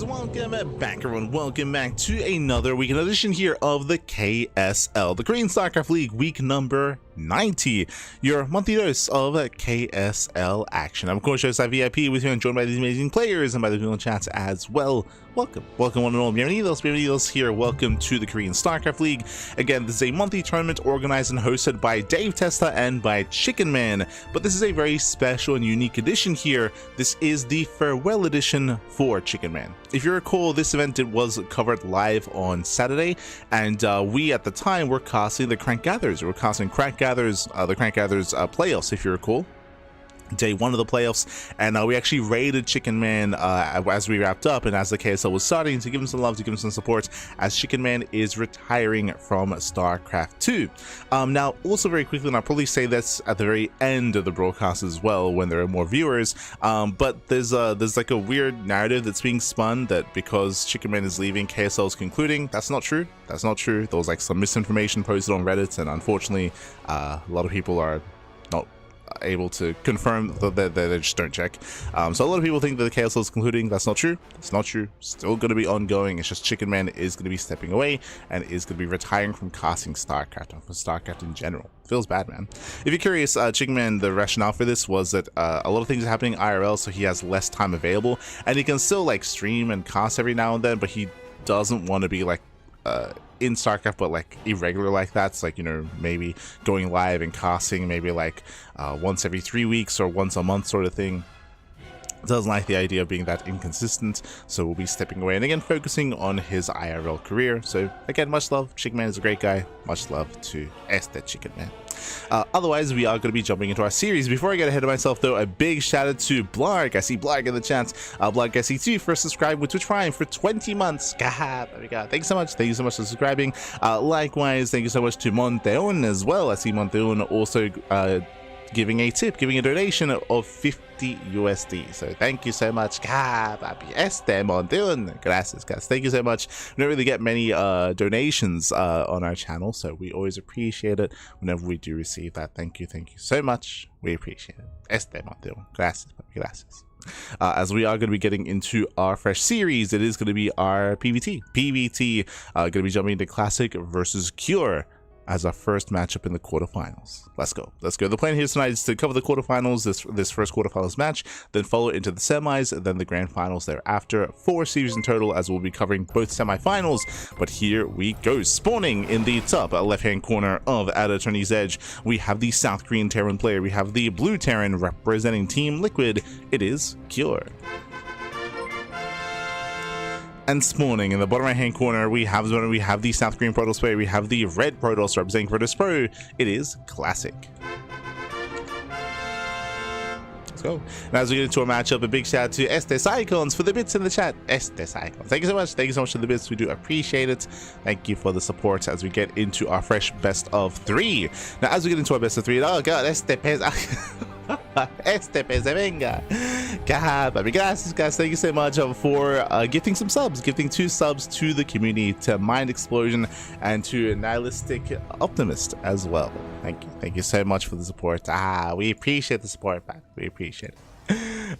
Ducklings, welcome back everyone, welcome back to another weekend edition here of the KSL, the Korean StarCraft League, week number 90, your monthly dose of KSL action. I'm of course your VIP with you and joined by these amazing players and by the people in chat as well. Welcome one and all, bienvenidos here, welcome to the Korean StarCraft League. Again, this is a monthly tournament organized and hosted by Dave Testa and by Chicken Man, but this is a very special and unique edition here. This is the farewell edition for Chicken Man. If you recall, this event was covered live on Saturday, and we at the time were casting the CranKy. We were casting the CranKy playoffs, if you recall. Day one of the playoffs, and we actually raided Chicken Man as we wrapped up and as the KSL was starting, to give him some love, to give him some support, as Chicken Man is retiring from StarCraft 2. Now, also very quickly, and I'll probably say this at the very end of the broadcast as well when there are more viewers, but there's like a weird narrative that's being spun that because Chicken Man is leaving, KSL is concluding. That's not true. That's not true. There was like some misinformation posted on Reddit, and unfortunately a lot of people are not able to confirm that they just don't check. So a lot of people think that the KSL is concluding. That's not true. It's not true. Still going to be ongoing. It's just Chicken Man is going to be stepping away and is going to be retiring from casting StarCraft, and from StarCraft in general. Feels bad, man. If you're curious, Chicken Man, the rationale for this was that a lot of things are happening IRL, so he has less time available, and he can still like stream and cast every now and then, but he doesn't want to be like in StarCraft, but like irregular like that. It's like, you know, maybe going live and casting maybe like once every 3 weeks or once a month sort of thing. Doesn't like the idea of being that inconsistent, so we'll be stepping away and again focusing on his IRL career. So again, much love. Chicken Man is a great guy. Much love to Chicken Man. Otherwise, we are going to be jumping into our series. Before I get ahead of myself, though, a big shout out to Blarg. I see Blarg in the chat. Blarg, I see too, for subscribing with Twitch Prime for 20 months. God, there we go. Thank you so much. Thank you so much for subscribing. Likewise, thank you so much to Monteon as well. I see Monteon also giving a tip, giving a donation of 50 USD. So thank you so much. Gracias, guys. Thank you so much. We don't really get many donations on our channel, so we always appreciate it whenever we do receive that. Thank you so much. We appreciate it. Gracias. As we are going to be getting into our fresh series, it is going to be our PvT. Going to be jumping into Classic versus Cure as our first matchup in the quarterfinals. Let's go. The plan here tonight is to cover the quarterfinals, this first quarterfinals match, then follow into the semis, then the grand finals thereafter. 4 series in total, as we'll be covering both semifinals. But here we go. Spawning in the top left-hand corner of Ad Attorney's Edge, we have the South Korean Terran player. We have the blue Terran representing Team Liquid. It is Cure. And spawning in the bottom right hand corner, we have the South Korean Protoss player. We have the red Protoss representing Protoss Pro. It is Classic. Let's go. And as we get into a matchup, a big shout out to Icons for the bits in the chat. Icons, thank you so much. Thank you so much for the bits. We do appreciate it. Thank you for the support as we get into our fresh best of 3. Now, as we get into our best of 3, oh god, venga. Gracias, guys. Thank you so much for gifting some subs, gifting 2 subs to the community, to Mind Explosion and to Nihilistic Optimist as well. Thank you so much for the support. We appreciate the support, man. We appreciate it.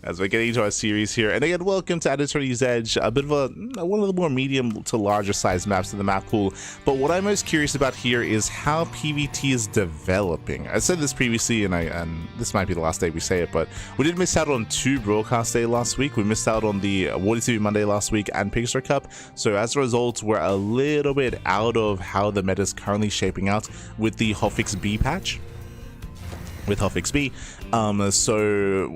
As we're getting into our series here, and again, welcome to Ad Attorney's Edge, a bit of one of the more medium to larger size maps in the map pool. But what I'm most curious about here is how PvT is developing. I said this previously, and this might be the last day we say it, but we did miss out on 2 broadcast days last week. We missed out on the Awarded TV Monday last week and Pigstar Cup. So as a result, we're a little bit out of how the meta is currently shaping out with the Hofix B patch. With Hofix B, so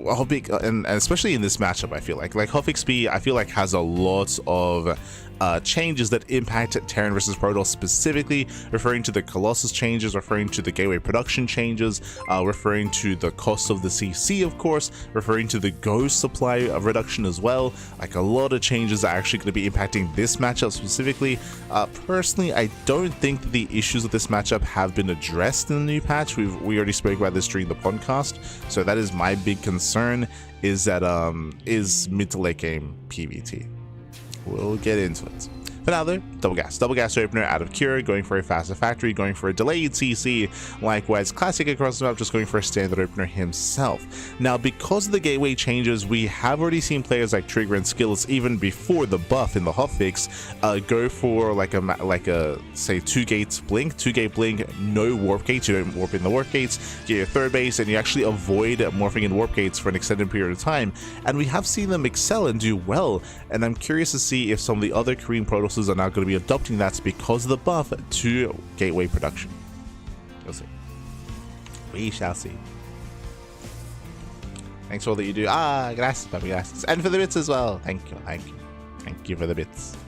and especially in this matchup, I feel like Hofix B, I feel like has a lot of changes that impact Terran versus Protoss, specifically referring to the Colossus changes, referring to the gateway production changes, referring to the cost of the CC, of course, referring to the Ghost supply reduction as well. Like, a lot of changes are actually going to be impacting this matchup specifically. Personally, I don't think that the issues of this matchup have been addressed in the new patch. We already spoke about this during the podcast, so that is my big concern, is that is mid to late game PvT. We'll get into it. For now though, double gas opener out of Cure, going for a faster factory, going for a delayed CC. Likewise, classic across the map, just going for a standard opener himself. Now, because of the gateway changes, we have already seen players like Trigger and Skillets, even before the buff in the hotfix, go for like a say 2-gate blink, no warp gates. You don't warp in the warp gates, get your third base, and you actually avoid morphing in warp gates for an extended period of time. And we have seen them excel and do well, and I'm curious to see if some of the other Korean protossers are now going to be adopting that because of the buff to gateway production. We'll see. We shall see. Thanks for all that you do. Gracias, papi, gracias. And for the bits as well. Thank you for the bits.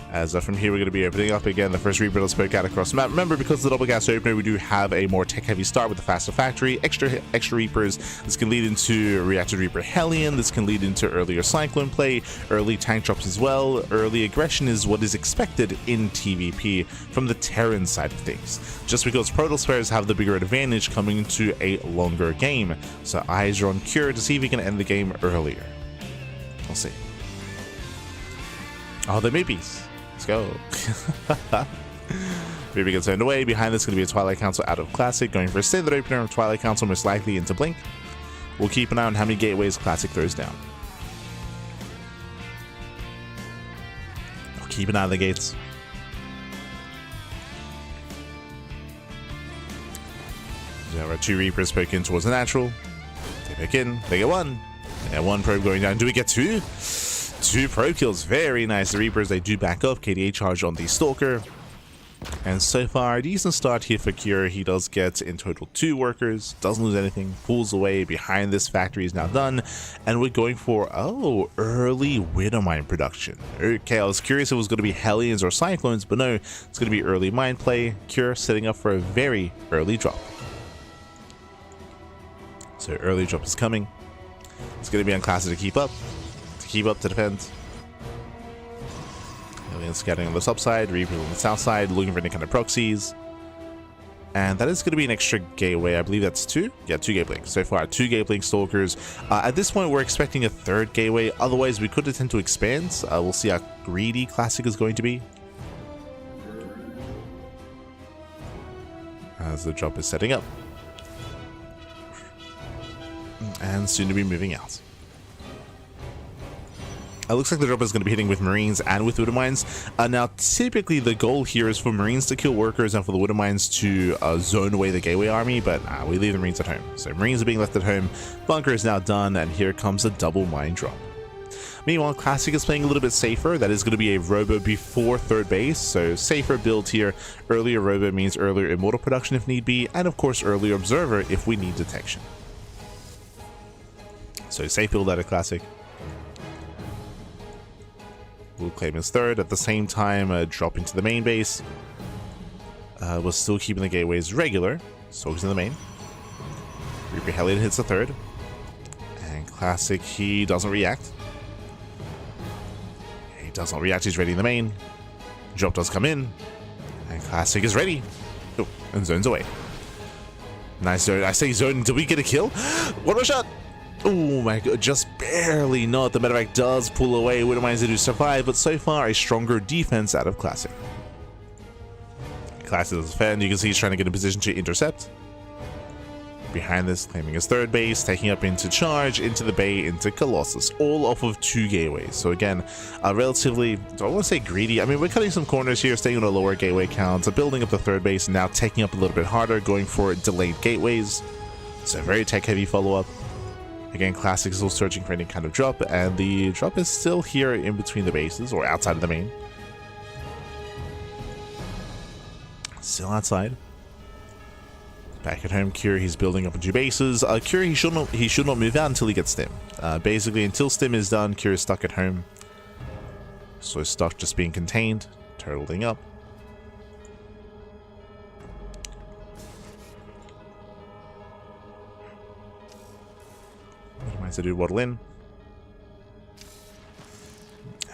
As from here, we're going to be opening up again the first Reaper that spoke out across the map. Remember, because of the double gas opener, we do have a more tech-heavy start with the faster factory, extra Reapers. This can lead into Reactor Reaper Hellion. This can lead into earlier Cyclone play, early tank drops as well. Early aggression is what is expected in TVP from the Terran side of things, just because Protoss players have the bigger advantage coming into a longer game. So eyes are on Cure to see if he can end the game earlier. We'll see. Oh, there may be. Let's go. Ruby gets turned away. Behind this is going to be a Twilight Council out of Classic, going for a standard opener of Twilight Council, most likely into Blink. We'll keep an eye on how many gateways Classic throws down. We'll keep an eye on the gates. There are 2 Reapers poking towards the natural. They poke in. They get 1. And 1 probe going down. Do we get 2? 2 probe kills. Very nice. The Reapers, they do back up. KDA charge on the Stalker. And so far, a decent start here for Cure. He does get in total 2 workers. Doesn't lose anything. Pulls away. Behind this factory is now done. And we're going for, early Widow Mine production. Okay, I was curious if it was going to be Hellions or Cyclones, but no, it's going to be early mine play. Cure setting up for a very early drop. So early drop is coming. It's going to be on Classic to keep up. To defend. Alien scouting on the top side, Reaper on the south side, looking for any kind of proxies. And that is going to be an extra gateway. I believe that's 2? Yeah, 2 gate blinks. So far, 2 gate blink Stalkers. At this point, we're expecting a 3rd gateway. Otherwise, we could attempt to expand. We'll see how greedy Classic is going to be. As the drop is setting up. And soon to be moving out. It looks like the drop is going to be hitting with Marines and with Widow Mines. Now, typically the goal here is for Marines to kill workers and for the Widow Mines to zone away the Gateway Army, but we leave the Marines at home. So Marines are being left at home, Bunker is now done, and here comes a double mine drop. Meanwhile, Classic is playing a little bit safer. That is going to be a Robo before 3rd base, so safer build here. Earlier Robo means earlier Immortal production if need be, and of course earlier Observer if we need detection. So safe build out of Classic. We'll claim his 3rd. At the same time, drop into the main base. We're still keeping the gateways regular. Soaks in the main. Reaper Hellion hits the 3rd. And Classic, he doesn't react. He does not react, he's ready in the main. Drop does come in. And Classic is ready. Oh, and zones away. Nice zone. I say zone. Did we get a kill? One more shot. Oh my god, just barely not. The medevac does pull away. Widow Mines to survive, but so far a stronger defense out of Classic. Classic is defend. You can see he's trying to get in position to intercept. Behind this, claiming his 3rd base, taking up into charge, into the bay, into Colossus, all off of 2 gateways. So again, relatively, I don't want to say greedy. I mean, we're cutting some corners here, staying on a lower gateway count, building up the 3rd base, now taking up a little bit harder, going for delayed gateways. So very tech-heavy follow-up. Again, Classic is still searching for any kind of drop, and the drop is still here in between the bases, or outside of the main. Still outside. Back at home, Cure, he's building up 2 bases. Cure, he should not move out until he gets Stim. Basically, until Stim is done, Cure is stuck at home. So stuck just being contained, turtling up. To do waddle in,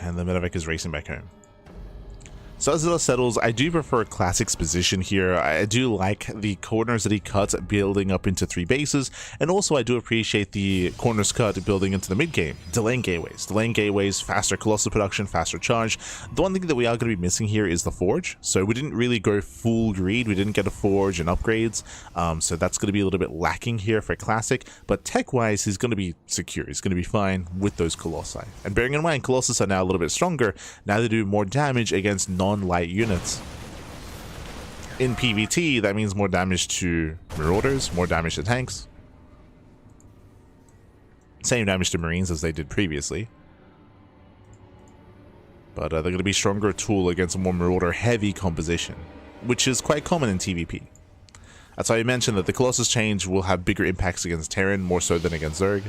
and the medevac is racing back home. So as it settles, I do prefer Classic's position here. I do like the corners that he cuts building up into 3 bases, and also I do appreciate the corners cut building into the mid game, delaying gateways, faster Colossus production, faster charge. The one thing that we are going to be missing here is the Forge, so we didn't really go full greed, we didn't get a Forge and upgrades, so that's going to be a little bit lacking here for Classic, but tech-wise he's going to be secure, he's going to be fine with those Colossi. And bearing in mind, Colossus are now a little bit stronger, now they do more damage against non-light units. In PvT, that means more damage to Marauders, more damage to tanks. Same damage to Marines as they did previously. But they're going to be a stronger tool against a more Marauder-heavy composition, which is quite common in TvP. That's why I mentioned that the Colossus change will have bigger impacts against Terran, more so than against Zerg.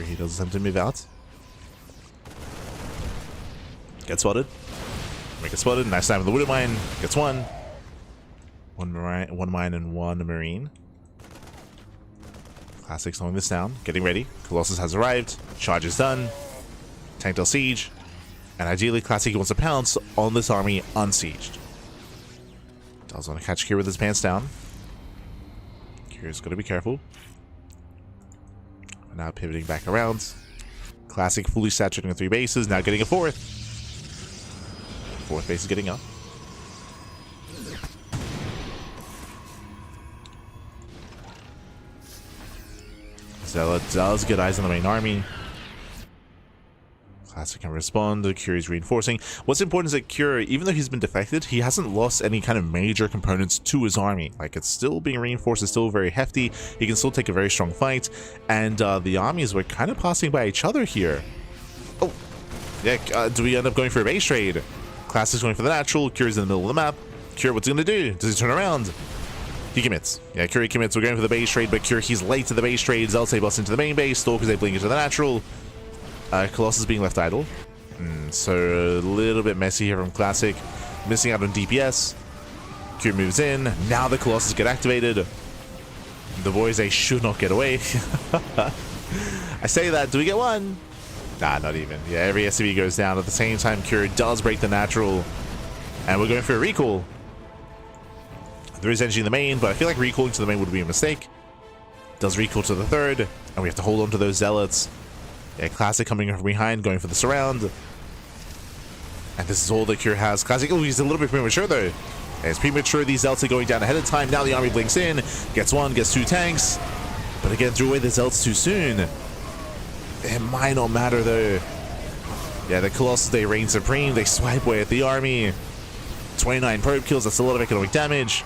He does attempt to move out. Gets spotted. Make it spotted. Nice time with the Widow Mine. Gets one. One mine and 1 Marine. Classic slowing this down. Getting ready. Colossus has arrived. Charge is done. Tank till siege. And ideally, Classic wants to pounce on this army unsieged. Does want to catch Kier with his pants down. Kier's got to be careful. Now pivoting back around. Classic fully saturating the 3 bases, now getting a 4th. 4th base is getting up. Zealot does get eyes on the main army. Classic can respond. Cure is reinforcing. What's important is that Cure, even though he's been defected, he hasn't lost any kind of major components to his army. Like, it's still being reinforced, it's still very hefty. He can still take a very strong fight. And the armies were kind of passing by each other here. Oh, yeah. Do we end up going for a base trade? Classic's going for the natural. Cure's in the middle of the map. Cure, what's he gonna do? Does he turn around? He commits. Yeah, Cure commits. We're going for the base trade, but Cure, he's late to the base trade. Zealot busts into the main base. Stalkers, they blink into the natural. Colossus being left idle. So a little bit messy here from Classic. Missing out on DPS. Cure moves in. Now the Colossus get activated. The boys, they should not get away. I say that. Do we get one? Nah, not even. Yeah, every SCV goes down. At the same time, Cure does break the natural. And we're going for a recall. There is energy in the main, but I feel like recalling to the main would be a mistake. Does recall to the 3rd. And we have to hold on to those Zealots. Yeah, Classic coming from behind, going for the surround. And this is all that Cure has. Classic, oh, he's a little bit premature though. Yeah, it's premature, these Zealots are going down ahead of time. Now the army blinks in, gets 1, gets 2 tanks. But again, threw away the Zealots too soon. It might not matter though. Yeah, the Colossus, they reign supreme, they swipe away at the army. 29 probe kills, that's a lot of economic damage.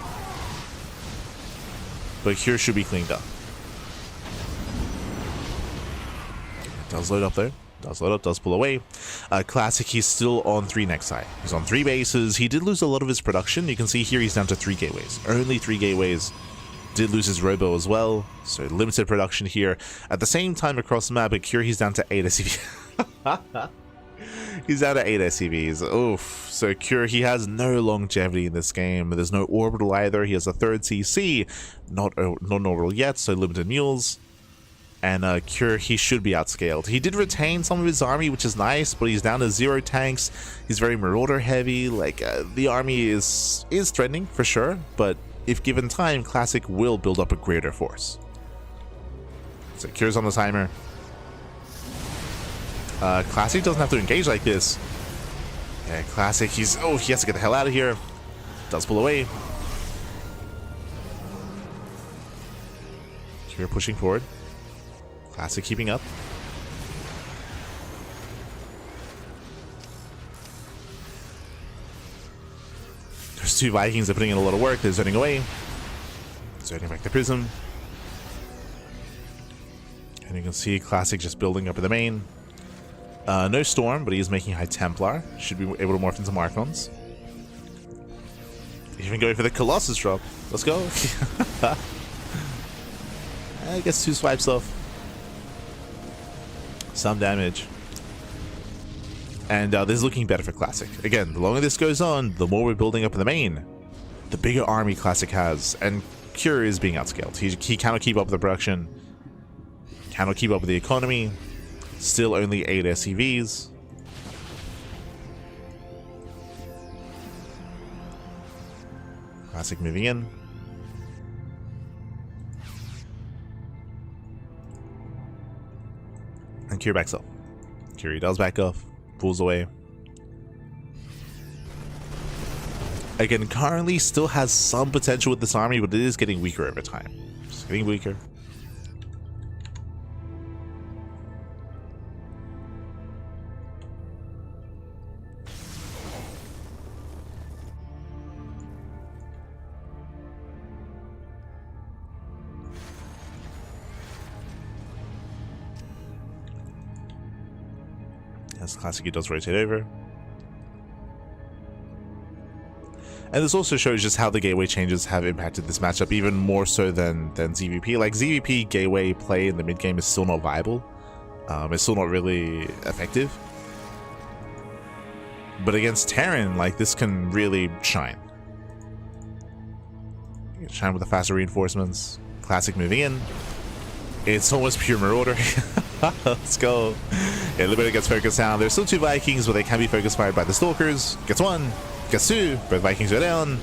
But Cure should be cleaned up. Does load up though. Does load up, does pull away. Classic, he's still on 3 next side. He's on 3 bases. He did lose a lot of his production. You can see here he's down to 3 gateways. Only 3 gateways. Did lose his robo as well. So limited production here. At the same time across the map, at Cure, he's down to 8 SCVs. He's down to 8 SCVs. Oof. So Cure, he has no longevity in this game. There's no orbital either. He has a 3rd CC. Not an orbital yet, so limited mules. And Cure, he should be outscaled. He did retain some of his army, which is nice, but he's down to 0 tanks. He's very Marauder heavy. Like, the army is threatening for sure, but if given time, Classic will build up a greater force. So Cure's on the timer. Classic doesn't have to engage like this. Yeah, Classic, he has to get the hell out of here. Does pull away. Cure pushing forward. Classic keeping up. There's 2 Vikings that are putting in a lot of work. They're zoning away. Zoning back to Prism. And you can see Classic just building up in the main. No Storm, but he is making High Templar. Should be able to morph into Markons. Even going for the Colossus drop. Let's go. I guess 2 swipes off. Some damage. And this is looking better for Classic. Again, the longer this goes on, the more we're building up in the main. The bigger army Classic has. And Cure is being outscaled. He cannot keep up with the production, cannot keep up with the economy. Still only 8 SCVs. Classic moving in. And Cure backs up. Cure does back off, pulls away. Again, currently still has some potential with this army, but it is getting weaker over time. It's getting weaker. As Classic, he does rotate over. And this also shows just how the gateway changes have impacted this matchup even more so than ZVP. Like, ZVP gateway play in the mid game is still not viable. It's still not really effective. But against Terran, like, this can really shine. Shine with the faster reinforcements. Classic moving in. It's almost pure marauder. Let's go. Yeah, Liberator gets focused down. There's still 2 Vikings, but they can be focus fired by the Stalkers. Gets 1. Gets 2. Both Vikings go down.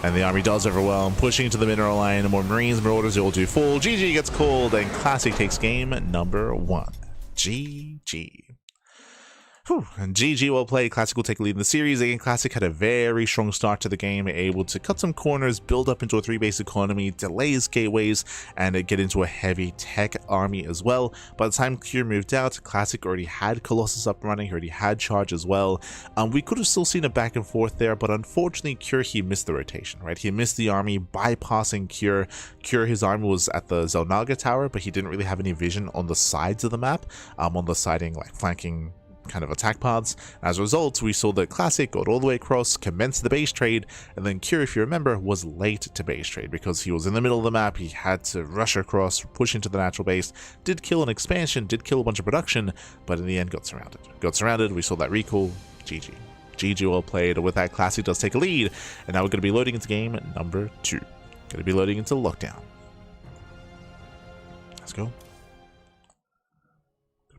And the army does overwhelm, pushing into the mineral line. More Marines, Marauders, they all do full. GG gets called, and Classic takes game number 1. GG. Whew. And GG well played. Classic will take a lead in the series. Again, Classic had a very strong start to the game, able to cut some corners, build up into a 3-base economy, delay his gateways, and get into a heavy tech army as well. By the time Cure moved out, Classic already had Colossus up running, he already had Charge as well. We could have still seen a back and forth there, but unfortunately Cure, he missed the rotation, right? He missed the army bypassing Cure. Cure, his army was at the Zelnaga tower, but he didn't really have any vision on the sides of the map, on the siding, like flanking kind of attack paths. As a result, we saw that Classic got all the way across, commenced the base trade, and then Cure, if you remember, was late to base trade because he was in the middle of the map. He had to rush across, push into the natural base, did kill an expansion, did kill a bunch of production, but in the end got surrounded. We saw that recall. GG. GG well played. With that, Classic does take a lead, and now we're going to be loading into game number 2. Going to be loading into Lockdown. Let's go.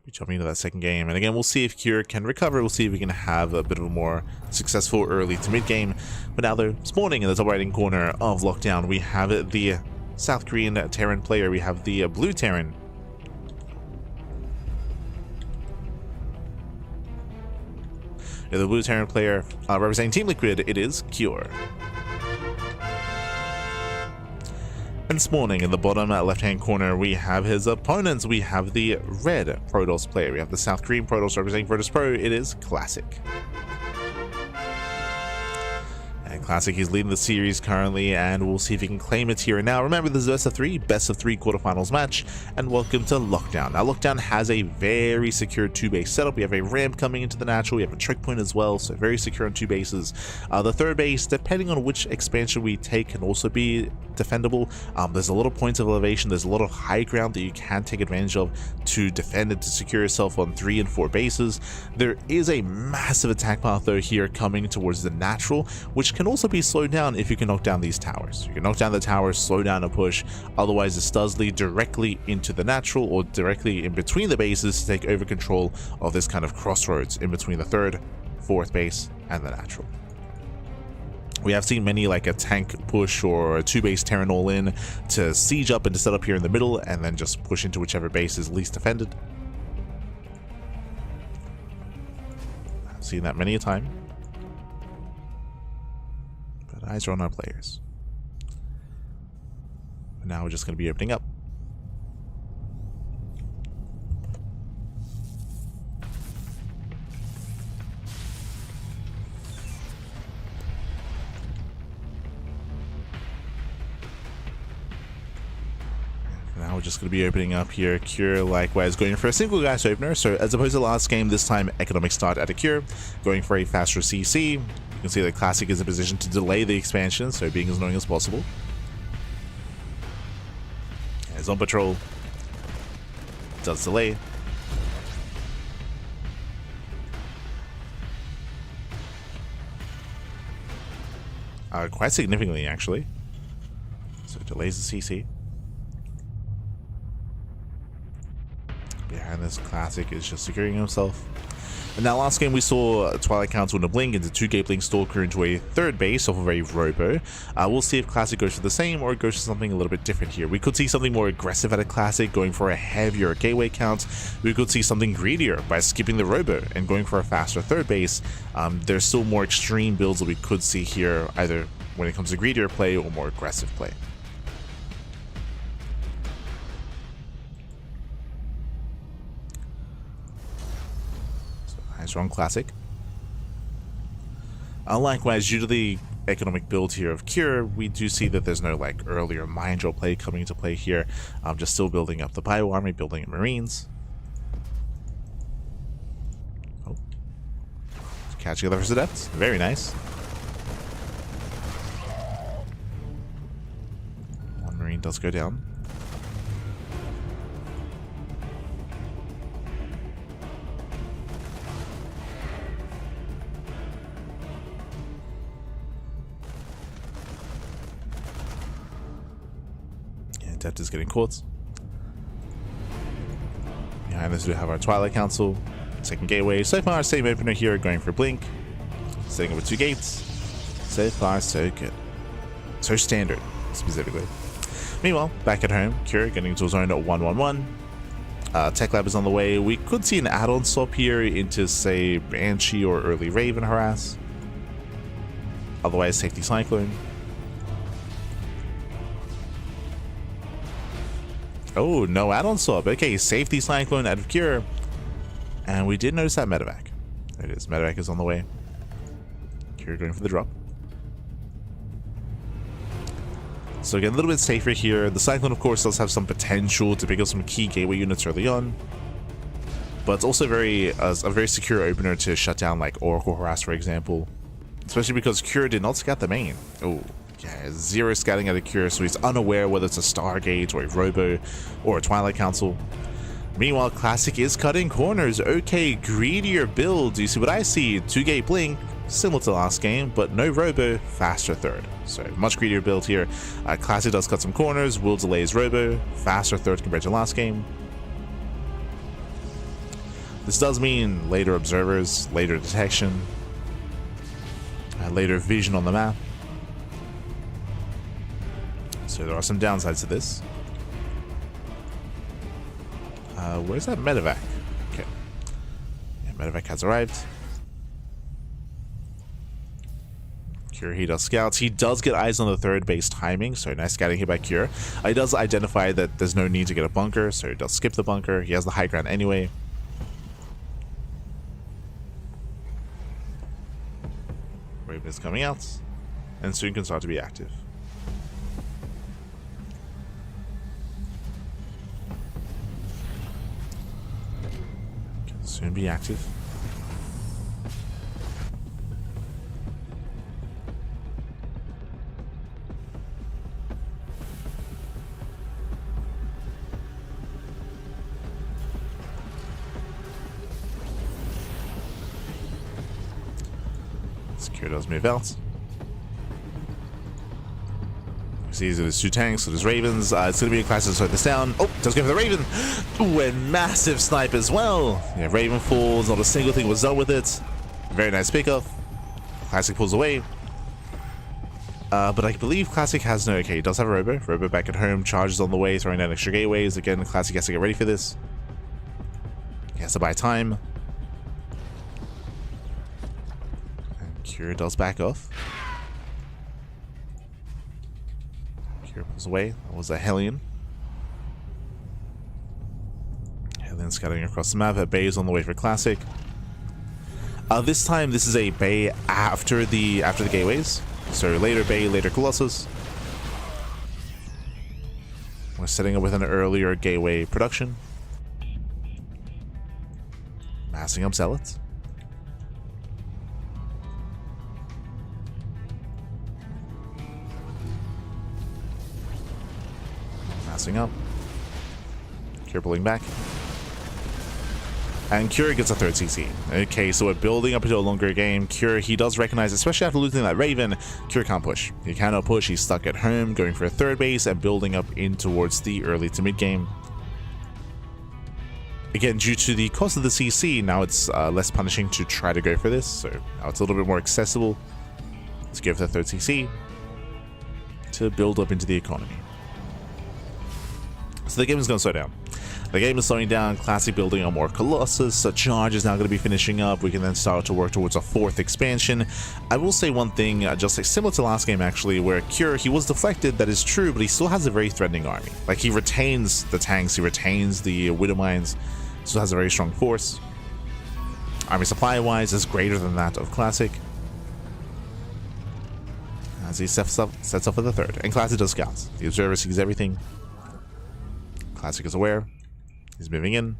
Be jumping into that second game, and again we'll see if Cure can recover. We'll see if we can have a bit of a more successful early to mid game. But now they're spawning in the top right hand corner of Lockdown. We have the South Korean Terran player, we have the blue Terran. Yeah, the blue Terran player representing Team Liquid, it is Cure. And this morning in the bottom left-hand corner, we have his opponents. We have the red Protoss player. We have the South Korean Protoss representing Virtus Pro. It is Classic. And Classic is leading the series currently, and we'll see if he can claim it here and now. Remember, this is best of 3 quarterfinals match, and welcome to Lockdown. Now, Lockdown has a very secure 2-base setup. We have a ramp coming into the natural. We have a trick point as well, so very secure on 2 bases. The 3rd base, depending on which expansion we take, can also be defendable. There's a lot of points of elevation. There's a lot of high ground that you can take advantage of to defend and to secure yourself on 3 and 4 bases. There is a massive attack path though here coming towards the natural, which can also be slowed down if you can knock down these towers. You can knock down the towers, slow down a push. Otherwise, this does lead directly into the natural or directly in between the bases to take over control of this kind of crossroads in between the 3rd, 4th base and the natural. We have seen many like a tank push or a 2-base Terran all in to siege up and to set up here in the middle and then just push into whichever base is least defended. I've seen that many a time. But eyes are on our players. And now we're just going to be opening up. Now we're just going to be opening up here. Cure likewise going for a single gas opener. So as opposed to last game, this time economic start at a Cure, going for a faster CC. You can see that Classic is in position to delay the expansion, so being as annoying as possible. He's on patrol. Does delay. Quite significantly, actually. So delays the CC. Behind this, Classic is just securing himself. In that last game, we saw Twilight Council in a blink into 2 Gateling Stalker into a 3rd base off of a Robo. We'll see if Classic goes for the same or goes for something a little bit different here. We could see something more aggressive at a Classic, going for a heavier gateway count. We could see something greedier by skipping the Robo and going for a faster 3rd base. There's still more extreme builds that we could see here, either when it comes to greedier play or more aggressive play. Strong Classic. Likewise, due to the economic build here of Cure, we do see that there's no like earlier Mind Drill play coming into play here. Just still building up the Bio Army, building Marines. Oh, catching the first Adepts. Very nice. One Marine does go down. Adept is getting caught. Behind this we have our Twilight Council, 2nd gateway. So far, same opener here, going for Blink. Setting up with 2 gates. So far, so good. So standard, specifically. Meanwhile, back at home, Cure getting into zone at 1-1-1. Tech Lab is on the way. We could see an add-on swap here into, say, Banshee or early Raven Harass. Otherwise, Safety Cyclone. Oh, no add-on swap. Okay, Safety Cyclone out of Cure. And we did notice that Medevac. There it is. Medevac is on the way. Cure going for the drop. So again, a little bit safer here. The Cyclone, of course, does have some potential to pick up some key gateway units early on. But it's also a very secure opener to shut down like Oracle Harass, for example. Especially because Cure did not scout the main. Oh. Yeah, 0 scouting out of Cure, so he's unaware whether it's a Stargate or a Robo or a Twilight Council. Meanwhile, Classic is cutting corners. Okay, greedier build. You see what I see? 2-gate Blink, similar to last game, but no Robo, faster 3rd. So much greedier build here. Classic does cut some corners, will delay his Robo, faster 3rd compared to last game. This does mean later observers, later detection, later vision on the map. So there are some downsides to this. Where's that Medevac? Okay. Yeah, Medevac has arrived. Cure, he does scouts. He does get eyes on the 3rd base timing, so nice scouting here by Cure. He does identify that there's no need to get a bunker, so he does skip the bunker. He has the high ground anyway. Raven is coming out, and soon can start to be active. Soon be active. Secure does move out. See, there's 2 tanks, so there's Ravens. It's going to be a Classic to slow this down. Oh, does go for the Raven. Ooh, and massive snipe as well. Yeah, Raven falls. Not a single thing was done with it. Very nice pickup. Classic pulls away. But I believe Classic has no... Okay, he does have a Robo. Robo back at home. Charges on the way, throwing down extra gateways. Again, Classic has to get ready for this. He has to buy time. And Cure does back off. Cure pulls away. That was a Hellion. Hellion scouting across the map. A Bay is on the way for Classic. This time, this is a Bay after the gateways. So later Bay, later Colossus. We're setting up with an earlier gateway production. Massing up Zealots. Massing up. Cure pulling back. And herO gets a third CC. Okay, so we're building up into a longer game. herO, he does recognize, especially after losing that Raven, herO can't push. He cannot push. He's stuck at home, going for a third base and building up in towards the early to mid game. Again, due to the cost of the CC, now it's less punishing to try to go for this. So now it's a little bit more accessible to go for the third CC to build up into the economy. So the game is going to slow down. The game is slowing down. Classic building on more Colossus. Charge is now going to be finishing up. We can then start to work towards a fourth expansion. I will say one thing, just like similar to last game actually, where herO, he was deflected, that is true, but he still has a very threatening army. Like, he retains the tanks, he retains the Widow Mines, still has a very strong force. Army supply-wise is greater than that of Classic, as he sets up for the third. And Classic does scouts. The Observer sees everything. Classic is aware. He's moving in.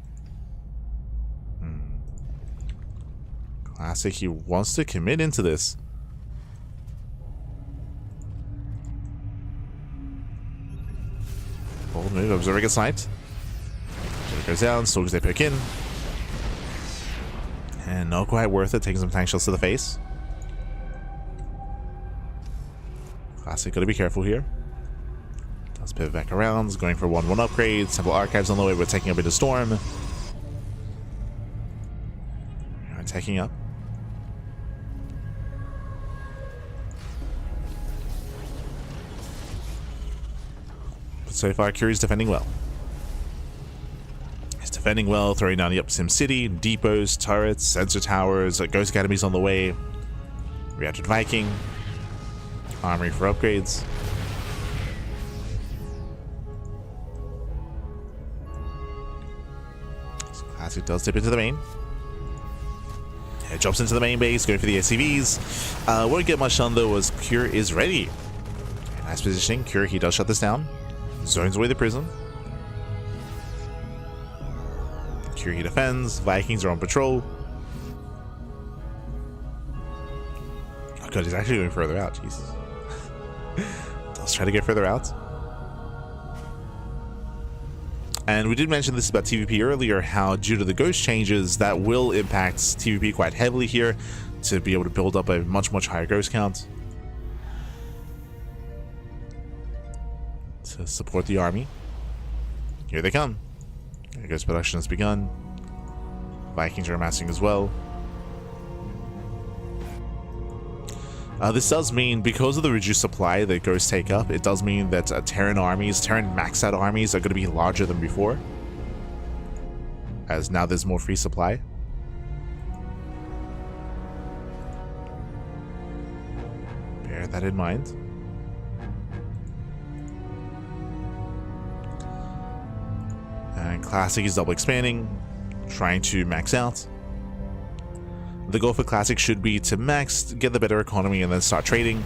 Classic, he wants to commit into this. Bold move, Observer gets sniped. Observer goes down, Soldiers they pick in. And not quite worth it, taking some tank shots to the face. Classic, gotta be careful here. Let's pivot back around, going for 1-1 upgrade. Simple Archives on the way, we're taking up into Storm. Alright, taking up. But so far, herO's defending well. He's defending well, throwing down the Up Sim City, depots, turrets, sensor towers, Ghost Academies on the way. Reacted Viking. Armory for upgrades. Classic does dip into the main. It drops into the main base, going for the SCVs. Won't get much done though, as herO is ready. Nice positioning. herO, he does shut this down. Zones away the prison. herO, he defends. Vikings are on patrol. Oh god, he's actually going further out. Jesus. Does try to get further out. And we did mention this about TVP earlier, how due to the ghost changes, that will impact TVP quite heavily here to be able to build up a much higher ghost count to support the army. Here they come. Ghost production has begun. Vikings are amassing as well. This does mean, because of the reduced supply that ghosts take up, it does mean that Terran maxed out armies are going to be larger than before, as now there's more free supply. Bear that in mind. And Classic is double expanding, trying to max out. The goal for Classic should be to max, get the better economy, and then start trading.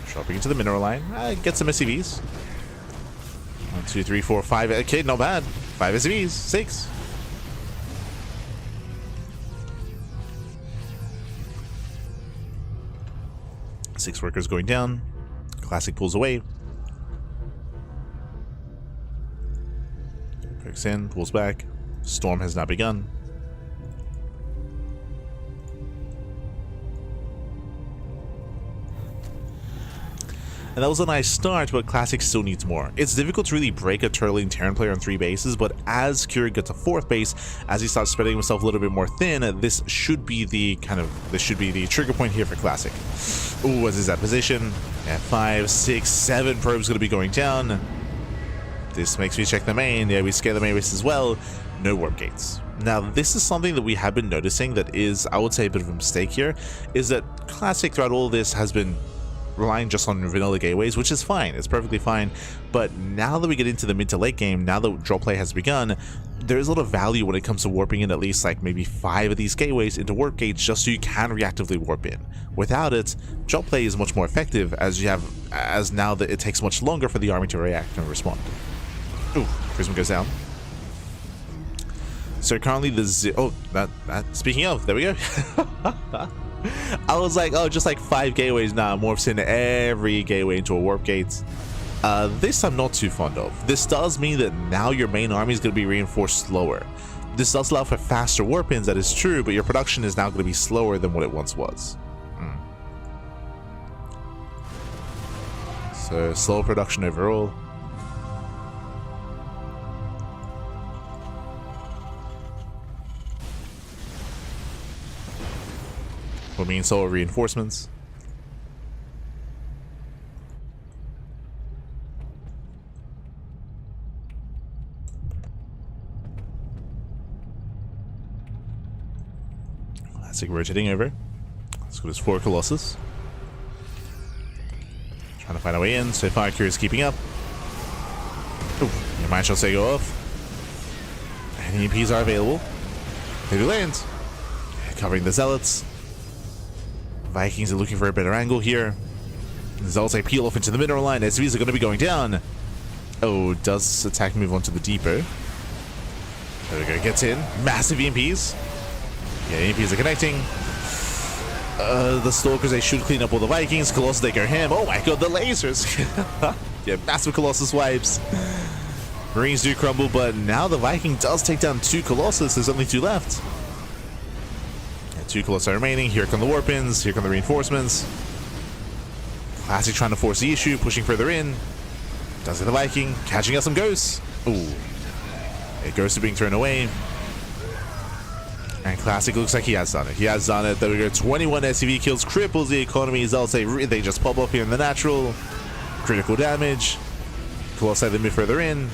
Dropping into the mineral line. Get some SCVs. 1, 2, 3, 4, 5. Okay, not bad. 5 SCVs. 6. Six workers going down. Classic pulls away. Picks in, pulls back. Storm has not begun. And that was a nice start, but Classic still needs more. It's difficult to really break a turtling Terran player on 3 bases, but as herO gets a 4th base, as he starts spreading himself a little bit more thin, this should be the trigger point here for Classic. Ooh, what is that position? At 5, 6, 7 probes going to be going down. This makes me check the main. Yeah, we scare the main base as well. No warp gates. Now, this is something that we have been noticing that is, I would say, a bit of a mistake here, is that Classic throughout all this has been relying just on vanilla gateways, which is fine, it's perfectly fine, but now that we get into the mid to late game, now that drop play has begun, there's a lot of value when it comes to warping in at least like maybe 5 of these gateways into warp gates just so you can reactively warp in. Without it, drop play is much more effective as now that it takes much longer for the army to react and respond. Ooh, Prism goes down. So currently speaking of, there we go. I was like, oh, just like 5 gateways now, morphs in every gateway into a warp gate. This I'm not too fond of. This does mean that now your main army is going to be reinforced slower. this does allow for faster warp-ins, that is true, but your production is now going to be slower than what it once was. So, slow production overall. What means solar reinforcements. Classic rotating over. Let's go to 4 Colossus. Trying to find our way in. So far, Kira is keeping up. Ooh, your mind shall say go off. And EMPs are available. They do land. Covering the Zealots. Vikings are looking for a better angle here. Zealots peel off into the mineral line. SVs are going to be going down. Oh, does attack move onto the depot? There we go. Gets in. Massive EMPs. Yeah, EMPs are connecting. The Stalkers, they should clean up all the Vikings. Colossus, they go ham. Oh my god, the lasers. Yeah, massive Colossus wipes. Marines do crumble, but now the Viking does take down 2 Colossus. There's only 2 left. Yeah, 2 Colossus are remaining. Here come the warp-ins. Here come the reinforcements. Classic trying to force the issue, pushing further in. Does get the Viking. Catching out some ghosts. Ooh. Yeah, ghosts are being thrown away. And Classic looks like he has done it. He has done it. There we go. 21 SCV kills, cripples the economy. I'll say they just pop up here in the natural. Critical damage. Colossi they move further in.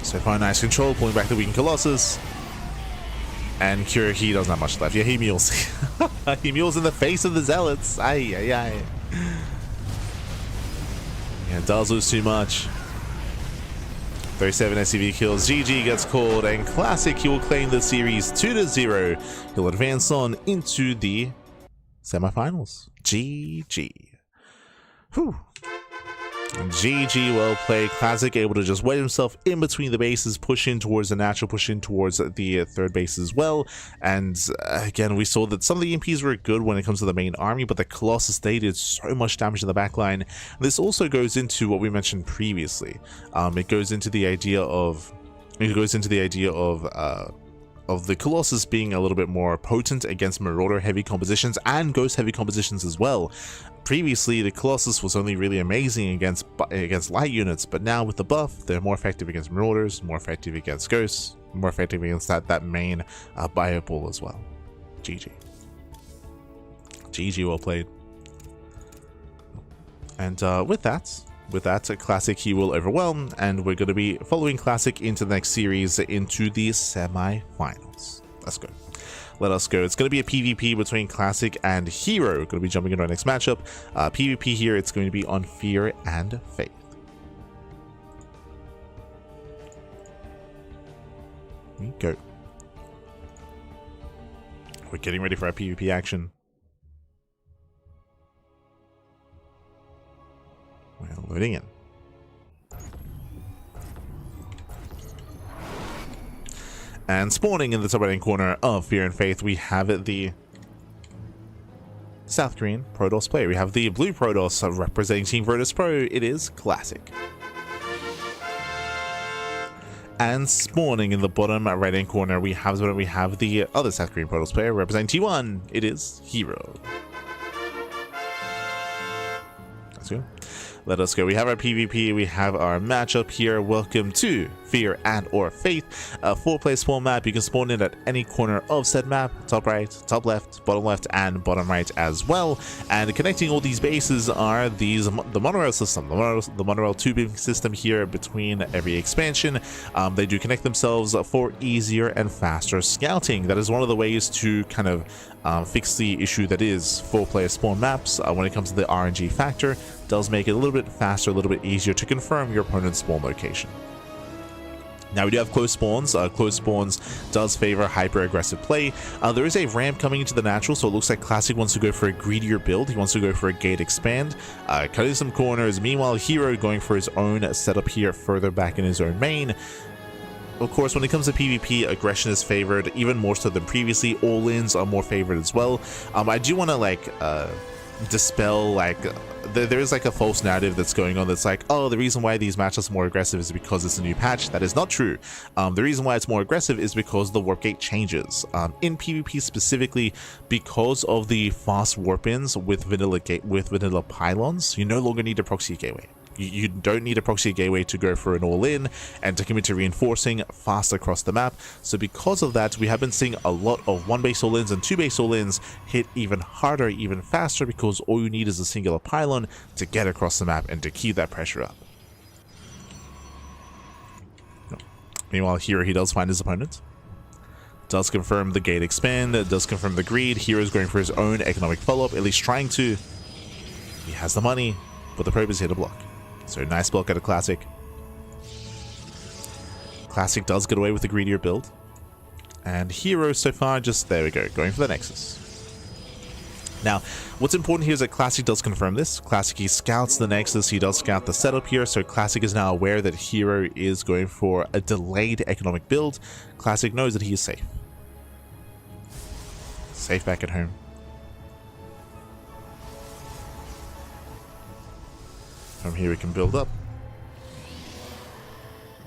So far, nice control, pulling back the weakened Colossus. And Kira, he doesn't have much left. Yeah, he mules. He mules in the face of the Zealots. Aye, aye, aye. Yeah, does lose too much. 37 SCV kills, GG gets called, and Classic, he will claim the series 2-0. He'll advance on into the semifinals. GG. Whew. GG, well played. Classic able to just wedge himself in between the bases, push in towards the natural, push in towards the third base as well. And again, we saw that some of the EMPs were good when it comes to the main army, but the Colossus, they did so much damage in the backline. This also goes into what we mentioned previously. It goes into the idea of the Colossus being a little bit more potent against Marauder heavy compositions and Ghost heavy compositions as well. Previously, the Colossus was only really amazing against light units, but now with the buff, they're more effective against Marauders, more effective against Ghosts, more effective against that main bio ball as well. GG. GG, well played. And with that, Classic he will overwhelm, and we're going to be following Classic into the next series, into the semi-finals. Let's go. Let us go. It's going to be a PvP between Classic and herO. We're going to be jumping into our next matchup. PvP here, it's going to be on Fear and Faith. Here we go. We're getting ready for our PvP action. We're loading in. And spawning in the top right-hand corner of Fear and Faith, we have the South Korean Protoss player. We have the blue Protoss representing Team Protoss Pro. It is Classic. And spawning in the bottom right-hand corner, we have the other South Korean Protoss player representing T1. It is herO. Let's go. Let us go. We have our PvP, we have our matchup here. Welcome to Fear and or Faith, a 4-player spawn map. You can spawn in at any corner of said map, top right, top left, and bottom right as well. And connecting all these bases are the monorail system, the monorail tubing system here between every expansion. They do connect themselves for easier and faster scouting. That is one of the ways to kind of fix the issue that is 4-player spawn maps when it comes to the RNG factor. Does make it a little bit faster, a little bit easier to confirm your opponent's spawn location. Now we do have close spawns. Close spawns does favor hyper-aggressive play. There is a ramp coming into the natural, so it looks like Classic wants to go for a greedier build. He wants to go for a gate expand, cutting some corners. Meanwhile, herO going for his own setup here further back in his own main. Of course, when it comes to PvP, aggression is favored even more so than previously. All-ins are more favored as well. I do want to dispel like there's like a false narrative that's going on that's like, oh, the reason why these matchups are more aggressive is because it's a new patch. That is not true. The reason why it's more aggressive is because the warp gate changes. In PvP specifically, because of the fast warp-ins with vanilla pylons, you no longer need a proxy gateway. You don't need a proxy gateway to go for an all-in and to commit to reinforcing fast across the map. So because of that, we have been seeing a lot of 1-base all-ins and 2-base all-ins hit even harder, even faster, because all you need is a singular pylon to get across the map and to keep that pressure up. Meanwhile, here he does find his opponent. Does confirm the gate expand, does confirm the greed. hero's going for his own economic follow-up, at least trying to. He has the money, but the probe is here to block. So nice block at a Classic. Classic does get away with the greedier build. And herO so far just, there we go, going for the Nexus. Now, what's important here is that Classic does confirm this. Classic, he scouts the Nexus, he does scout the setup here, so Classic is now aware that herO is going for a delayed economic build. Classic knows that he is safe. Safe back at home. From here we can build up.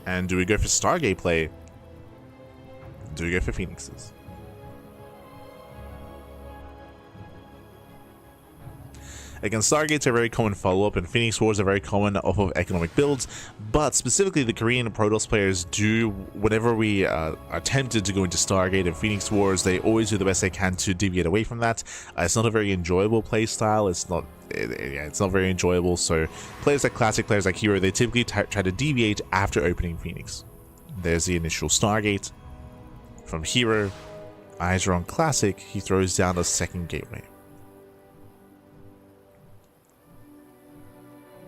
And do we go for Stargate play? Do we go for Phoenixes? Again, Stargates are a very common follow-up, and Phoenix Wars are very common off of economic builds, but specifically the Korean Protoss players do, whenever we are tempted to go into Stargate and Phoenix Wars, they always do the best they can to deviate away from that. It's not a very enjoyable play style, it's not very enjoyable, so players like Classic, players like herO, they typically try to deviate after opening Phoenix. There's the initial Stargate. From herO, eyes are on Classic, he throws down a second gateway.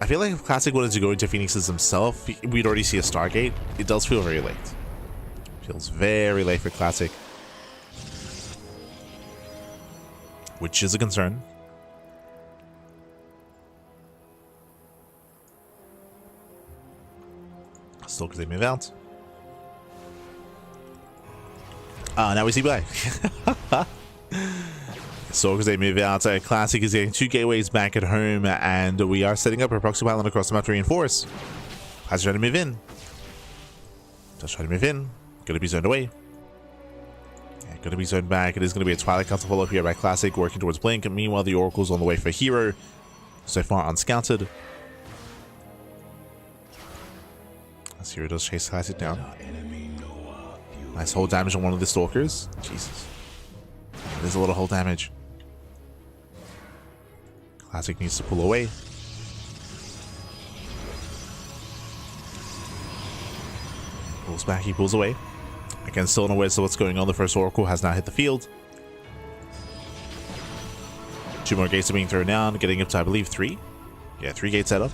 I feel like if Classic wanted to go into Phoenixes himself, we'd already see a Stargate. It does feel very late. Feels very late for Classic. Which is a concern. Still because they move out. Now we see black. So because they move out, Classic is getting 2 gateways back at home, and we are setting up a proxy pylon across the map to reinforce. Classic trying to move in. Just trying to move in. Gonna be zoned away. Yeah, gonna be zoned back. It is gonna be a Twilight Council follow-up here by Classic, working towards Blink. And meanwhile, the Oracle's on the way for herO. So far unscouted. As herO does chase Classic down. Nice hold damage on one of the Stalkers. Jesus. There's a lot of hold damage. Classic needs to pull away. Pulls back, he pulls away. Again, still unaware of what's going on. The first Oracle has now hit the field. 2 more gates are being thrown down, getting up to, I believe, 3. Yeah, 3 gates set up.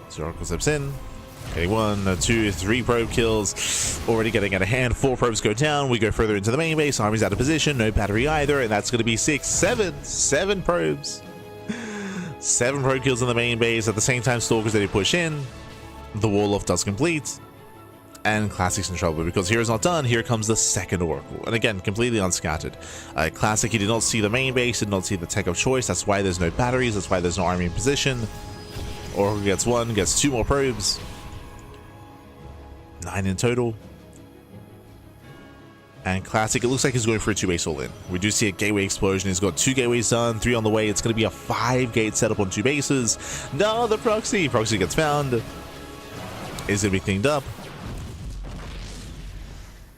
So Oracle steps in. Okay, 1, 2, 3 probe kills. Already getting out of hand. 4 probes go down. We go further into the main base. Army's out of position. No battery either. And that's going to be 6, 7 probes. 7 probe kills in the main base. At the same time, Stalkers they push in. The wall off does complete. And Classic's in trouble because hero's not done. Here comes the second Oracle. And again, completely unscattered. Classic, he did not see the main base. Did not see the tech of choice. That's why there's no batteries. That's why there's no army in position. Oracle gets 1, gets 2 more probes. 9 in total. And Classic, it looks like he's going for a 2-base all-in. We do see a gateway explosion. He's got 2 gateways done, 3 on the way. It's going to be a 5-gate setup on 2 bases. No, the proxy. Proxy gets found. Is going to be cleaned up.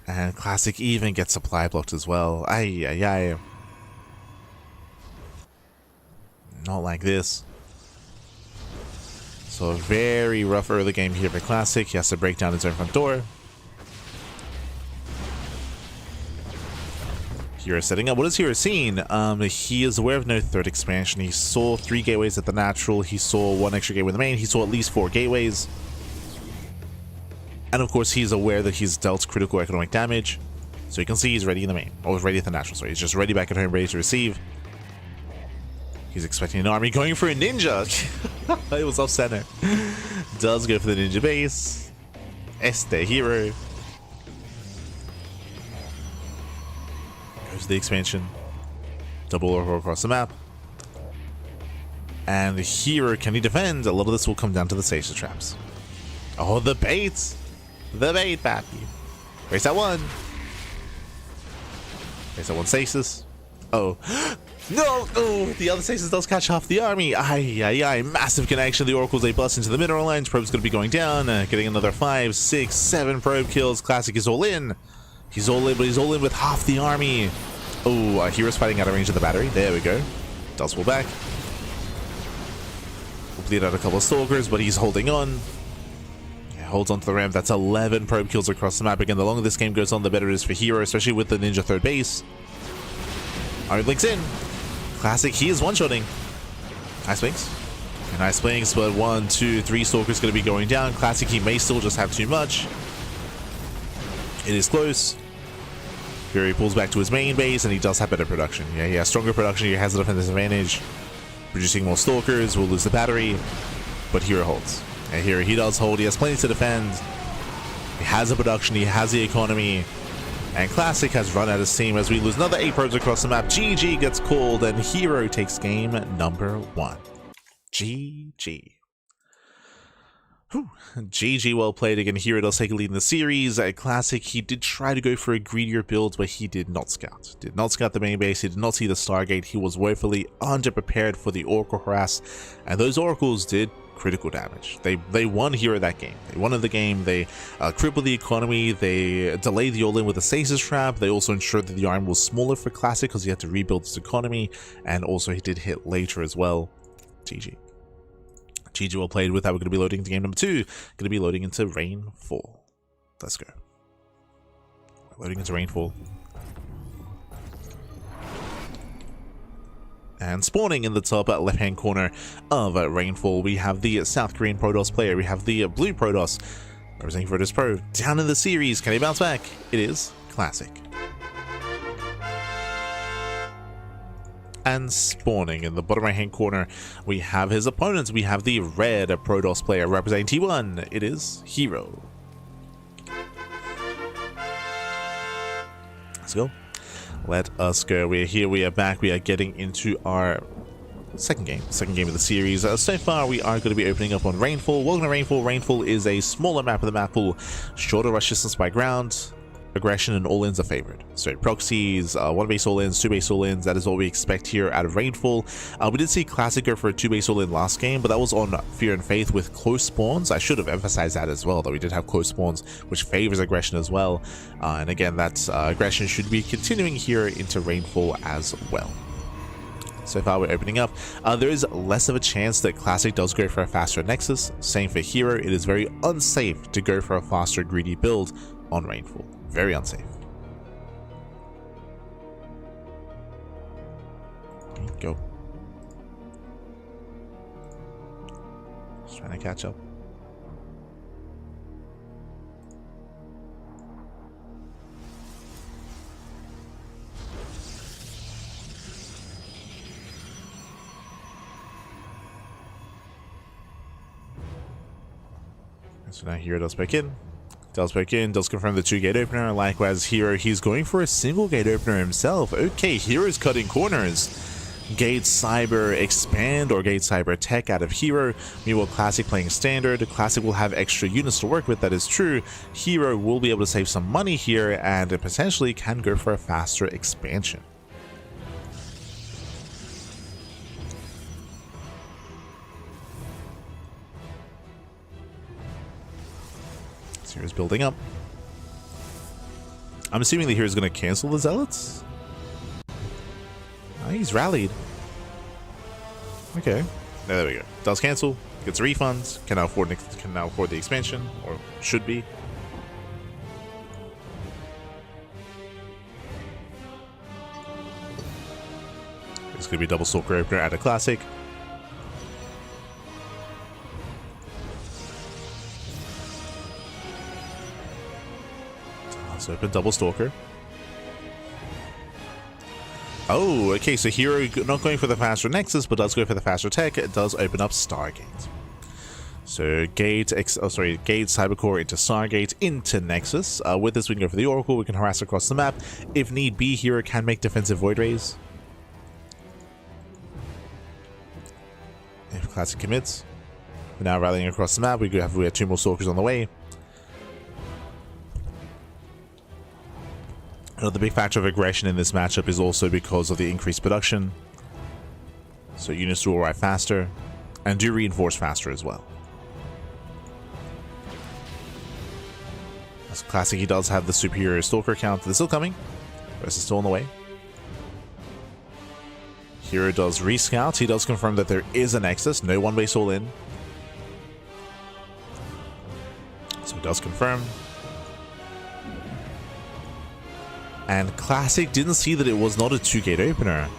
And Classic even gets supply blocked as well. Ay, ay, ay. Not like this. So a very rough early game here for Classic. He has to break down his own front door. herO setting up. What is herO seeing? He is aware of no 3rd expansion. He saw 3 gateways at the natural. He saw 1 extra gateway in the main. He saw at least 4 gateways. And of course, he's aware that he's dealt critical economic damage. So you can see he's ready in the main. Or ready at the natural. Sorry, he's just ready back at home, ready to receive. He's expecting an army, going for a ninja. It was off center. Does go for the ninja base. herO. Goes Goes the expansion. Double Oracle across the map. And herO, can he defend? A lot of this will come down to the stasis traps. Oh, the bait! The bait, pappy. Race that one. Race that one stasis. Oh. No! Oh, the other stasis does catch half the army. Ay, ay, ay. Massive connection. The Oracles, they bust into the mineral lines. Probe's going to be going down. Getting another 5, 6, 7 probe kills. Classic is all in. He's all in, but he's all in with half the army. Oh, hero's fighting out of range of the battery. There we go. Does pull back. We'll bleed out a couple of stalkers, but he's holding on. Yeah, holds onto the ramp. That's 11 probe kills across the map. Again, the longer this game goes on, the better it is for herO, especially with the ninja third base. Iron Blink's in. Classic, he is one-shotting. Nice swings. Okay, nice swings, but 1, 2, 3 stalkers going to be going down. Classic, he may still just have too much. It is close. Fury pulls back to his main base, and he does have better production. Yeah, he has stronger production. He has a defensive advantage. Producing more stalkers, will lose the battery, but herO holds. And here he does hold. He has plenty to defend. He has the production. He has the economy. And Classic has run out of steam as we lose another 8 probes across the map. GG gets called, and herO takes game number 1. GG. Whew. GG, well played. Again, herO does take a lead in the series. At Classic, he did try to go for a greedier build, but he did not scout. Did not scout the main base. He did not see the Stargate. He was woefully underprepared for the Oracle harass, and those Oracles did critical damage. They won herO that game. They won the game. They crippled the economy. They delayed the all-in with a stasis trap. They also ensured that the arm was smaller for Classic because he had to rebuild his economy, and also he did hit later as well. GG. GG, well played. With that, we're going to be loading into game number 2. Going to be loading into Rainfall. Let's go. Loading into Rainfall. And spawning in the top left-hand corner of Rainfall, we have the South Korean Protoss player. We have the blue Protoss representing Protoss Pro. Down in the series, can he bounce back? It is Classic. And spawning in the bottom right-hand corner, we have his opponents. We have the red Protoss player representing T1. It is herO. Let's go. Let us go. We're here. We are back. We are getting into our second game of the series. So far, we are going to be opening up on Rainfall. Welcome to Rainfall. Rainfall is a smaller map of the map pool, shorter rush distance by ground. Aggression and all-ins are favored. So proxies, 1 base all-ins, 2 base all-ins, that is what we expect here out of Rainfall. We did see Classic go for a 2 base all-in last game, but that was on Fear and Faith with close spawns. I should have emphasized that as well, that we did have close spawns, which favors aggression as well. And again, that aggression should be continuing here into Rainfall as well. So far, we're opening up. There is less of a chance that Classic does go for a faster Nexus. Same for herO. It is very unsafe to go for a faster greedy build on Rainfall. Very unsafe. Go. Just trying to catch up. So now herO does back in. Does poke in, does confirm the 2-gate opener. Likewise, herO, he's going for a single gate opener himself. Okay, herO's cutting corners. Gate Cyber Expand or Gate Cyber Tech out of herO. Meanwhile, Classic playing standard. Classic will have extra units to work with, that is true. herO will be able to save some money here and potentially can go for a faster expansion. hero's building up. I'm assuming the hero's going to cancel the zealots. Oh, he's rallied. Okay, there we go. Does cancel. Gets refunds. Can now afford the expansion, or should be. It's going to be double Stalker opener at a classic. Let's open double Stalker. Oh, okay, so herO not going for the faster Nexus, but does go for the faster tech. It does open up Stargate. So Gate, Gate, Cybercore into Stargate, into Nexus. With this, we can go for the Oracle. We can harass across the map. If need be, here it can make defensive Void Rays. If Classic commits. We're now rallying across the map. We have 2 more Stalkers on the way. Another big factor of aggression in this matchup is also because of the increased production. So units do arrive faster and do reinforce faster as well. As Classic, he does have the superior Stalker count. They're still coming. The rest is still on the way. herO does rescout. He does confirm that there is a Nexus. No one base all in. So he does confirm. And Classic didn't see that it was not a 2-gate opener.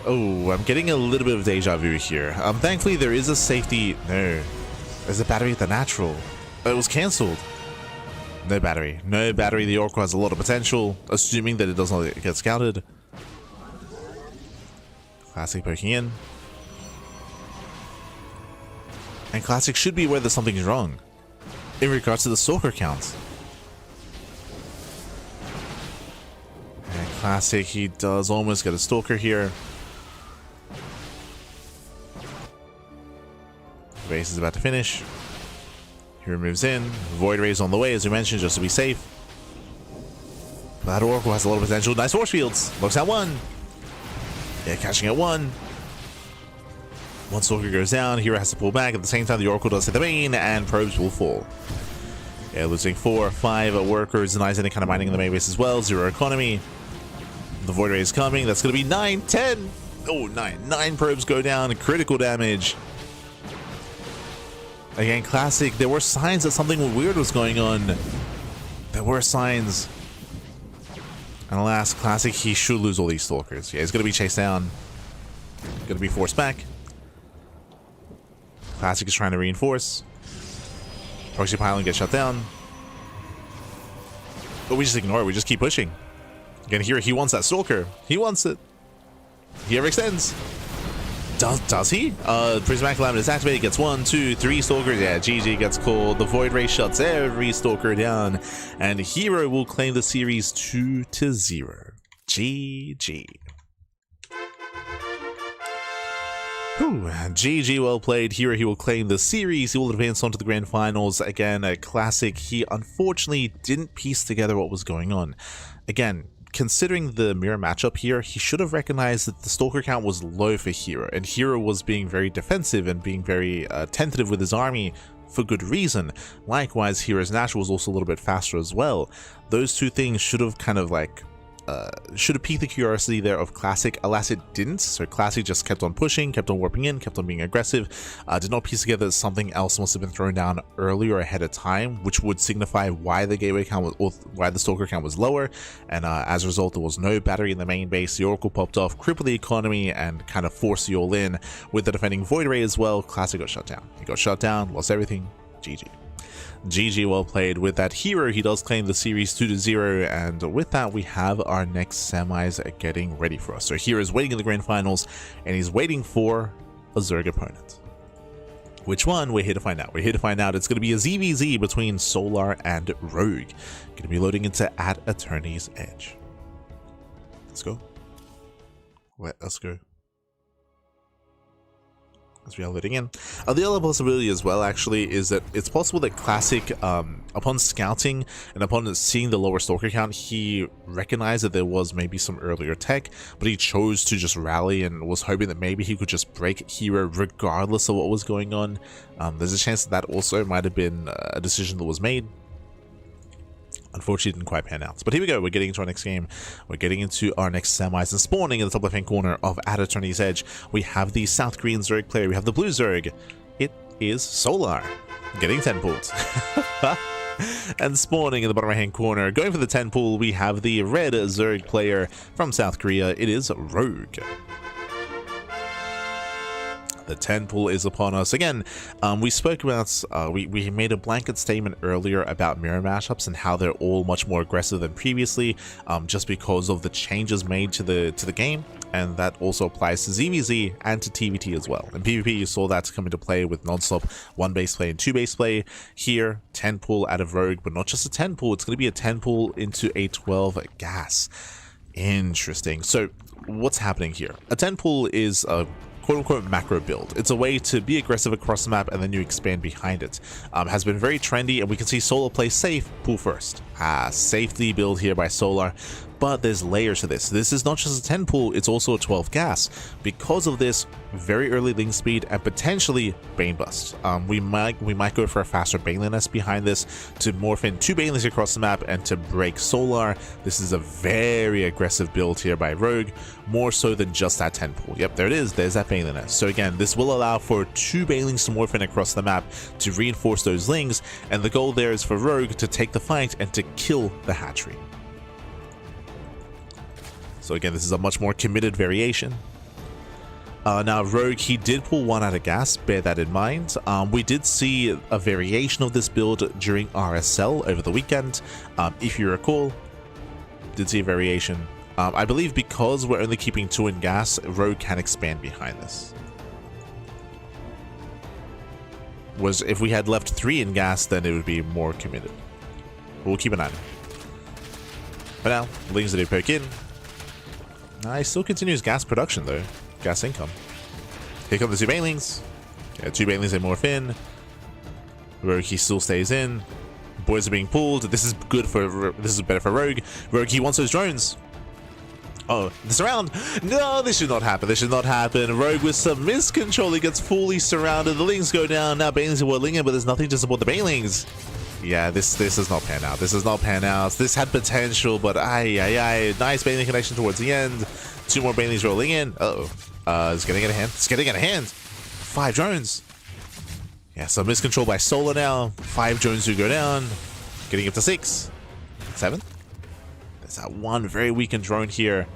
Oh, I'm getting a little bit of deja vu here. Thankfully, there is a safety. No. There's a battery at the natural. Oh, it was cancelled. No battery. No battery. The Oracle has a lot of potential, assuming that it does not get scouted. Classic poking in. And Classic should be aware that something's wrong in regards to the Stalker count. And Classic, he does almost get a Stalker here. Base is about to finish. herO moves in. Void Rays on the way, as we mentioned, just to be safe. That Oracle has a lot of potential. Nice force fields. Looks at 1. Yeah, catching at 1. 1 Stalker goes down. herO has to pull back. At the same time, the Oracle does hit the main, and probes will fall. Yeah, losing 4 or 5 workers. Denies any kind of mining in the main base as well. 0 economy. The Void Ray is coming. That's going to be 9, 10. Oh, 9. 9 probes go down. Critical damage. Again, Classic, there were signs that something weird was going on. There were signs. And alas, Classic, he should lose all these Stalkers. Yeah, he's going to be chased down. Going to be forced back. Classic is trying to reinforce. Proxy Pylon gets shut down. But we just ignore it. We just keep pushing. Again, here, he wants that Stalker. He wants it. He overextends. Does he? Prismatic Calamity is activated, gets 1, 2, 3 Stalkers. Yeah, GG gets called. The Void Ray shuts every Stalker down. And herO will claim the series 2-0. GG. Whew. GG, well played. herO, he will claim the series. He will advance on to the grand finals. Again, a Classic. He unfortunately didn't piece together what was going on. Again, considering the mirror matchup here, he should have recognized that the Stalker count was low for herO, and herO was being very defensive and being very tentative with his army for good reason. Likewise, herO's natural was also a little bit faster as well. Those two things should have kind of like should have piqued the curiosity there of Classic. Alas, it didn't. So Classic just kept on pushing, kept on warping in, kept on being aggressive. Did not piece together that something else must have been thrown down earlier ahead of time, which would signify why the gateway count was, or why the Stalker count was lower. And as a result, there was no battery in the main base. The Oracle popped off, crippled the economy, and kind of forced you all in with the defending Void Ray as well. Classic got shut down. He got shut down, lost everything. GG. GG, well played. With that, herO, he does claim the series 2-0, and with that, we have our next semis getting ready for us. So herO is waiting in the grand finals, and he's waiting for a Zerg opponent. Which one? We're here to find out. We're here to find out. It's going to be a ZVZ between Solar and Rogue. Going to be loading into at Attorney's Edge. Let's go. Let's go. As we are loading in. The other possibility as well, actually, is that it's possible that Classic, upon scouting and upon seeing the lower Stalker count, he recognized that there was maybe some earlier tech, but he chose to just rally and was hoping that maybe he could just break herO regardless of what was going on. There's a chance that that also might have been a decision that was made. Unfortunately, didn't quite pan out. But here we go. We're getting into our next game. We're getting into our next semis, and spawning in the top left-hand corner of At Attorney's Edge, we have the South Green Zerg player. We have the Blue Zerg. It is Solar, getting 10 pulled. And spawning in the bottom right-hand corner, going for the 10 pull, we have the Red Zerg player from South Korea. It is Rogue. The 10 pool is upon us. Again, we spoke about, we made a blanket statement earlier about mirror matchups and how they're all much more aggressive than previously, just because of the changes made to the game, and that also applies to ZVZ and to TVT as well. In PvP, you saw that come into play with non-stop 1 base play and 2 base play. Here, 10 pool out of Rogue, but not just a 10 pool, it's going to be a 10 pool into a 12 gas. Interesting. So, what's happening here? A 10 pool is a quote-unquote macro build. It's a way to be aggressive across the map and then you expand behind it. Has been very trendy, and we can see Solar play safe, pool first. Safety build here by Solar, but there's layers to this. This is not just a 10 pool, it's also a 12 gas. Because of this, very early link speed and potentially Bane Bust. We might go for a faster Baneliness behind this to morph in 2 Banelings across the map and to break Solar. This is a very aggressive build here by Rogue, more so than just that 10 pool. Yep, there it is, there's that Baneliness. So again, this will allow for 2 Banelings to morph in across the map to reinforce those lings, and the goal there is for Rogue to take the fight and to kill the hatchery. So again, this is a much more committed variation. Now, Rogue, he did pull 1 out of gas, bear that in mind. We did see a variation of this build during RSL over the weekend. If you recall, did see a variation. I believe because we're only keeping 2 in gas, Rogue can expand behind this. Was if we had left 3 in gas, then it would be more committed. We'll keep an eye on it. For now, Lings that do poke in. He still continues gas production though. Gas income. Here come the 2 Banelings. Yeah, 2 Banelings they morph in. Rogue, he still stays in. Boys are being pulled. This is good for. This is better for Rogue. Rogue, he wants those drones. Oh, this round. No, this should not happen. This should not happen. Rogue with some miscontrol. He gets fully surrounded. The Lings go down. Now Banelings are whirling in, but there's nothing to support the Banelings. Yeah, this does not pan out. This does not pan out. This had potential, but nice Baneling connection towards the end. 2 more Banelings rolling in. It's getting out of hand. It's getting out of hand. 5 drones. Yeah, so miscontrol by Solar now. 5 drones do go down. Getting up to 6. 7. There's that 1 very weakened drone here.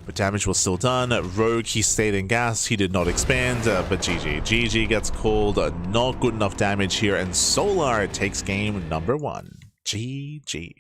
But damage was still done. Rogue, he stayed in gas. He did not expand, but GG. GG gets called. Not good enough damage here, and Solar takes game number 1. GG.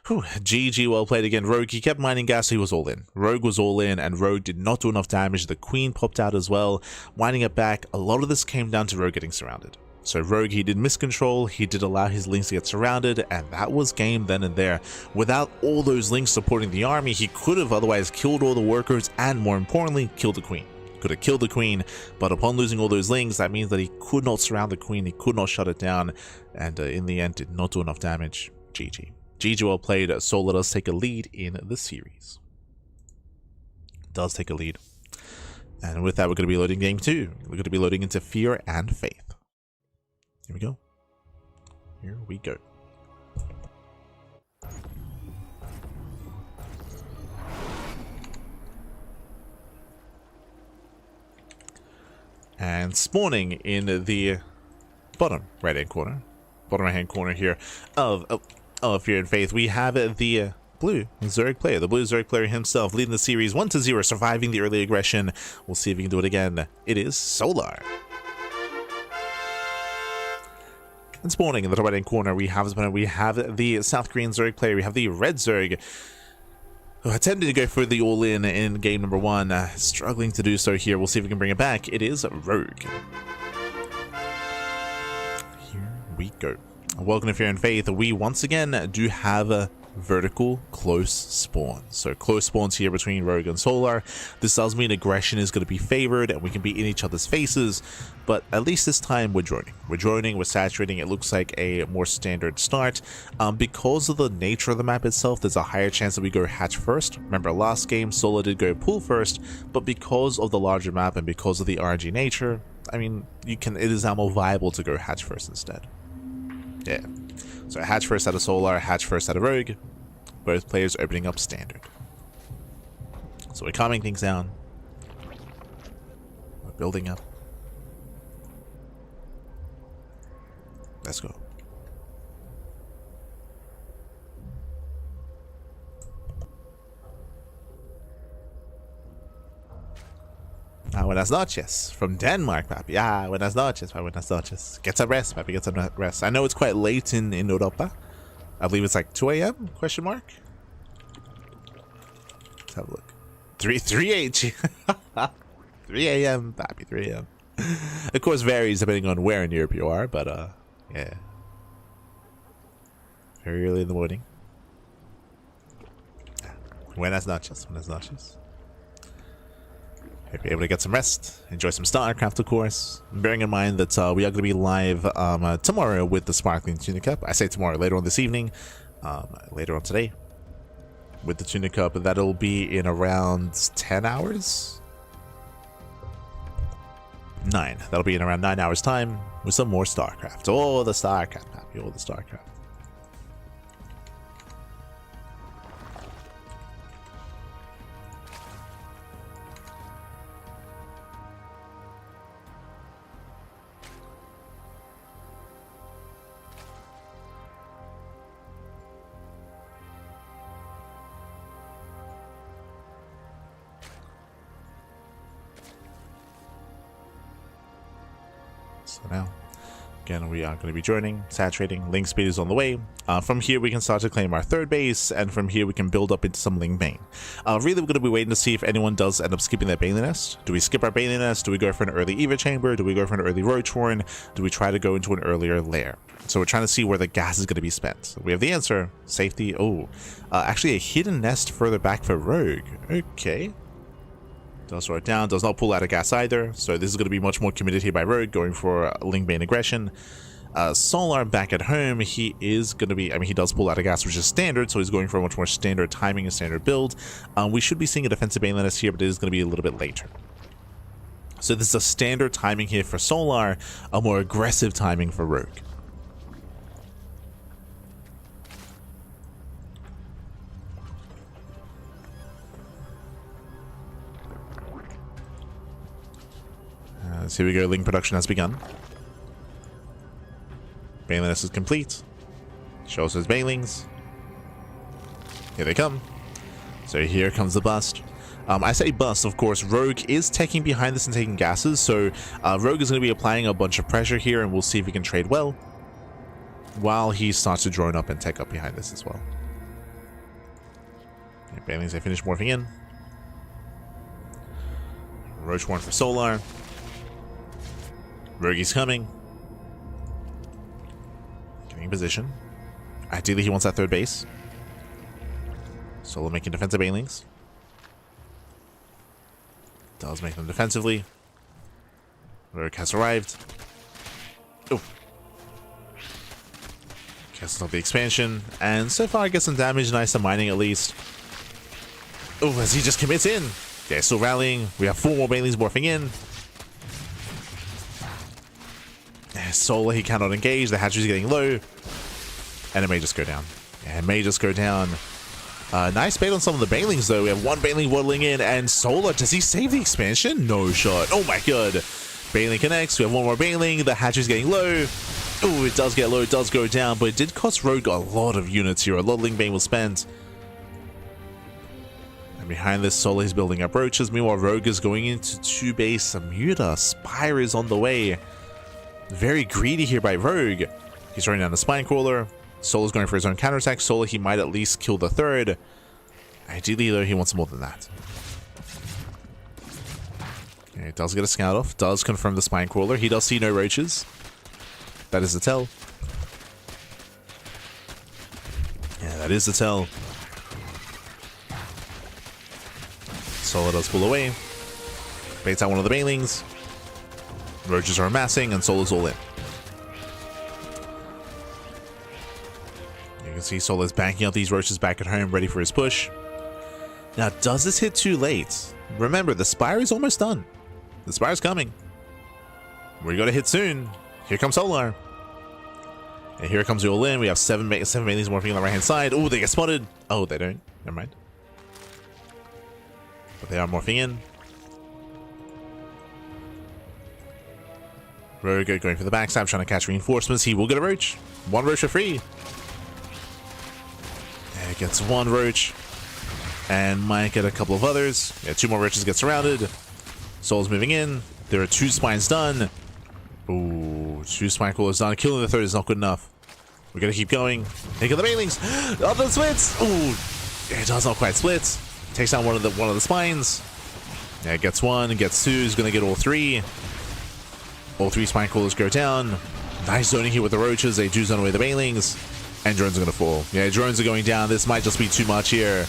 Whew, GG, well played again. Rogue, he kept mining gas, he was all in. Rogue was all in, and Rogue did not do enough damage. The Queen popped out as well, winding it back. A lot of this came down to Rogue getting surrounded. So Rogue, he did miscontrol, he did allow his Lings to get surrounded, and that was game then and there. Without all those Lings supporting the army, he could have otherwise killed all the workers, and more importantly, killed the Queen. Could have killed the Queen, but upon losing all those Lings, that means that he could not surround the Queen, he could not shut it down, and in the end did not do enough damage. GG. GG, well played. Solar does take a lead in the series. Does take a lead. And with that, we're going to be loading game 2. We're going to be loading into Fear and Faith. Here we go. Here we go. And spawning in the bottom right-hand corner, here of Fear and Faith, we have the blue Zerg player, the blue Zerg player himself, leading the series 1-0, surviving the early aggression. We'll see if he can do it again. It is Solar. And spawning in the top right-hand corner, we have the South Korean Zerg player. We have the red Zerg, who attempted to go for the all-in in game number 1, struggling to do so here. We'll see if we can bring it back. It is Rogue. Here we go. Welcome to Fear and Faith. We once again do have a vertical close spawns. So close spawns here between Rogue and Solar. This does mean aggression is going to be favored and we can be in each other's faces, but at least this time we're droning. We're saturating. It looks like a more standard start. Because of the nature of the map itself, there's a higher chance that we go hatch first. Remember last game, Solar did go pool first, but because of the larger map and because of the RNG nature, I mean, it is now more viable to go hatch first instead. Yeah. So hatch first out of Solar, hatch first out of Rogue. Both players opening up standard. So we're calming things down. We're building up. Let's go. Ah, buenas noches. From Denmark, papi. Ah, buenas noches, papi. Buenas noches. Get some rest, papi. Get some rest. I know it's quite late in Europa. I believe it's like 2 a.m. question mark. Let's have a look. 3 a.m. papi. 3 a.m. Of course, varies depending on where in Europe you are, but yeah. Very early in the morning. Buenas noches. Buenas noches. Be able to get some rest, enjoy some StarCraft, of course. Bearing in mind that we are going to be live tomorrow with the Sparkling Tuna Cup. I say tomorrow, later on this evening, later on today, with the Tuna Cup. That'll be in around 10 hours? 9. That'll be in around 9 hours' time with some more StarCraft. Oh, the StarCraft, papi. Oh, the StarCraft. So now, again, we are going to be joining, saturating. Link speed is on the way. From here, we can start to claim our third base, and from here, we can build up into some Link Bane. Really, we're going to be waiting to see if anyone does end up skipping their Bailey Nest. Do we skip our Bailey Nest? Do we go for an early Eva Chamber? Do we go for an early Roach Horn? Do we try to go into an earlier lair? So we're trying to see where the gas is going to be spent. We have the answer. Safety. Oh, actually, a hidden nest further back for Rogue. Okay. Does slow it down, does not pull out of gas either, so this is going to be much more committed here by Rogue, going for Link Bane aggression. Solar back at home, he is going to be, I mean, he does pull out of gas, which is standard, so he's going for a much more standard timing and standard build. We should be seeing a defensive Bane Linus here, but it is going to be a little bit later. So this is a standard timing here for Solar, a more aggressive timing for Rogue. So here we go, Link production has begun. Baneliness is complete. Shows his Banelings. Here they come. So here comes the bust. I say bust, of course. Rogue is taking behind this and taking gases, so Rogue is going to be applying a bunch of pressure here, and we'll see if he can trade well, while he starts to drone up and tech up behind this as well. Okay, Banelings, they finish morphing in. Roach Warren for Solar. Rogue's coming. Getting in position. Ideally, he wants that third base. Solo making defensive Banelings. Does make them defensively. Rogue has arrived. Oh. Cancels off the expansion. And so far, I get some damage. Nice to mining at least. Oh, as he just commits in. They're still rallying. We have 4 more Banelings morphing in. Solar, he cannot engage. The hatchery's getting low. And it may just go down. Yeah, it may just go down. Nice bait on some of the Banelings, though. We have 1 Baneling waddling in. And Solar, does he save the expansion? No shot. Oh my god. Baneling connects. We have 1 more Baneling. The hatchery's getting low. Oh, it does get low. It does go down. But it did cost Rogue a lot of units here. A lot of Link Bane was spent. And behind this, Solar is building up roaches. Meanwhile, Rogue is going into 2 base. Muta. Spire is on the way. Very greedy here by Rogue. He's running down the Spine Crawler. Solar's going for his own counterattack. Solar, he might at least kill the third. Ideally, though, he wants more than that. Okay, it does get a scout off. Does confirm the Spine Crawler. He does see no roaches. That is the tell. Yeah, that is the tell. Solar does pull away. Baits out one of the Banelings. Roaches are amassing, and Solar's all in. You can see Solar's banking up these roaches back at home, ready for his push. Now, does this hit too late? Remember, the Spire is almost done. The Spire's coming. We're going to hit soon. Here comes Solar. And here comes the all-in. We have 7 Banelings morphing on the right-hand side. Oh, they get spotted. Oh, they don't. Never mind. But they are morphing in. Rogue going for the backstab, trying to catch reinforcements. He will get a roach. 1 roach for free. Yeah, gets 1 roach. And might get a couple of others. Yeah, 2 more roaches get surrounded. Soul's moving in. There are 2 spines done. Ooh, 2 spine crawlers done. Killing the 3rd is not good enough. We gotta keep going. Take out the banelings. Up the splits. Ooh, it does not quite split. Takes down one of the spines. Yeah, gets 1, gets 2. He's gonna get all 3. All 3 spine crawlers go down. Nice zoning here with the roaches. They do zone away the banelings. And drones are gonna fall. Yeah, drones are going down. This might just be too much here.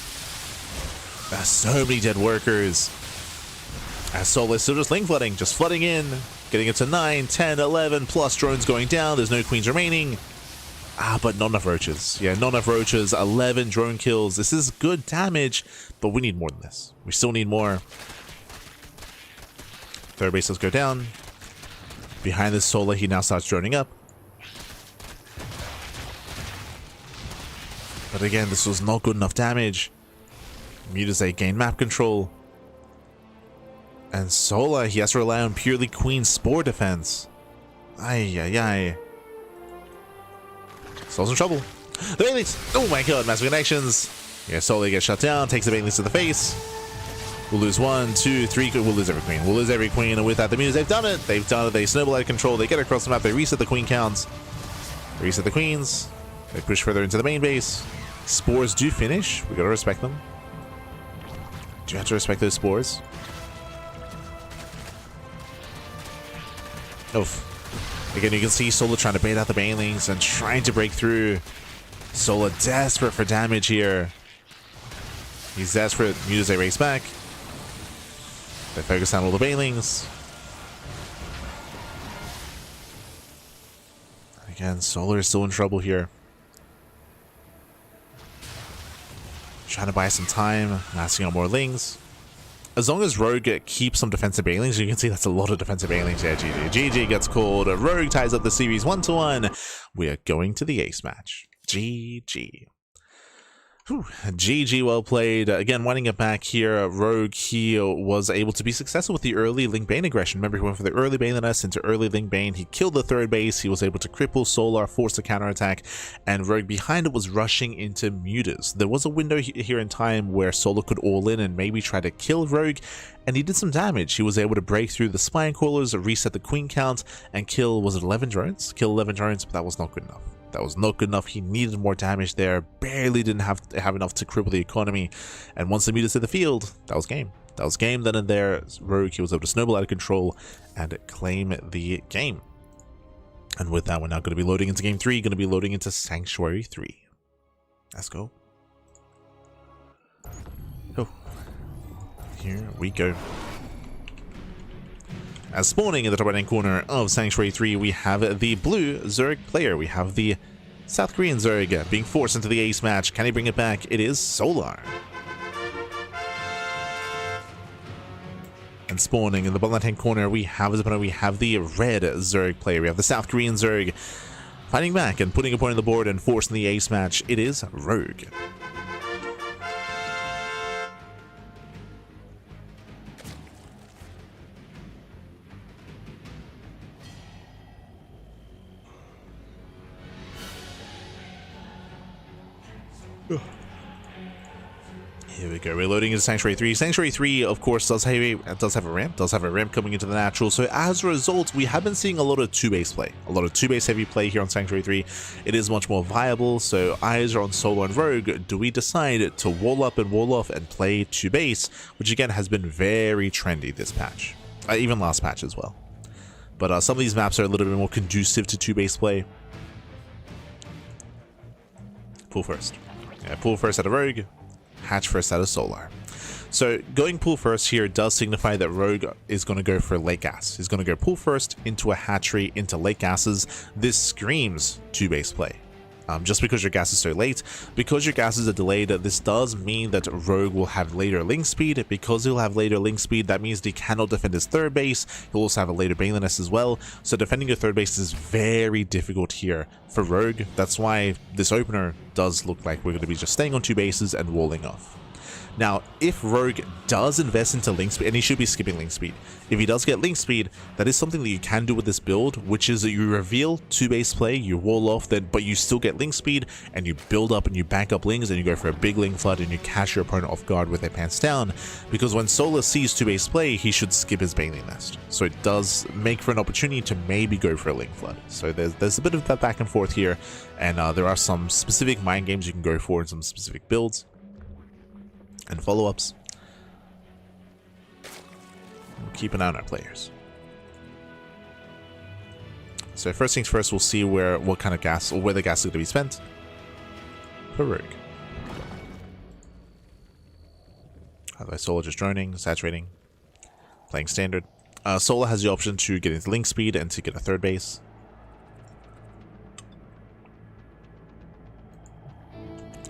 There's so many dead workers. As Soul is still just link flooding. Just flooding in. Getting it to 9, 10, 11. Plus drones going down. There's no queens remaining. But not enough roaches. Yeah, not enough roaches. 11 drone kills. This is good damage, but we need more than this. We still need more. 3rd base does go down. Behind this Solar, he now starts droning up. But again, this was not good enough damage. Mutazay gain map control. And Solar, he has to rely on purely Queen Spore defense. Ay, ay, ay. Soul's in trouble. The Banelings! Oh my god, massive connections. Yeah, Solar gets shut down, takes the Banelings to the face. We'll lose 1, 2, 3, we'll lose every queen. We'll lose every queen, and with that, the Mutas, they've done it! They've done it, they snowball out of control, they get across the map, they reset the queen counts. They reset the queens. They push further into the main base. Spores do finish. We gotta respect them. Do you have to respect those spores? Oof. Again, you can see Solar trying to bait out the banelings and trying to break through. Solar desperate for damage here. He's desperate. Mutazay race back. They focus on all the banelings. Again, Solar is still in trouble here. Trying to buy some time, asking on more lings. As long as Rogue keeps some defensive banelings, you can see that's a lot of defensive banelings. Yeah, GG. GG gets called. Rogue ties up the series 1-1. We are going to the ace match. GG. Whew. GG, well played. Again, winding it back here, Rogue, he was able to be successful with the early Link Bane aggression. Remember, he went for the early Baneless into early Link Bane. He killed the 3rd base. He was able to cripple Solar, force a counterattack, and Rogue behind it was rushing into Mutas. There was a window here in time where Solar could all in and maybe try to kill Rogue, and he did some damage. He was able to break through the spine crawlers, reset the queen count, and kill, was it 11 drones? Kill 11 drones, but that was not good enough. That was not good enough. He needed more damage there. Barely didn't have enough to cripple the economy. And once the Mutas hit the field, that was game. That was game. Then and there, Rogue, he was able to snowball out of control and claim the game. And with that, we're now going to be loading into Game 3. Going to be loading into Sanctuary 3. Let's go. Oh. Here we go. As spawning in the top right hand corner of Sanctuary 3, we have the blue Zerg player. We have the South Korean Zerg being forced into the ace match. Can he bring it back? It is Solar. And spawning in the bottom left hand corner, we have the red Zerg player. We have the South Korean Zerg fighting back and putting a point on the board and forcing the ace match. It is Rogue. Here we go, we're loading into Sanctuary 3. Sanctuary 3, of course, does have a ramp coming into the natural, so as a result, we have been seeing a lot of 2-base play. A lot of 2-base heavy play here on Sanctuary 3. It is much more viable, so eyes are on Solar and Rogue. Do we decide to wall up and wall off and play 2-base, which again has been very trendy this patch. Even last patch as well. But some of these maps are a little bit more conducive to 2-base play. Pull first. Yeah, pull first out of Rogue. Hatch first out of Solar. So going pull first here does signify that Rogue is going to go for late gas. He's going to go pull first into a hatchery into late gases. This screams 2-base play. Just because your gas is so late, because your gases are delayed, this does mean that Rogue will have later link speed. Because he'll have later link speed, that means he cannot defend his 3rd base. He'll also have a later Baneliness as well. So defending your 3rd base is very difficult here for Rogue. That's why this opener does look like we're going to be just staying on 2 bases and walling off. Now, if Rogue does invest into Link Speed, and he should be skipping Link Speed, if he does get Link Speed, that is something that you can do with this build, which is that you reveal 2-base play, you wall off, but you still get Link Speed, and you build up and you back up Lings, and you go for a big Link Flood, and you catch your opponent off guard with their pants down, because when Solar sees 2-base play, he should skip his Baneling Nest. So it does make for an opportunity to maybe go for a Link Flood. So there's a bit of that back and forth here, and there are some specific mind games you can go for in some specific builds and follow-ups. Keep an eye on our players. So first things first, we'll see what kind of gas, or where the gas is going to be spent for Rogue. Otherwise, Solar just droning, saturating, playing standard. Solar has the option to get into Link Speed and to get a 3rd base.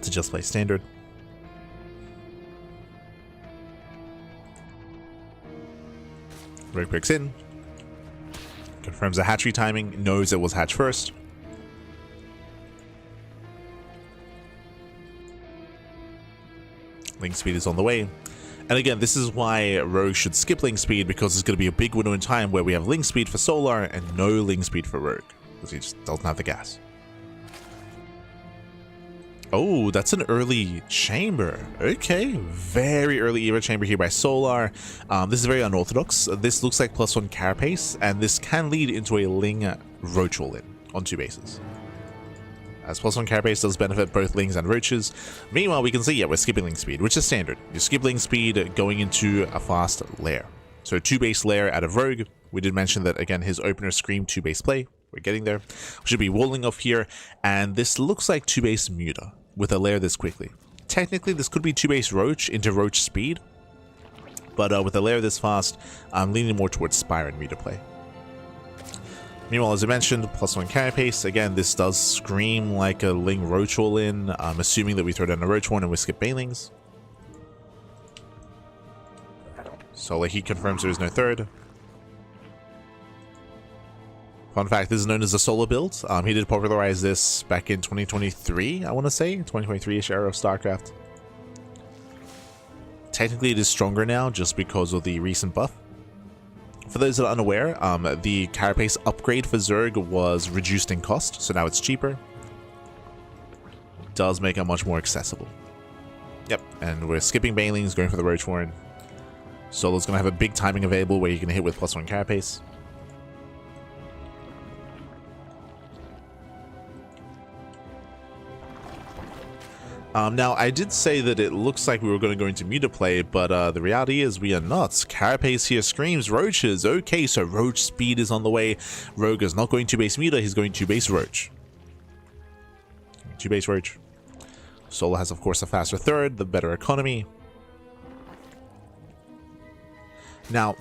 To just play standard. Rogue breaks in, confirms the hatchery timing, knows it was hatch first. Link Speed is on the way. And again, this is why Rogue should skip Link Speed, because it's going to be a big window in time where we have Link Speed for Solar and no Link Speed for Rogue, because he just doesn't have the gas. Oh, that's an early chamber. Okay, very early Era chamber here by Solar. This is very unorthodox. This looks like +1 Carapace, and this can lead into a Ling Roach all-in on 2 bases. As +1 Carapace does benefit both Lings and Roaches. Meanwhile, we can see, yeah, we're skipping Link Speed, which is standard. You skip Link Speed going into a fast lair. So 2-base lair out of Rogue. We did mention that, again, his opener screamed 2-base play. We're getting there. We should be walling off here, and this looks like 2-base Muta with a lair this quickly. Technically, this could be 2-base Roach into Roach Speed, but with a lair this fast, I'm leaning more towards Spire and Muta play. Meanwhile, as I mentioned, +1 Carapace. Again, this does scream like a Ling Roach all-in. I'm assuming that we throw down a Roach one and we skip Banelings. Solar Heat confirms there is no 3rd. Fun fact, this is known as the Solar build. He did popularize this back in 2023, I want to say. 2023-ish era of StarCraft. Technically, it is stronger now just because of the recent buff. For those that are unaware, the Carapace upgrade for Zerg was reduced in cost, so now it's cheaper. Does make it much more accessible. Yep, and we're skipping Banelings, going for the Roach Warren. Solar's going to have a big timing available where you can hit with +1 Carapace. Now, I did say that it looks like we were going to go into Muta play, but the reality is we are not. Carapace here screams Roaches. Okay, so Roach Speed is on the way. Rogue is not going 2-base Muta, he's going 2-base Roach. 2-base Roach. Solar has, of course, a faster 3rd, the better economy. Now,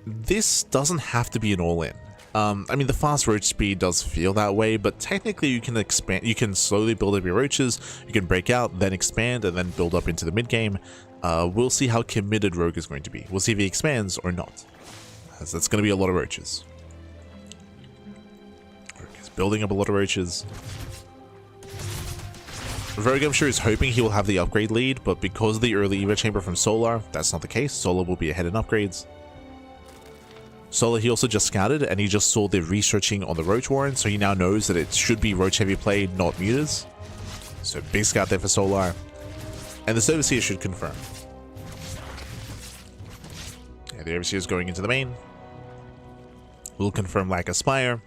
this doesn't have to be an all-in. I mean, the fast Roach Speed does feel that way, but technically you can expand, you can slowly build up your Roaches, you can break out, then expand, and then build up into the mid-game. We'll see how committed Rogue is going to be. We'll see if he expands or not, as that's going to be a lot of Roaches. Rogue is building up a lot of Roaches. Rogue, I'm sure, is hoping he will have the upgrade lead, but because of the early Eva chamber from Solar, that's not the case. Solar will be ahead in upgrades. Solar, he also just scouted, and he just saw the researching on the Roach Warren, so he now knows that it should be Roach heavy play, not Mutas. So big scout there for Solar. And the Overseer should confirm. Yeah, the Overseer is going into the main. We'll confirm lack of Spire.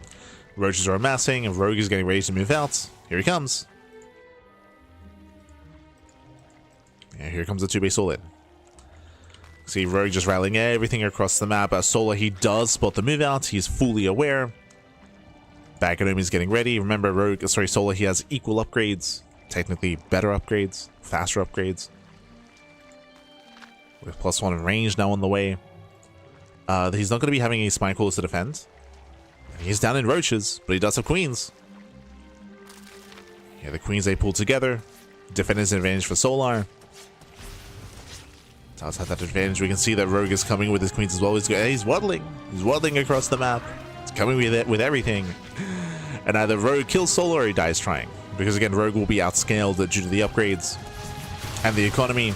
Roaches are amassing, and Rogue is getting ready to move out. Here he comes. Yeah, here comes the 2-base all-in. See Rogue just rallying everything across the map. Solar, he does spot the move out. He's fully aware. Back at home, he's getting ready. Remember, Solar, he has equal upgrades. Technically better upgrades. Faster upgrades. With +1 in range now on the way. He's not going to be having any Spine Callers to defend. He's down in Roaches, but he does have Queens. Yeah, the Queens they pull together. Defender's advantage for Solar. Does have that advantage. We can see that Rogue is coming with his Queens as well. He's waddling. He's waddling across the map. He's coming with everything. And either Rogue kills Solar or he dies trying. Because again, Rogue will be outscaled due to the upgrades and the economy.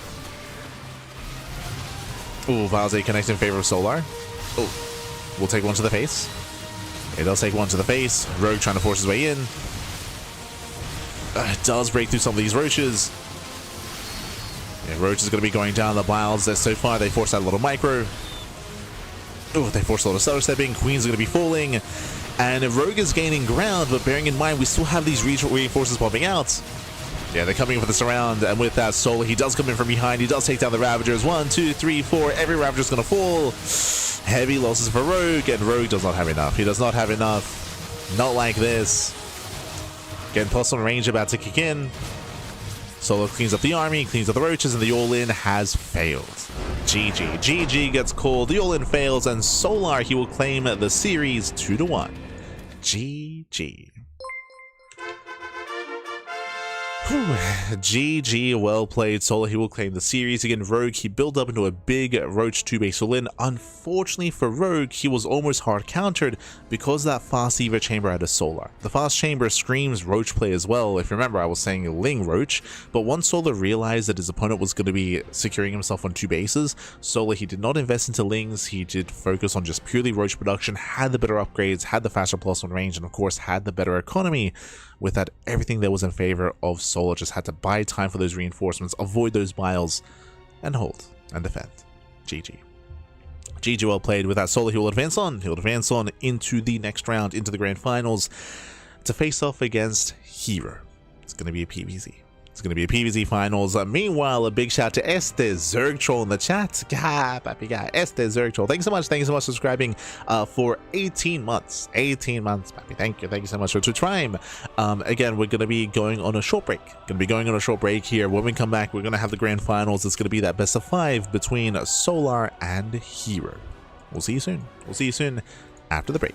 Ooh, Valze connects in favor of Solar. Oh, we'll take one to the face. It does take one to the face. Rogue trying to force his way in. It does break through some of these roaches. Yeah, Roach is going to be going down the wilds. So far, they forced out a little micro. Oh, they forced a little stutter stepping. Queen's going to be falling. And Rogue is gaining ground, but bearing in mind, we still have these reinforcements popping out. Yeah, they're coming in for the surround, and with that Solar, he does come in from behind. He does take down the Ravagers. 1, 2, 3, 4. Every Ravager's going to fall. Heavy losses for Rogue, and Rogue does not have enough. He does not have enough. Not like this. Getting plus-1 range about to kick in. Solar cleans up the army, cleans up the roaches, and the all-in has failed. GG. GG gets called, the all-in fails, and Solar, he will claim the series 2-1. GG. GG, well played. Solar, he will claim the series. Again, Rogue, he built up into a big Roach 2-base all-in. Unfortunately for Rogue, he was almost hard countered because that fast Eva chamber had a Solar. The fast chamber screams Roach play as well. If you remember, I was saying Ling Roach, but once Solar realized that his opponent was going to be securing himself on 2 bases, Solar, he did not invest into Lings. He did focus on just purely Roach production, had the better upgrades, had the faster +1 range, and of course had the better economy. With that, everything that was in favor of Solar just had to buy time for those reinforcements, avoid those biles, and hold and defend. GG. GG, well played. With that, Solar, he will advance on. He'll advance on into the next round, into the grand finals, to face off against herO. It's going to be a PvZ. It's going to be a PvZ finals. Meanwhile, a big shout to Este Zergtroll in the chat. Papi guy, Este Zergtroll. Thanks so much. Thank you so much for subscribing for 18 months. 18 months, Papi. Thank you. Thank you so much for Twitch Prime. Again, we're going to be going on a short break. Here. When we come back, we're going to have the grand finals. It's going to be that best of 5 between Solar and herO. We'll see you soon. We'll see you soon after the break.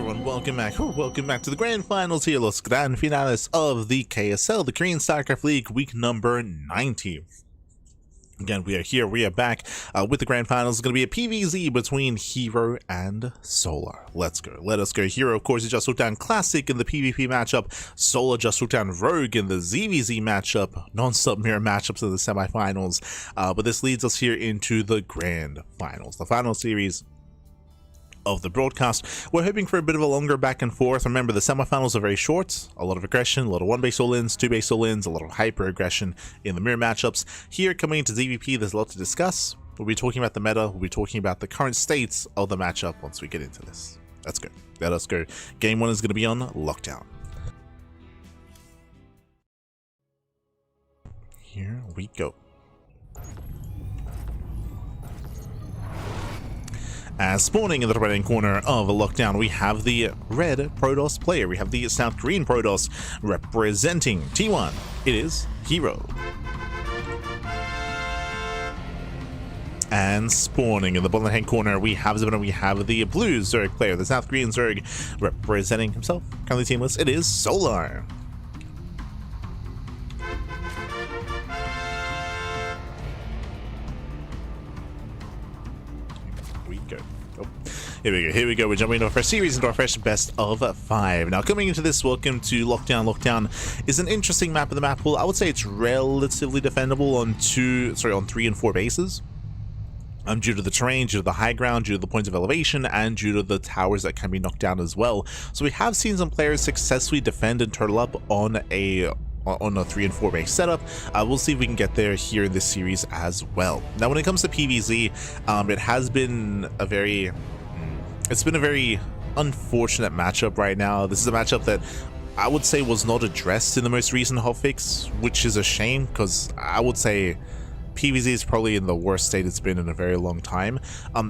everyone, welcome back. Welcome back to the grand finals here, los grand finales of the KSL, the Korean StarCraft League, week number 90. Again, we are back with the grand finals. It's going to be a PvZ between herO and Solar. Let us go. herO, of course, he just took down Classic in the PvP matchup. Solar just took down Rogue in the ZVZ matchup. Non-stop mirror matchups in the semifinals. But this leads us here into the grand finals, the final series of the broadcast. We're hoping for a bit of a longer back and forth. Remember, the semifinals are very short, a lot of aggression, a lot of 1-base all-ins, 2-base all-ins, a lot of hyper aggression in the mirror matchups. Here, coming into ZVP, there's a lot to discuss. We'll be talking about the meta, we'll be talking about the current states of the matchup once we get into this. Let's go. Let us go. Game 1 is going to be on lockdown. Here we go. As spawning in the right-hand corner of a lockdown, we have the red Protoss player. We have the South Korean Protoss representing T1. It is herO. And spawning in the bottom-hand corner, we have the blue Zerg player, the South Korean Zerg, representing himself. Currently teamless. It is Solar. Here we go. We're jumping into our first series, into our first best of 5. Now, coming into this, welcome to Lockdown. Lockdown is an interesting map of the map pool. I would say it's relatively defendable on 3 and 4 bases. Due to the terrain, due to the high ground, due to the points of elevation, and due to the towers that can be knocked down as well. So we have seen some players successfully defend and turtle up on a 3 and 4 base setup. We'll see if we can get there here in this series as well. Now, when it comes to PvZ, it has been a very unfortunate matchup right now. This is a matchup that I would say was not addressed in the most recent hotfix, which is a shame, because I would say PvZ is probably in the worst state it's been in a very long time.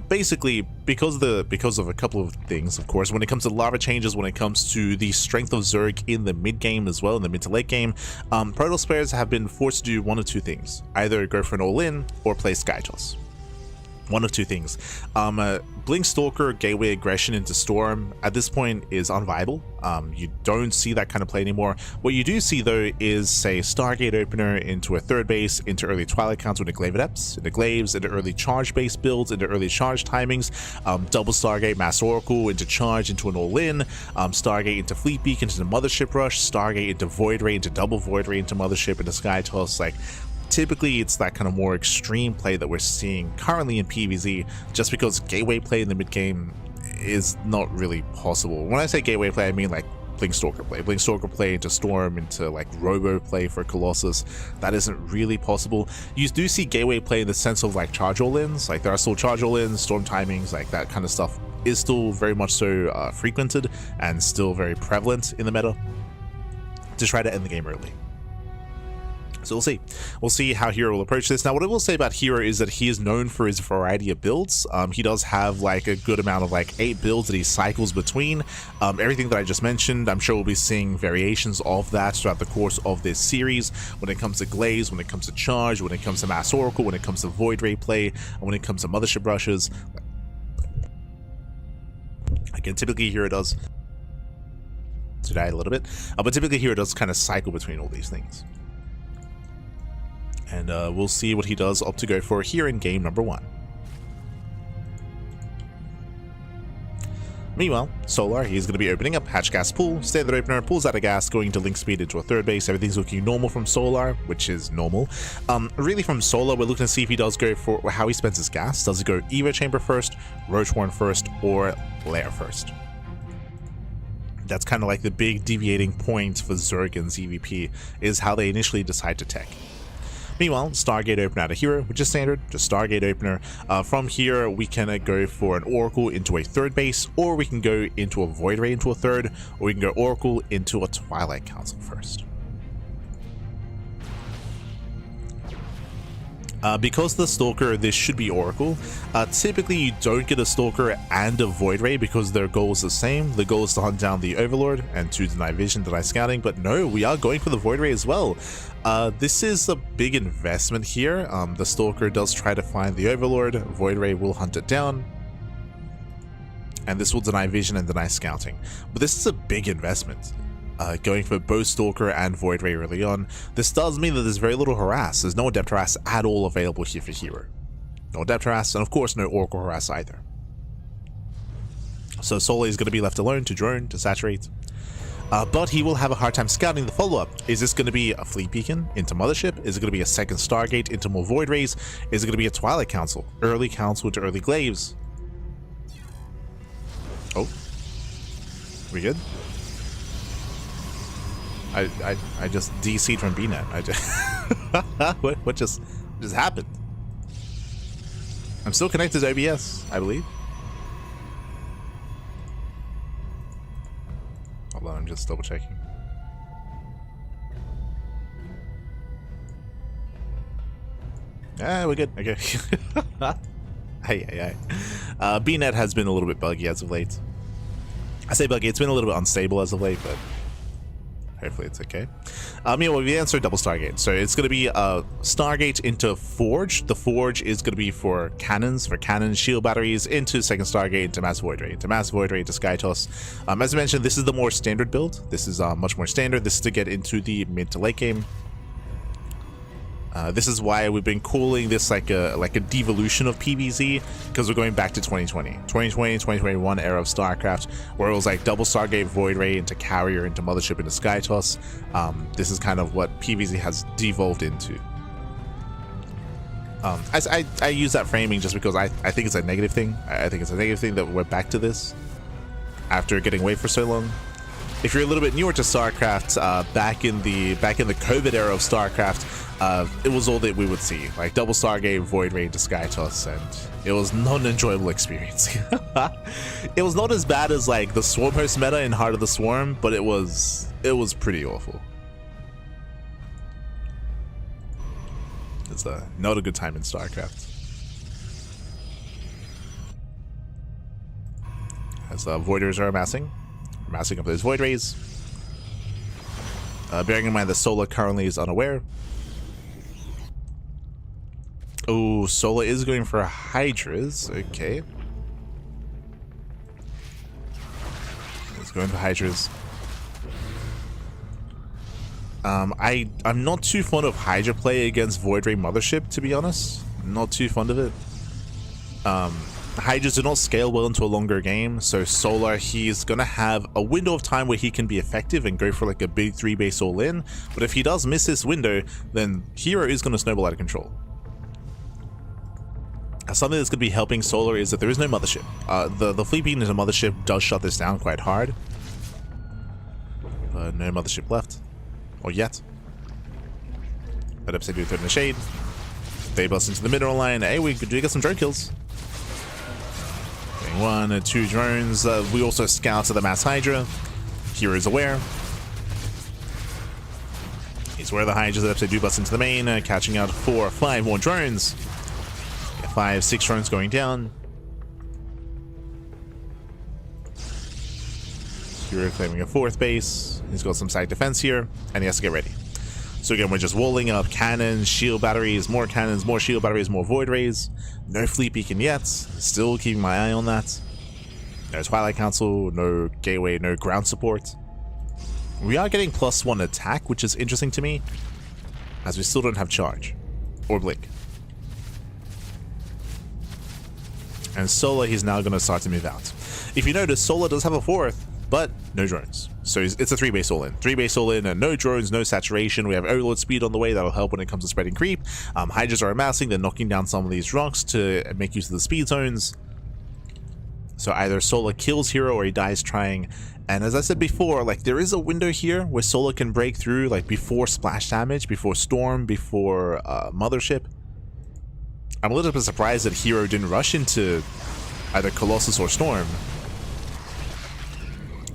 Basically, because of a couple of things, of course. When it comes to lava changes, when it comes to the strength of Zerg in the mid game as well, in the mid to late game, Protoss players have been forced to do one of two things: either go for an all-in or play Skytoss. One of two things. Blink Stalker gateway aggression into Storm at this point is unviable. You don't see that kind of play anymore. What you do see, though, is, say, Stargate Opener into a 3rd base, into early Twilight Counts into Glaive Adepts, into Glaives, into early charge base builds, into early charge timings, double Stargate, Mass Oracle, into charge, into an all-in, Stargate into Fleet Beak, into the Mothership Rush, Stargate into Void Ray, into double Void Ray, into Mothership, into Sky Toss. Like, typically, it's that kind of more extreme play that we're seeing currently in PvZ, just because gateway play in the mid game is not really possible. When I say gateway play, I mean like Blink Stalker play. Blink Stalker play into Storm, into like Robo play for Colossus. That isn't really possible. You do see gateway play in the sense of like charge all-ins. Like, there are still charge all-ins, Storm timings, like that kind of stuff is still very much so frequented and still very prevalent in the meta to try to end the game early. So we'll see how herO will approach this. Now, what I will say about herO is that he is known for his variety of builds. He does have like a good amount of like 8 builds that he cycles between. Everything that I just mentioned, I'm sure we'll be seeing variations of that throughout the course of this series. When it comes to Glaze, when it comes to Charge, when it comes to Mass Oracle, when it comes to Void Ray play, and when it comes to Mothership Rushes. Again, typically herO does die a little bit, but typically herO does kind of cycle between all these things. And we'll see what he does opt to go for here in game number 1. Meanwhile, Solar, he's going to be opening up Hatch Gas Pool, Standard Opener, pulls out a gas, going to Link Speed into a 3rd base. Everything's looking normal from Solar, which is normal. Really from Solar, we're looking to see if he does go for how he spends his gas. Does he go Evo Chamber first, Roach Horn first, or Lair first? That's kind of like the big deviating point for Zerg and ZVP, is how they initially decide to tech. Meanwhile, Stargate Opener out of herO, which is standard, just Stargate Opener. From here, we can go for an Oracle into a 3rd base, or we can go into a Void Ray into a 3rd, or we can go Oracle into a Twilight Council first. Because the Stalker, this should be Oracle. Typically, you don't get a Stalker and a Void Ray because their goal is the same. The goal is to hunt down the Overlord and to deny vision, deny scouting, but no, we are going for the Void Ray as well. This is a big investment here. The Stalker does try to find the Overlord. Void Ray will hunt it down. and this will deny vision and deny scouting. But this is a big investment. Going for both Stalker and Void Ray early on. This does mean that there's very little harass. There's no Adept harass at all available here for herO. No Adept harass, and of course no Oracle harass either. So Solar is going to be left alone to drone, to saturate. But he will have a hard time scouting the follow-up. Is this going to be a Fleet Beacon into Mothership? Is it going to be a second Stargate into more Void Rays? Is it going to be a Twilight Council? Early Council into early Glaives? Oh. We good? I just DC'd from BNet. I just what just happened? I'm still connected to OBS, I believe. Hold on, I'm just double checking. Ah, we're good. Okay. Hey. BNet has been a little bit buggy as of late. I say buggy, it's been a little bit unstable as of late, but hopefully it's okay. Yeah, well, we answered double Stargate. So it's going to be a Stargate into Forge. The Forge is going to be for cannons, shield batteries, into second Stargate, into Mass Void Ray, into Sky Toss. As I mentioned, this is the more standard build. This is much more standard. This is to get into the mid to late game. This is why we've been calling this like a devolution of PvZ, because we're going back to 2021 era of StarCraft, where it was like double Stargate, Void Ray into Carrier, into Mothership, into Sky Toss. This is kind of what PvZ has devolved into. I use that framing just because I think it's a negative thing. I think it's a negative thing that we're back to this after getting away for so long. If you're a little bit newer to StarCraft, back in the COVID era of StarCraft, it was all that we would see, like double Stargate, Void Ray, into Sky Toss, and it was not an enjoyable experience. It was not as bad as like the Swarm Host meta in Heart of the Swarm, but it was pretty awful. It's not a good time in StarCraft. As Voiders are amassing up those Void Rays. Bearing in mind that Sola currently is unaware. Oh, Sola is going for Hydras. Okay. He's going for Hydras. I'm not too fond of Hydra play against Void Ray Mothership, to be honest. I'm not too fond of it. Hydras do not scale well into a longer game, so Solar, he's gonna have a window of time where he can be effective and go for like a big 3-base all-in, but if he does miss this window, then herO is gonna snowball out of control. Something that's gonna be helping Solar is that there is no Mothership. The Fleet Beacon into Mothership does shut this down quite hard, but no Mothership left, or yet. That episode do third in the shade. They bust into the mineral line. Hey, we do get some drone kills. 1 and 2 drones. We also scout to the Mass Hydra. herO is aware. He's aware of the Hydras that do bust into the main, catching out 4 or 5 more drones. 5, 6 drones going down. herO claiming a 4th base. He's got some side defense here, and he has to get ready. So again, we're just walling up cannons, shield batteries, more cannons, more shield batteries, more Void Rays. No Fleet Beacon yet. Still keeping my eye on that. No Twilight Council, no Gateway, no ground support. We are getting +1 attack, which is interesting to me, as we still don't have charge or blink. And Solar, he's now going to start to move out. If you notice, Solar does have a 4th, but no drones. So it's a 3-base all-in. 3-base all-in and no drones, no saturation. We have Overlord speed on the way. That'll help when it comes to spreading creep. Hydras are amassing. They're knocking down some of these rocks to make use of the speed zones. So either Solar kills herO or he dies trying. And as I said before, like there is a window here where Solar can break through, like before splash damage, before storm, before Mothership. I'm a little bit surprised that herO didn't rush into either Colossus or Storm.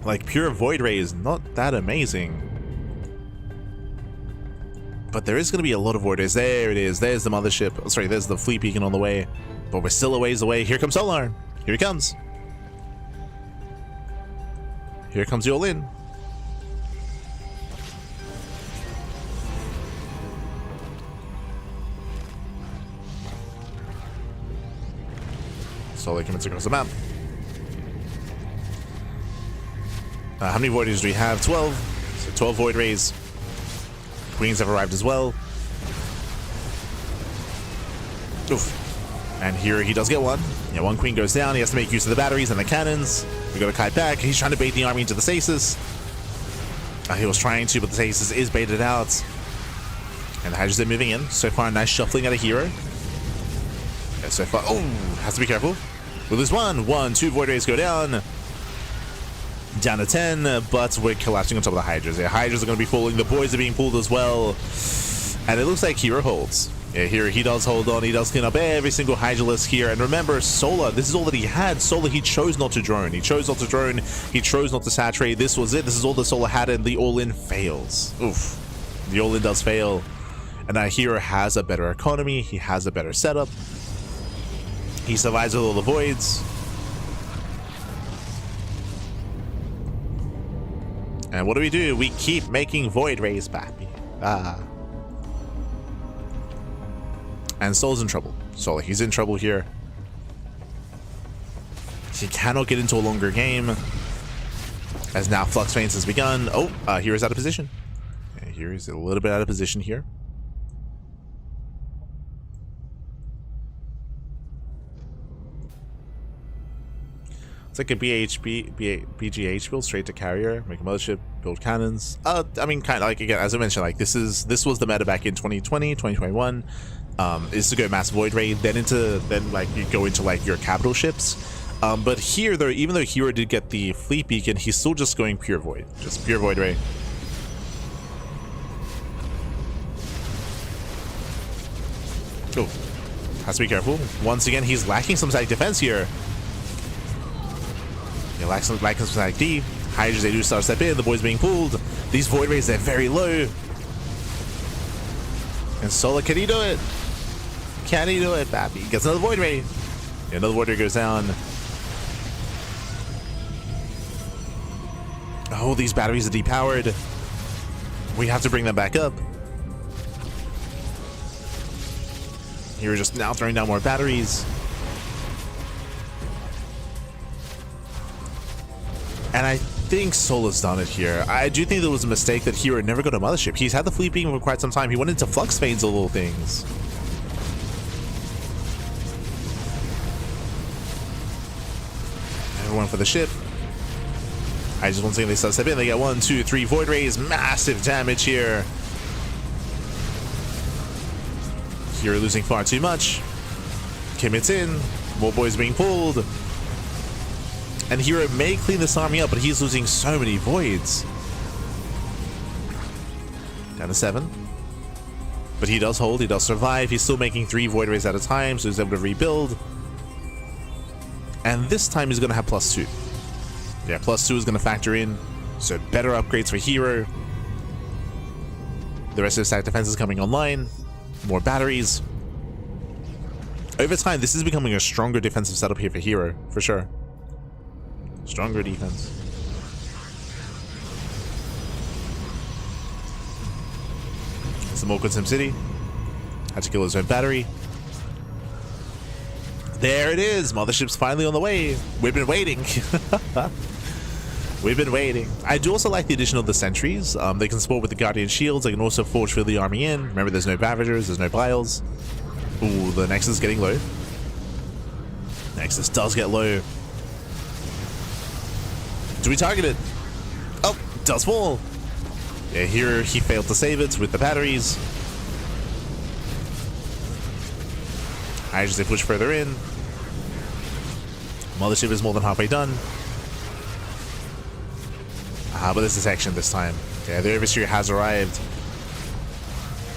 Like, pure Void Ray is not that amazing. But there is going to be a lot of Void Rays. There it is. There's the Mothership. Oh, sorry, there's the Fleet Beacon on the way. But we're still a ways away. Here comes Solar. Here he comes. Here comes the all-in. Solar commits across the map. How many Void Rays do we have? 12. So 12 Void Rays. Queens have arrived as well. Oof. And here he does get one. Yeah, one queen goes down. He has to make use of the batteries and the cannons. We got a kite back. He's trying to bait the army into the stasis. He was trying to, but the stasis is baited out. And the Hydras are moving in. So far, nice shuffling at a herO. Yeah, so far, oh, has to be careful. We'll lose one. 2 Void Rays go down. Down to 10, but we're collapsing on top of the Hydras. Yeah, Hydras are going to be falling. The boys are being pulled as well. And it looks like herO holds. Yeah, here he does hold on. He does clean up every single Hydralisk here. And remember, Solar, this is all that he had. Solar, he chose not to drone. He chose not to drone. He chose not to saturate. This was it. This is all that Solar had, and the all-in fails. Oof. The all-in does fail. And now herO has a better economy. He has a better setup. He survives with all the voids. And what do? We keep making Void Rays, papi. And Soul's in trouble. Soul, he's in trouble here. He cannot get into a longer game. As now Flux Phase has begun. Oh, hero's out of position. Yeah, hero's a little bit out of position here. It's like a BGH build straight to carrier, make a mothership, build cannons. I mean, kind of like, again, as I mentioned, like this was the meta back in 2020, 2021. Is to go mass Void Ray, then like you go into like your capital ships. But here though, even though herO did get the fleet beacon, he's still just going pure Void, just pure Void Ray. Oh, has to be careful. Once again, he's lacking some static defense here. He lacks some static D. Hydras, they do step in. The boys being pulled. These Void Rays, they're very low. And Solar, can he do it? Can he do it, Bappy? Gets another Void Ray. Yeah, another Void Ray goes down. Oh, these batteries are depowered. We have to bring them back up. Here we're just now throwing down more batteries. And I think Solar's done it here. I do think there was a mistake that herO never got a mothership. He's had the fleet beacon for quite some time. He went into Flux Phanes of little things. Everyone for the ship. I just once again they step in. They get 1, 2, 3 Void Rays. Massive damage here. herO losing far too much. Commits in. More boys being pulled. And herO may clean this army up, but he's losing so many voids. Down to 7. But he does hold, he does survive. He's still making 3 Void Rays at a time, so he's able to rebuild. And this time he's going to have +2. Yeah, +2 is going to factor in. So better upgrades for herO. The rest of his stack defense is coming online. More batteries. Over time, this is becoming a stronger defensive setup here for herO, for sure. Stronger defense. Some awkward SimCity. Had to kill his own battery. There it is. Mothership's finally on the way. We've been waiting. We've been waiting. I do also like the addition of the sentries. They can support with the Guardian Shields. They can also forge fill the army in. Remember, there's no Ravagers, there's no Biles. Ooh, the Nexus is getting low. Nexus does get low. Do we target it? Oh, it does fall. Yeah, here he failed to save it with the batteries. As they push further in. Mothership is more than halfway done. But this is action this time. Yeah, the Overseer has arrived.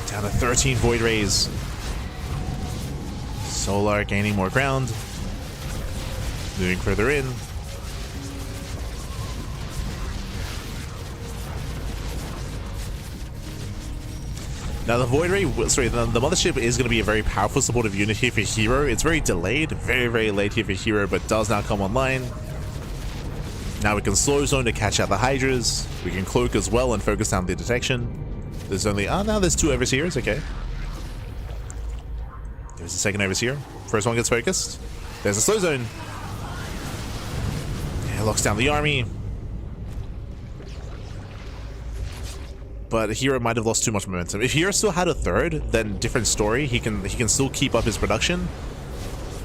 Down to 13 Void Rays. Solar gaining more ground. Moving further in. Now the Void Ray, sorry, the Mothership is going to be a very powerful supportive unit here for herO. It's very delayed, very late here for herO, but does now come online. Now we can slow zone to catch out the Hydras. We can cloak as well and focus down the detection. There's only, now there's 2 Overseers, okay. There's a second Overseer. First one gets focused. There's a slow zone. Yeah, locks down the army. but herO might have lost too much momentum. If herO still had a third, then different story. He can still keep up his production.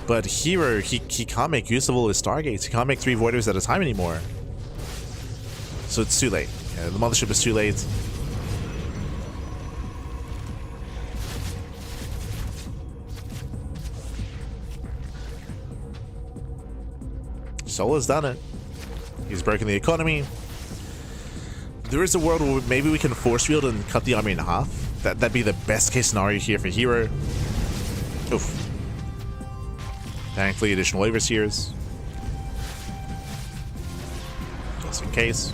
But herO, he can't make use of all his Stargates. He can't make 3 Voiders at a time anymore. So it's too late. Yeah, the mothership is too late. Solo's done it. He's broken the economy. There is a world where maybe we can force field and cut the army in half. That'd be the best case scenario here for herO. Oof. Thankfully, additional overseers. Just in case.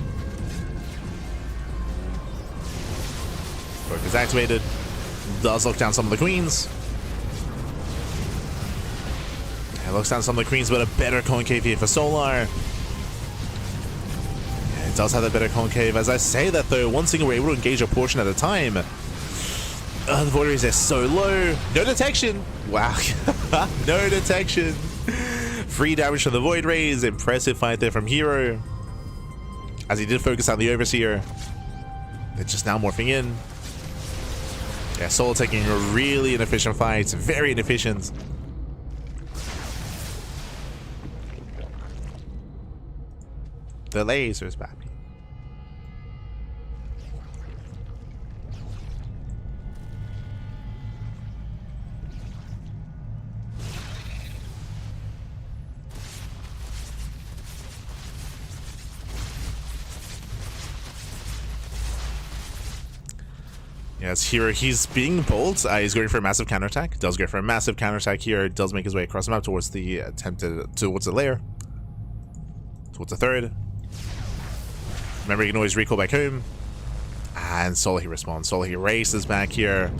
Work is activated. Does lock down some of the queens. It looks down some of the queens, but a better concave here for Solar. Yeah, it does have a better concave. As I say that though, one single we're able to engage a portion at a time. The Voideries are so low. No detection. Wow. No detection. 3 damage from the Void Rays. Impressive fight there from herO. As he did focus on the Overseer. They're just now morphing in. Yeah, Solar taking a really inefficient fight. Very inefficient. The lasers, baby. Yes, here he's being bold. He's going for a massive counterattack. Does go for a massive counterattack here. Does make his way across the map towards the towards the lair. Towards the third. Remember, you can always recall back home. And Solar he responds. Solar he races back here.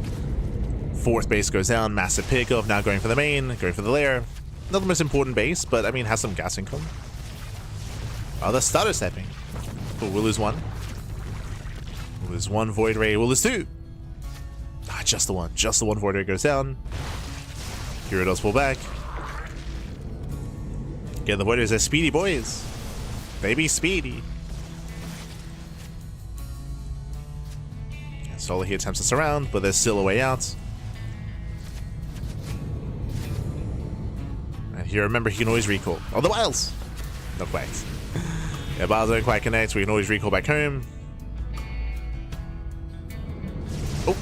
4th base goes down. Massive pickoff. Now going for the main. Going for the lair. Not the most important base, but I mean, has some gas income. Oh, the stutter stepping. But we'll lose 1. We'll lose 1 Void Ray. We'll lose 2. Ah, just the one. Just the 1 Void Ray goes down. herO does pull back. Again, the Voiders are speedy boys. They be speedy. Solar here attempts to surround, but there's still a way out. And here, remember, he can always recall. Oh, the Wiles! Not quite. Yeah, Wiles don't quite connect. We can always recall back home. Oh!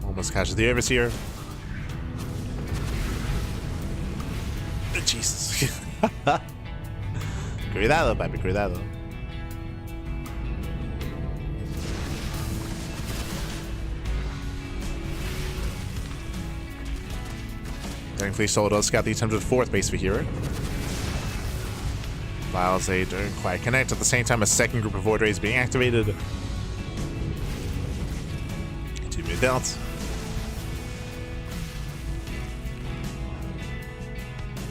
Almost catches the Overseer. Oh, Jesus. Cuidado, papi, cuidado. Thankfully, Solar does scout the attempted 4th base for herO. Wiles, they don't quite connect. At the same time, a second group of Void Rays being activated. 2 mid out.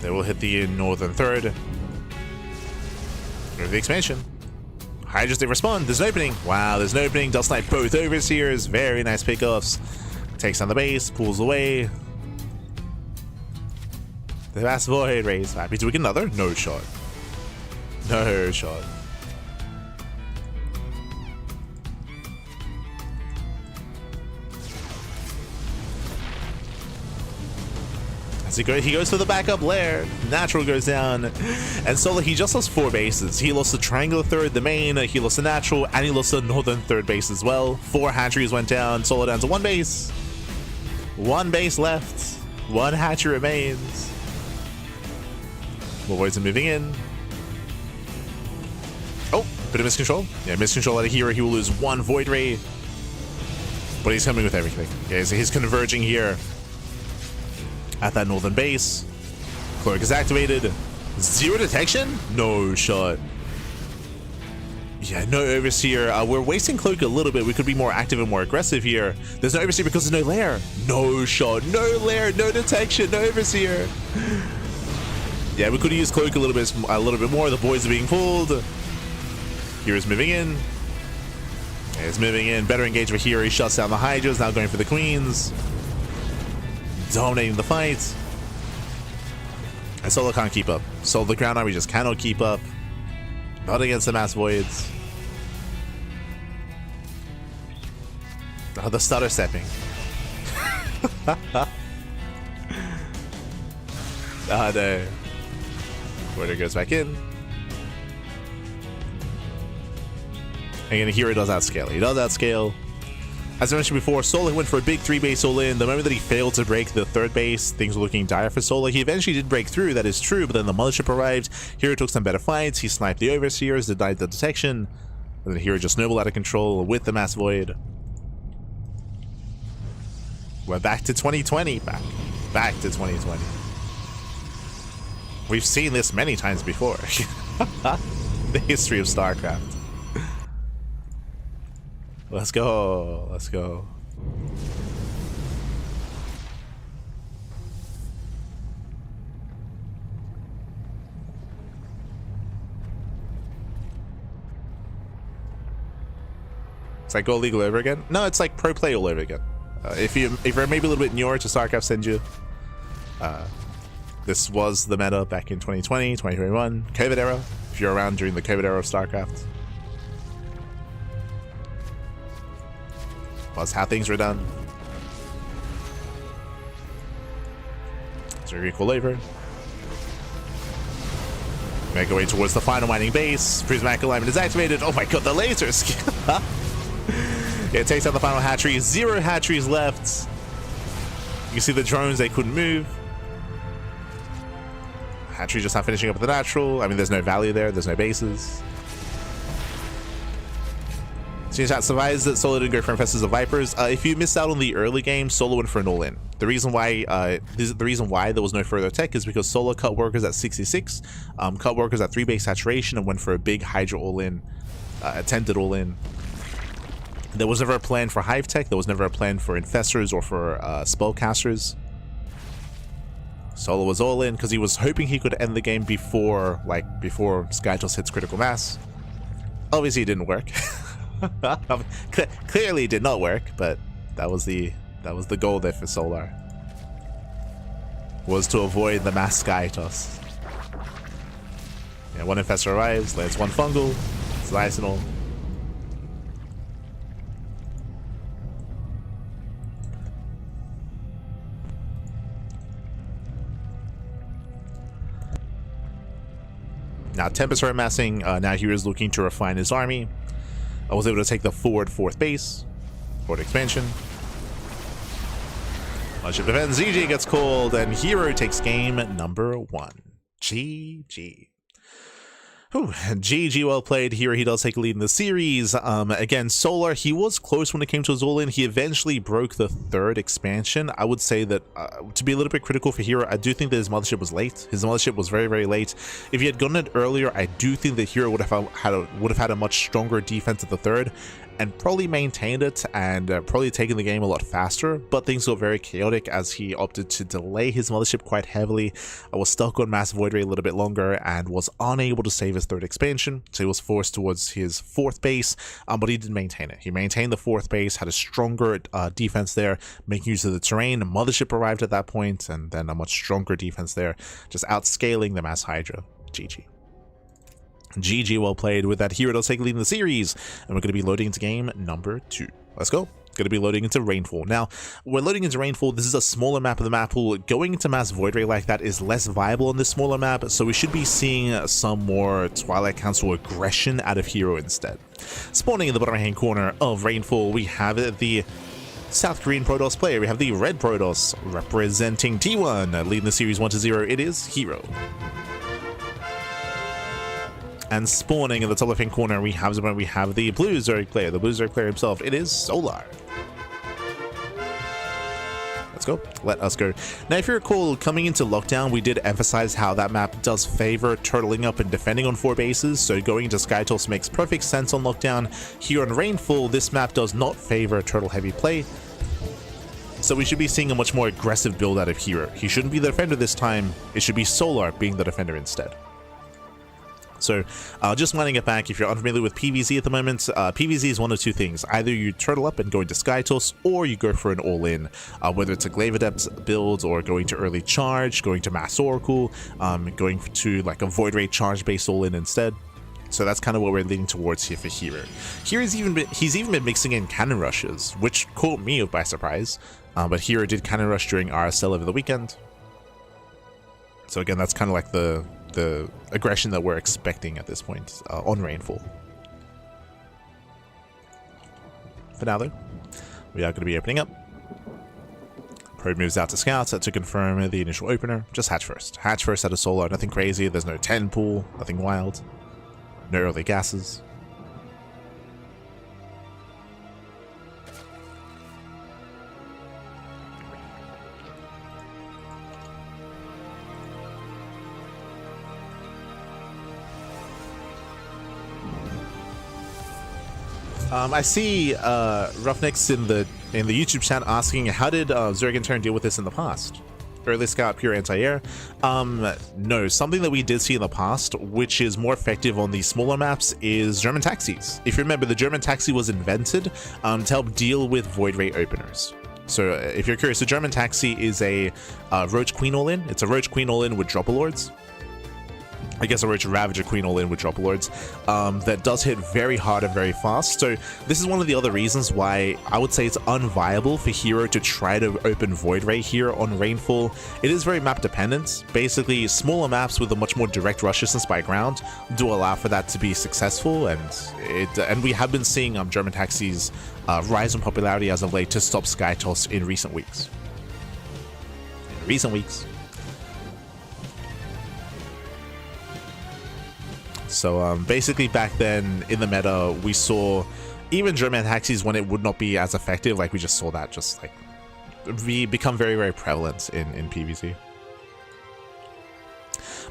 They will hit the northern third. Go to the expansion. Hydras, they respond. There's an opening. Wow, there's an opening. Does snipe both Overseers. Very nice pickoffs. Takes on the base. Pulls away. The last Void Rays. Happy to get another? No shot. No shot. As he goes for the backup lair. Natural goes down. And Solar, he just lost 4 bases. He lost the triangular third, the main, he lost the natural, and he lost the northern third base as well. 4 hatcheries went down. Solar down to 1 base. 1 base left. 1 hatchery remains. More Voids are moving in. Oh, bit of miscontrol. Yeah, miscontrol out of herO. He will lose 1 Void Ray. But he's coming with everything. Yeah, so he's converging here at that northern base. Cloak is activated. 0 detection? No shot. Yeah, no Overseer. We're wasting Cloak a little bit. We could be more active and more aggressive here. There's no Overseer because there's no lair. No shot. No lair. No detection. No Overseer. Yeah, we could have used Cloak a little bit more. The Voids are being pulled. herO's moving in. Yeah, he's moving in. Better engage with herO. He shuts down the Hydras. Now going for the Queens. Dominating the fight. And Solar can't keep up. Solar, the ground army just cannot keep up. Not against the mass Voids. Oh, the stutter stepping. Ah, no. Warrior goes back in. Again, here he does outscale. He does outscale. As I mentioned before, Solar went for a big 3-base all-in. The moment that he failed to break the 3rd base, things were looking dire for Solar. He eventually did break through, that is true, but then the mothership arrived. herO took some better fights. He sniped the overseers, denied the detection. And then herO just snowballed out of control with the Mass Void. We're back to 2020. Back to 2020. We've seen this many times before. The history of StarCraft. Let's go. Let's go. It's like Gold League all over again? No, it's like Pro Play all over again. If you're maybe a little bit newer to StarCraft, send you. This was the meta back in 2020, 2021, COVID era. If you're around during the COVID era of StarCraft. Was how things were done. So we recall over. Make our way towards the final mining base. Prismatic alignment is activated. Oh my god, the lasers! Yeah, it takes out the final hatchery. 0 hatcheries left. You can see the drones, they couldn't move. Hatchery just not finishing up with the natural. I mean, there's no value there. There's no bases. Seems that survives that Solo didn't go for Infestors of Vipers. If you missed out on the early game, Solo went for an all-in. The reason why there was no further tech is because Solo cut workers at 66, cut workers at 3-base saturation, and went for a big Hydra all-in, attempted all-in. There was never a plan for Hive tech. There was never a plan for Infestors or for spellcasters. Solo was all in because he was hoping he could end the game before Skytoss hits critical mass. Obviously, it didn't work. Clearly, it did not work, but that was the goal there for Solar. Was to avoid the mass Skytoss. Yeah, one Infestor arrives, lands one fungal, it's nice and all. Now Tempest are amassing, now he is looking to refine his army. I was able to take the forward 4th base, forward expansion. Mothership defends, GG gets called, and herO takes game number 1. GG. Whew, GG, well played. Here he does take a lead in the series. Again, Solar, he was close when it came to his all-in. He eventually broke the 3rd expansion. I would say that, to be a little bit critical for herO, I do think that his mothership was late. His mothership was very, very late. If he had gotten it earlier, I do think that herO would have had a much stronger defense at the 3rd, and probably maintained it and probably taken the game a lot faster, but things got very chaotic as he opted to delay his mothership quite heavily. I was stuck on Massive Void Ray a little bit longer and was unable to save his 3rd expansion, so he was forced towards his 4th base, but he did maintain it. He maintained the 4th base, had a stronger defense there, making use of the terrain. Mothership arrived at that point, and then a much stronger defense there, just outscaling the Mass Hydra. GG. GG, well played. With that, herO does take the lead in the series, and we're going to be loading into game number 2. Let's go. Going to be loading into Rainfall. Now, we're loading into Rainfall. This is a smaller map of the map pool. Going into Mass Void Ray like that is less viable on this smaller map, so we should be seeing some more Twilight Council aggression out of herO instead. Spawning in the bottom right hand corner of Rainfall, we have the South Korean Protoss player. We have the Red Protoss representing T1, leading the series 1-0. It is herO. And spawning in the top left-hand corner, we have the Blue Zerg player, the Blue Zerg player himself. It is Solar. Let's go. Let us go. Now, if you recall, coming into Lockdown, we did emphasize how that map does favor turtling up and defending on 4 bases, so going into Skytoss makes perfect sense on Lockdown. Here on Rainfall, this map does not favor turtle-heavy play, so we should be seeing a much more aggressive build out of herO. He shouldn't be the defender this time. It should be Solar being the defender instead. So, just winding it back, if you're unfamiliar with PvZ at the moment, PvZ is one of 2 things. Either you turtle up and go into Skytoss, or you go for an all-in, whether it's a Glaive Adept build, or going to early charge, going to Mass Oracle, going to like a Void Ray charge-based all-in instead. So that's kind of what we're leaning towards here for herO. Here he's even been mixing in cannon rushes, which caught me by surprise. But herO did cannon rush during RSL over the weekend. So again, that's kind of like the aggression that we're expecting at this point on Rainfall. For now though, we are going to be opening up. Probe moves out to scouts to confirm the initial opener. Just hatch first. Hatch first out of solo, nothing crazy. There's no 10 pool, nothing wild. No early gases. I see Roughnecks in the YouTube chat asking, how did Zerg in turn deal with this in the past? Early scout, pure anti-air. No, something that we did see in the past, which is more effective on the smaller maps, is German taxis. If you remember, the German taxi was invented to help deal with void ray openers. So if you're curious, the German taxi is a Roach Queen all-in. It's a Roach Queen all-in with Dropper Lords. I guess a Roach Ravager Queen all-in with Dropper Lords that does hit very hard and very fast. So this is one of the other reasons why I would say it's unviable for herO to try to open Void Ray here on Rainfall. It is very map dependent. Basically, smaller maps with a much more direct rush distance by ground do allow for that to be successful, and we have been seeing German taxis rise in popularity as of late to stop Skytoss in recent weeks. So basically back then in the meta, we saw even German taxis when it would not be as effective, like we just saw that just like become very, very prevalent in PvZ.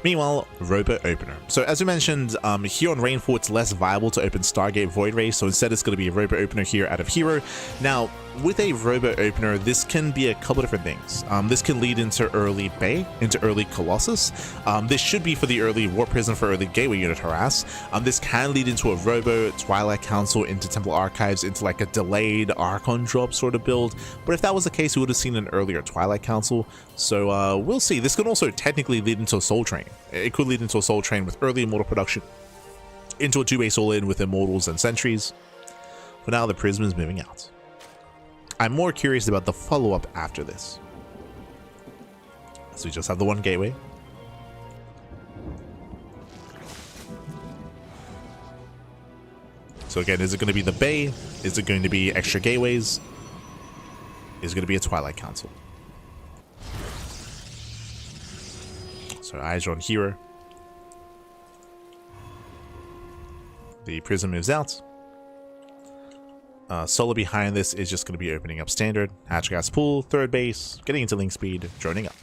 Meanwhile, Robot Opener. So as we mentioned, here on Rainfall, it's less viable to open Stargate Void Ray, so instead it's going to be a Robot Opener here out of herO. Now, with a Robot Opener, this can be a couple different things. This can lead into early Bay, into early Colossus. This should be for the early War Prison for early Gateway Unit Harass. This can lead into a Robo, Twilight Council, into Temple Archives, into like a delayed Archon drop sort of build. But if that was the case, we would have seen an earlier Twilight Council. So we'll see. This can also technically lead into a Soul Train. It could lead into a Soul Train with early Immortal production, into a 2-base all-in with Immortals and Sentries. For now, the Prism is moving out. I'm more curious about the follow-up after this. So we just have the one gateway. So again, is it going to be the Bay? Is it going to be extra gateways? Is it going to be a Twilight Council? So eyes are on herO. The Prism moves out. Solo behind this is just going to be opening up standard. Hatch gas pool, third base, getting into link speed, droning up.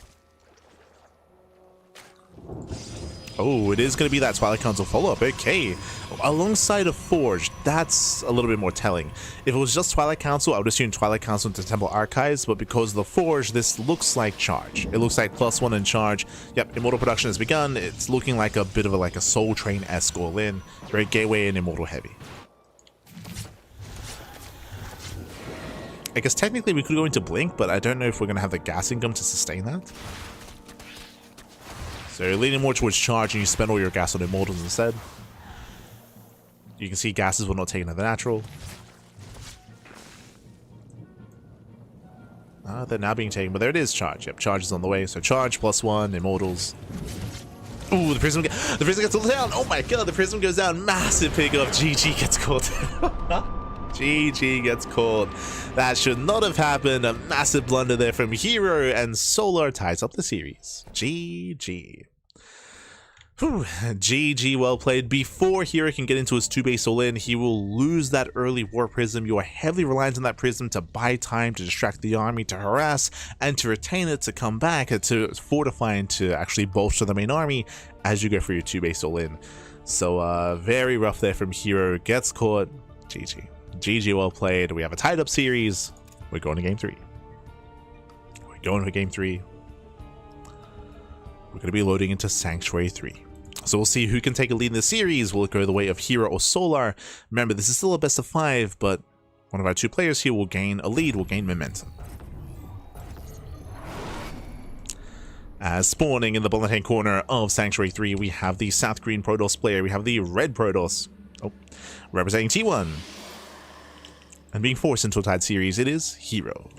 Oh, it is going to be that Twilight Council follow-up. Okay. Alongside a Forge, that's a little bit more telling. If it was just Twilight Council, I would assume Twilight Council into Temple Archives, but because of the Forge, this looks like charge. It looks like +1 in charge. Yep, Immortal production has begun. It's looking like a bit of a Soul Train-esque all-in. Very Gateway and Immortal heavy. I guess technically we could go into Blink, but I don't know if we're going to have the gas income to sustain that. So you're leaning more towards charge and you spend all your gas on Immortals instead. You can see gases were not taken to the natural. They're now being taken, but there it is, charge. Yep, charge is on the way. So charge, +1, Immortals. Ooh, the Prism gets all down. Oh my god, the Prism goes down. Massive pickup. GG gets caught. GG gets called. That should not have happened. A massive blunder there from herO, and Solar ties up the series. GG. Whew. GG, well played. Before herO can get into his 2-base all-in, he will lose that early War Prism. You are heavily reliant on that Prism to buy time, to distract the army, to harass, and to retain it to come back, to fortify and to actually bolster the main army as you go for your 2-base all-in. So very rough there from herO. Gets caught. GG. GG, well played. We have a tied up series. We're going to game 3. We're going to game 3. We're going to be loading into Sanctuary 3. So we'll see who can take a lead in the series. Will it go the way of herO or Solar? Remember, this is still a best of 5, but one of our 2 players here will gain a lead, will gain momentum. As spawning in the bottom left-hand corner of Sanctuary 3, we have the South Green Protoss player. We have the Red Protoss, representing T1. And being forced into a tied series, it is herO.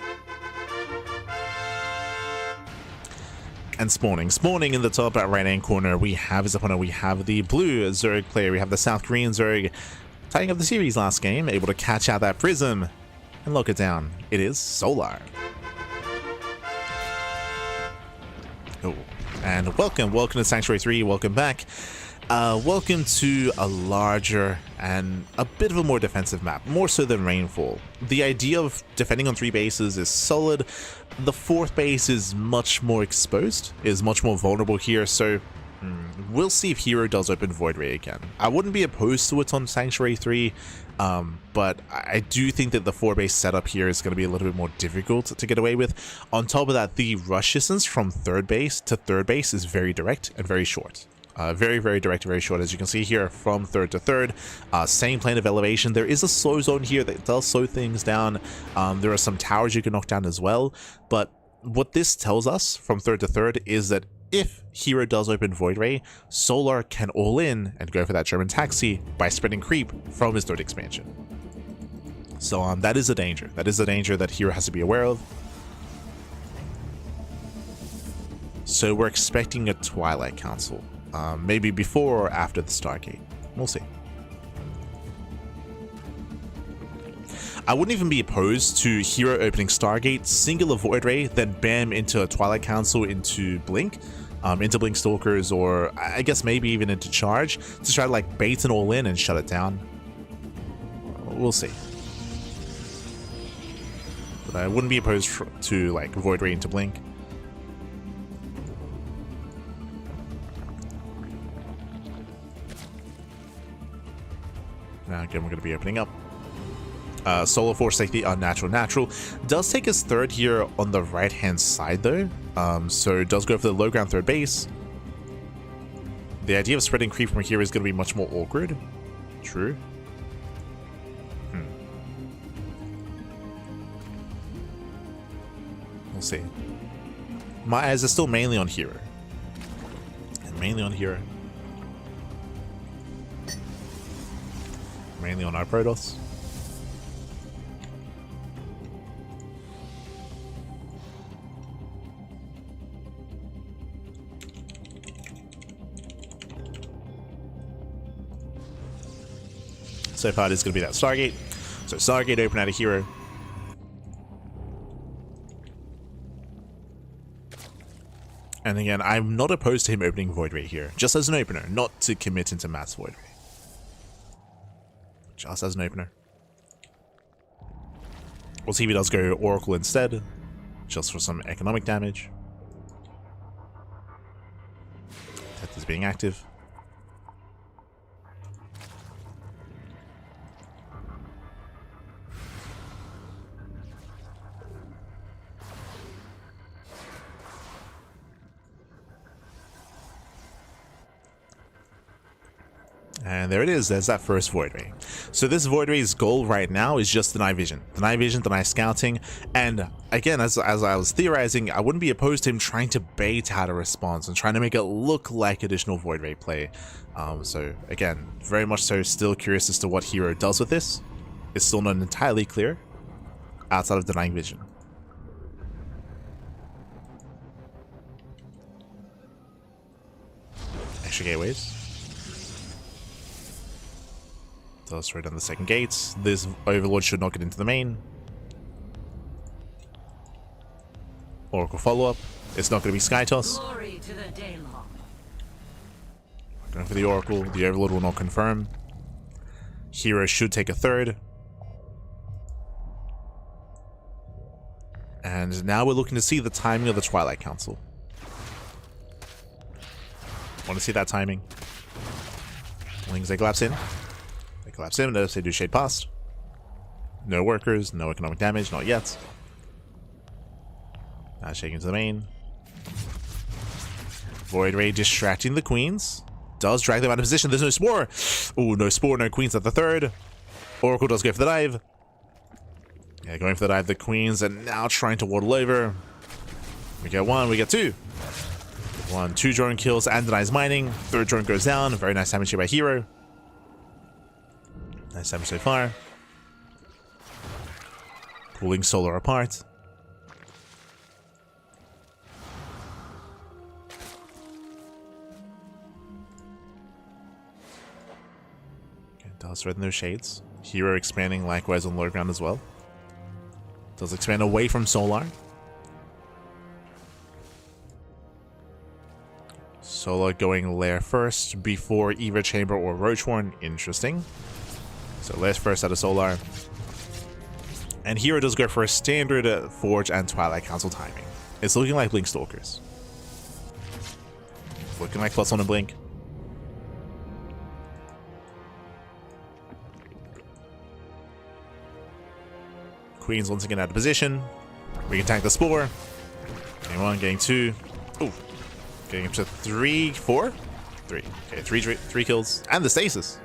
And spawning in the top right-hand corner, we have his opponent. We have the blue Zerg player. We have the South Green Zerg, tying up the series last game, able to catch out that Prism and lock it down. It is Solar. Oh, and welcome to Sanctuary 3, welcome back. Welcome to a larger and a bit of a more defensive map, more so than Rainfall. The idea of defending on 3 bases is solid. The 4th base is much more exposed, is much more vulnerable here, so we'll see if herO does open Void Ray again. I wouldn't be opposed to it on Sanctuary 3, but I do think that the 4-base setup here is going to be a little bit more difficult to get away with. On top of that, the rush distance from 3rd base to 3rd base is very direct and very short. Very, very direct, very short, as you can see here, from 3rd to 3rd. Same plane of elevation. There is a slow zone here that does slow things down. There are some towers you can knock down as well, but what this tells us from 3rd to 3rd is that if herO does open Void Ray, Solar can all in and go for that German taxi by spreading creep from his 3rd expansion. So that is a danger. That is a danger that herO has to be aware of. So we're expecting a Twilight Council. Maybe before or after the Stargate. We'll see. I wouldn't even be opposed to herO opening Stargate, singular Void Ray, then bam into a Twilight Council into Blink. Into Blink Stalkers, or I guess maybe even into Charge, to try to like bait an all in and shut it down. We'll see. But I wouldn't be opposed to like Void Ray into Blink. Now again, we're going to be opening up. Solar Force Safety Natural. Does take his 3rd here on the right-hand side though. So it does go for the low ground 3rd base. The idea of spreading creep from here is going to be much more awkward. True. We'll see. My eyes are still mainly on herO. Mainly on our Protoss. So far, it's going to be that Stargate. So Stargate open out of herO. And again, I'm not opposed to him opening Void Ray here, just as an opener, not to commit into mass Void Ray. Just as an opener. We'll see if he does go Oracle instead, just for some economic damage. Teth is being active. And there it is, there's that first Void Ray. So this Void Ray's goal right now is just deny vision, deny scouting, and again, as I was theorizing, I wouldn't be opposed to him trying to bait out a response and trying to make it look like additional Void Ray play. So again, very much so still curious as to what herO does with this. It's still not entirely clear, outside of denying vision. Extra gateways. Does throw down the 2nd gates. This Overlord should not get into the main. Oracle follow-up. It's not going to be Sky Toss. Glory to the Daylong. Going for the Oracle. The Overlord will not confirm. herO should take a 3rd. And now we're looking to see the timing of the Twilight Council. Want to see that timing. Wings, they collapse in. Collapse in, notice they do Shade Past. No workers, no economic damage, not yet. Now shaking to the main. Void Ray distracting the queens. Does drag them out of position. There's no Spore. Oh, no Spore, no queens at the 3rd. Oracle does go for the dive. Yeah, going for the dive. The queens are now trying to waddle over. We get 1, we get 2. 1, 2 drone kills and denies mining. Third drone goes down. Very nice damage here by herO. Nice damage so far. Pulling Solar apart. Okay, does threaten those shades. herO expanding likewise on low ground as well. Does expand away from Solar. Solar going lair first before either Chamber or Roachhorn. Interesting. So lair first out of Solar. And herO does go for a standard Forge and Twilight Council timing. It's looking like Blink Stalkers. Looking like +1 and Blink. Queen's once again out of position. We can tank the Spore. Getting 1, getting 2. Ooh. Getting up to 3, 4? 3. Okay, 3 kills. And the Stasis.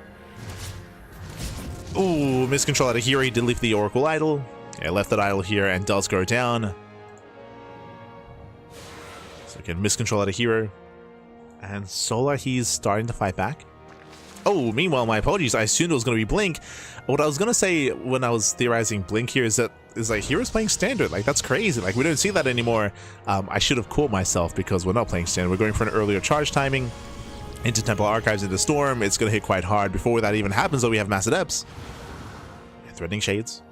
Ooh, miscontrol out of herO. He did leave the Oracle idle. Yeah, left that idle here and does go down. So again, miscontrol out of herO. And Solar, he's starting to fight back. Oh, meanwhile, my apologies. I assumed it was going to be Blink. What I was going to say when I was theorizing Blink here is that like herO's playing standard. Like, that's crazy. Like, we don't see that anymore. I should have caught myself because we're not playing standard. We're going for an earlier charge timing into Temple Archives into Storm. It's going to hit quite hard. Before that even happens, though, we have Mass Adepts. Threatening Shades.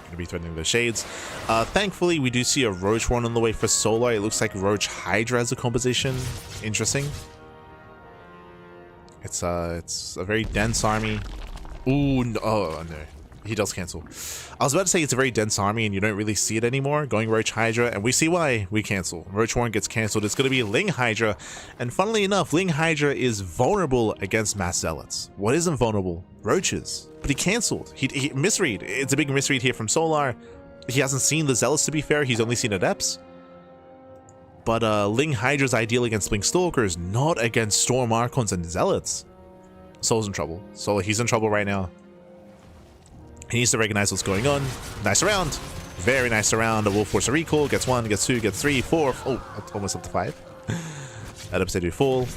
Going to be threatening the Shades. Thankfully, we do see a Roachhorn on the way for Solar. It looks like Roach Hydra as a composition. Interesting. It's a very dense army. Ooh, no, oh no. He does cancel. I was about to say it's a very dense army and you don't really see it anymore. Going Roach Hydra, and we see why we cancel. Roachhorn gets canceled. It's going to be Ling Hydra. And funnily enough, Ling Hydra is vulnerable against Mass Zealots. What isn't vulnerable? Roaches. But he canceled. He misread. It's a big misread here from Solar. He hasn't seen the Zealots, to be fair. He's only seen Adepts. But Ling Hydra's ideal against Blink Stalkers, not against Storm Archons and Zealots. Solar's in trouble. Solar, he's in trouble right now. He needs to recognize what's going on. Nice round. Very nice round. A Wolf Force a recall. Gets 1, gets 2, gets 3, 4. Oh, almost up to 5. That upset do full.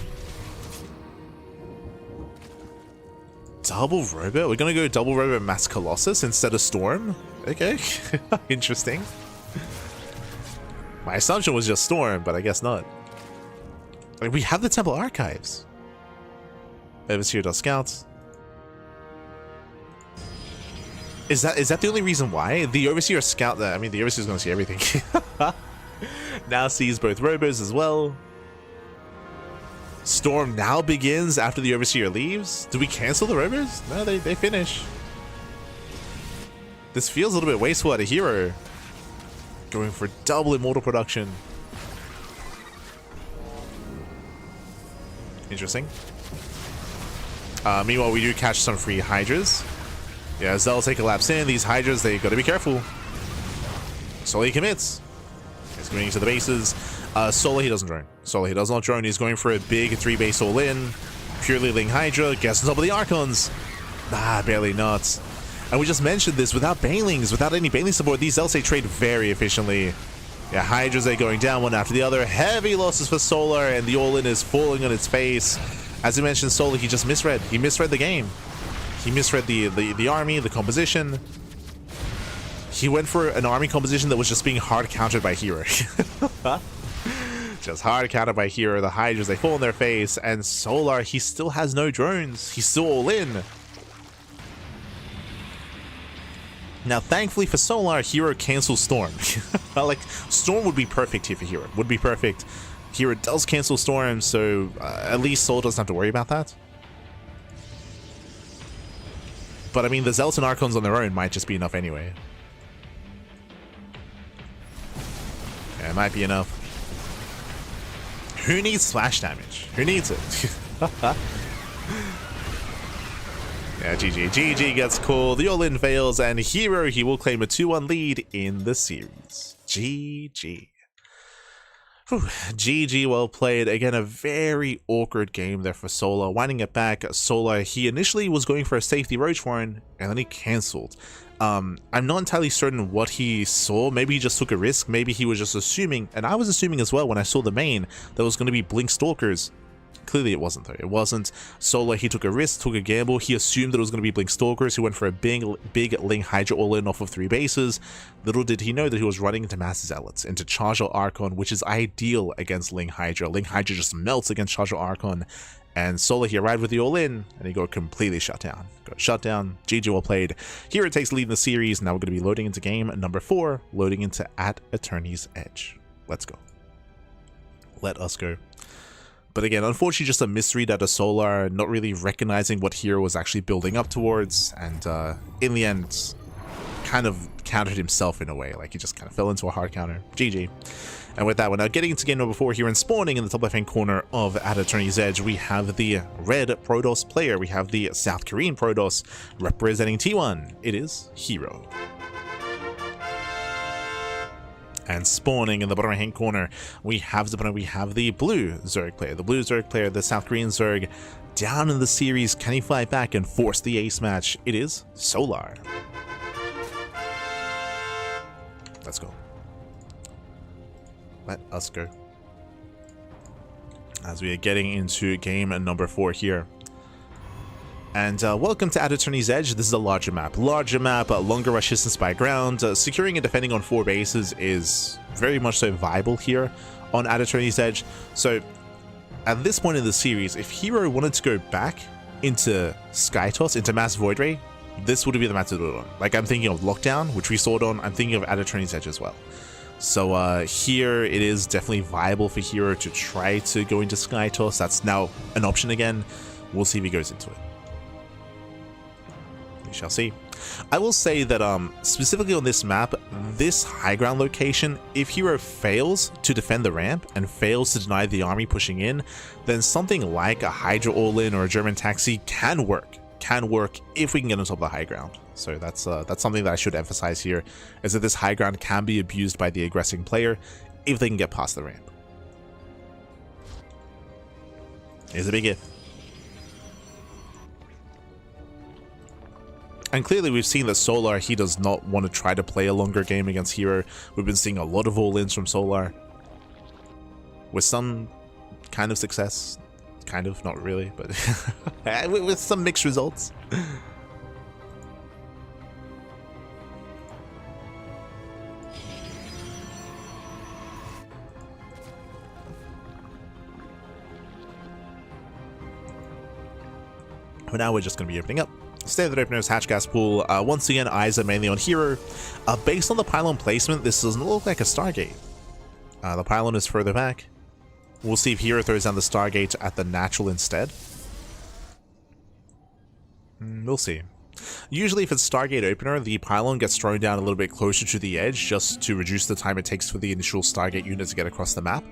Double Robot? We're going to go double Robot Mass Colossus instead of Storm? Okay. Interesting. My assumption was just Storm, but I guess not. Like, we have the Temple Archives. Overseer does scouts. Is that the only reason why? The Overseer scout that, I mean, the Overseer's gonna see everything. Now sees both Robos as well. Storm now begins after the Overseer leaves. Do we cancel the Robos? No, they finish. This feels a little bit wasteful out of herO. Going for double Immortal production. Interesting. Meanwhile, we do catch some free Hydras. Yeah, Zell take a lapse in. These Hydras, they gotta be careful. Solar he commits. He's going into the bases. Solar, he doesn't drone. Solar, he does not drone. He's going for a big 3-base all-in. Purely Ling Hydra. Gets on top of the Archons. Ah, barely not. And we just mentioned this, without Banelings, without any Baneling support, these Zells, they trade very efficiently. Yeah, Hydras are going down one after the other. Heavy losses for Solar, and the all-in is falling on its face. As I mentioned, Solar, he just misread. He misread the game. He misread the army, the composition. He went for an army composition that was just being hard countered by herO. Just hard countered by herO. The Hydras, they fall on their face. And Solar, he still has no drones. He's still all in. Now, thankfully for Solar, herO cancels Storm. Like, Storm would be perfect here for herO. Would be perfect. herO does cancel Storm, so at least Solar doesn't have to worry about that. But I mean, the Zealots and Archons on their own might just be enough anyway. Yeah, it might be enough. Who needs splash damage? Who needs it? Yeah, GG. GG gets called. The all-in fails, and herO, he will claim a 2-1 lead in the series. GG. Whew. GG, well played. Again, a very awkward game there for Solar. Winding it back, Solar, he initially was going for a safety Roachhorn, and then he cancelled. I'm not entirely certain what he saw. Maybe he just took a risk. Maybe he was just assuming, and I was assuming as well when I saw the main, there was going to be Blink Stalkers. Clearly it wasn't though. It wasn't. Solar, he took a risk, took a gamble. He assumed that it was going to be Blink Stalkers. He went for a big Ling Hydra all-in off of 3 bases. Little did he know that he was running into Mass Zealots, into Charger Archon, which is ideal against Ling Hydra. Ling Hydra just melts against Charger Archon. And Solar, he arrived with the all-in, and he got completely shut down. Got shut down. GG, well played. Here it takes lead in the series. Now we're going to be loading into game number 4, loading into at Attorney's Edge. Let's go. Let us go. But again, unfortunately, just a misread out of Solar, not really recognizing what herO was actually building up towards, and in the end, kind of countered himself in a way. Like, he just kind of fell into a hard counter. GG. And with that, we're now getting into game number 4 here, and spawning in the top left-hand corner of At Attorney's Edge, we have the red Protoss player. We have the South Korean Protoss representing T1. It is herO. And spawning in the bottom right-hand corner, we have the blue Zerg player. The blue Zerg player, the South Korean Zerg, down in the series. Can he fight back and force the ace match? It is Solar. Let's go. Let us go. As we are getting into game number 4 here. And welcome to At Attorney's Edge. This is a larger map. Longer rush distance by ground. Securing and defending on 4 bases is very much so viable here on At Attorney's Edge. So at this point in the series, if herO wanted to go back into Skytoss, into Mass Void Ray, this would be the map to do it on. Like, I'm thinking of Lockdown, which we saw it on. I'm thinking of At Attorney's Edge as well. So here it is definitely viable for herO to try to go into Skytoss. That's now an option again. We'll see if he goes into it. We shall see. I will say that specifically on this map, this high ground location, if herO fails to defend the ramp and fails to deny the army pushing in, then something like a Hydra all-in or a German taxi can work if we can get on top of the high ground. So that's something that I should emphasize here, is that this high ground can be abused by the aggressing player if they can get past the ramp. Here's a big if. And clearly we've seen that Solar, he does not want to try to play a longer game against herO. We've been seeing a lot of all-ins from Solar, with some kind of success. Kind of, not really, but with some mixed results. But now we're just going to be opening up. Standard openers, hatch gas pool. Once again, eyes are mainly on herO. Based on the pylon placement, this doesn't look like a Stargate. The pylon is further back. We'll see if herO throws down the Stargate at the natural instead. We'll see. Usually if it's Stargate opener, the pylon gets thrown down a little bit closer to the edge just to reduce the time it takes for the initial Stargate unit to get across the map.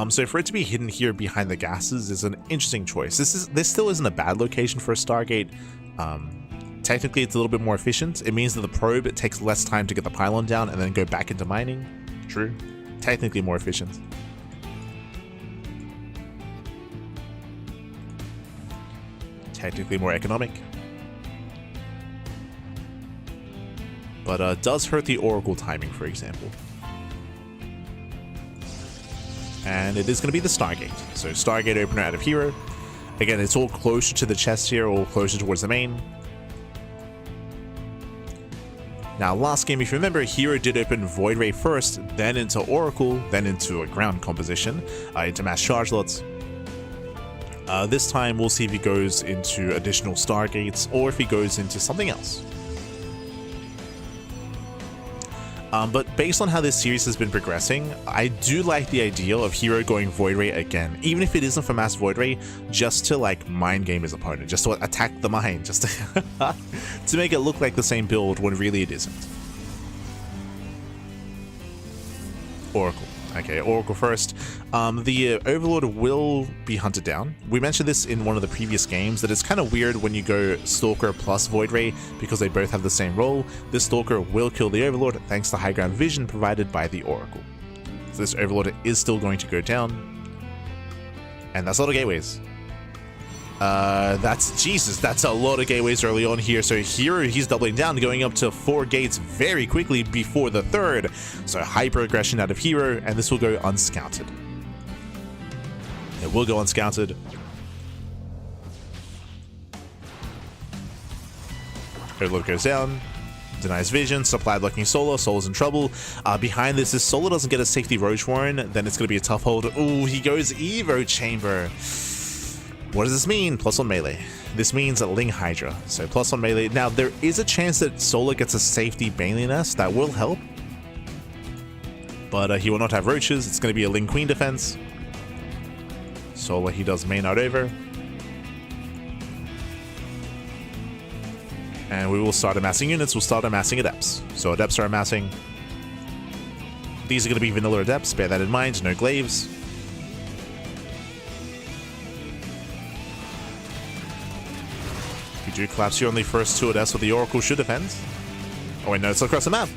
So for it to be hidden here behind the gases is an interesting choice. This still isn't a bad location for a Stargate. Technically it's a little bit more efficient. It means that the probe, it takes less time to get the pylon down and then go back into mining. True. Technically more efficient. Technically more economic. But does hurt the Oracle timing, for example. And it is going to be the Stargate. So Stargate opener out of herO. Again, it's all closer to the chest here, all closer towards the main. Now, last game, if you remember, herO did open Void Ray first, then into Oracle, then into a ground composition, into mass charge lots. This time, we'll see if he goes into additional Stargates, or if he goes into something else. But based on how this series has been progressing, I do like the idea of herO going Void Ray again, even if it isn't for mass Void Ray, just to like mind game his opponent, just to attack the mine, just to make it look like the same build when really it isn't. Oracle. Okay, Oracle first. The Overlord will be hunted down. We mentioned this in one of the previous games, that it's kind of weird when you go Stalker plus Void Ray because they both have the same role. This Stalker will kill the Overlord thanks to high ground vision provided by the Oracle. So this Overlord is still going to go down. And that's all the gateways. That's a lot of gateways early on here. So here he's doubling down, going up to 4 gates very quickly before the 3rd. So hyper aggression out of herO, and this will go unscouted. It will go unscouted. Overlord goes down. Denies vision. Supply blocking Solar. Solar's in trouble. Behind this, if Solar doesn't get a safety Roach Warren, then it's going to be a tough hold. Ooh, he goes Evo Chamber. What does this mean? Plus on melee. This means a Ling Hydra. So plus on melee. Now, there is a chance that Solar gets a safety Baneling Nest. That will help. But he will not have Roaches. It's going to be a Ling Queen defense. Solar, he does main out over. And we will start amassing units. We'll start amassing Adepts. So Adepts are amassing. These are going to be vanilla Adepts. Bear that in mind. No Glaives. If you do collapse here on the first 2 Adepts, what the Oracle should defend. Oh wait, no, it's across the map.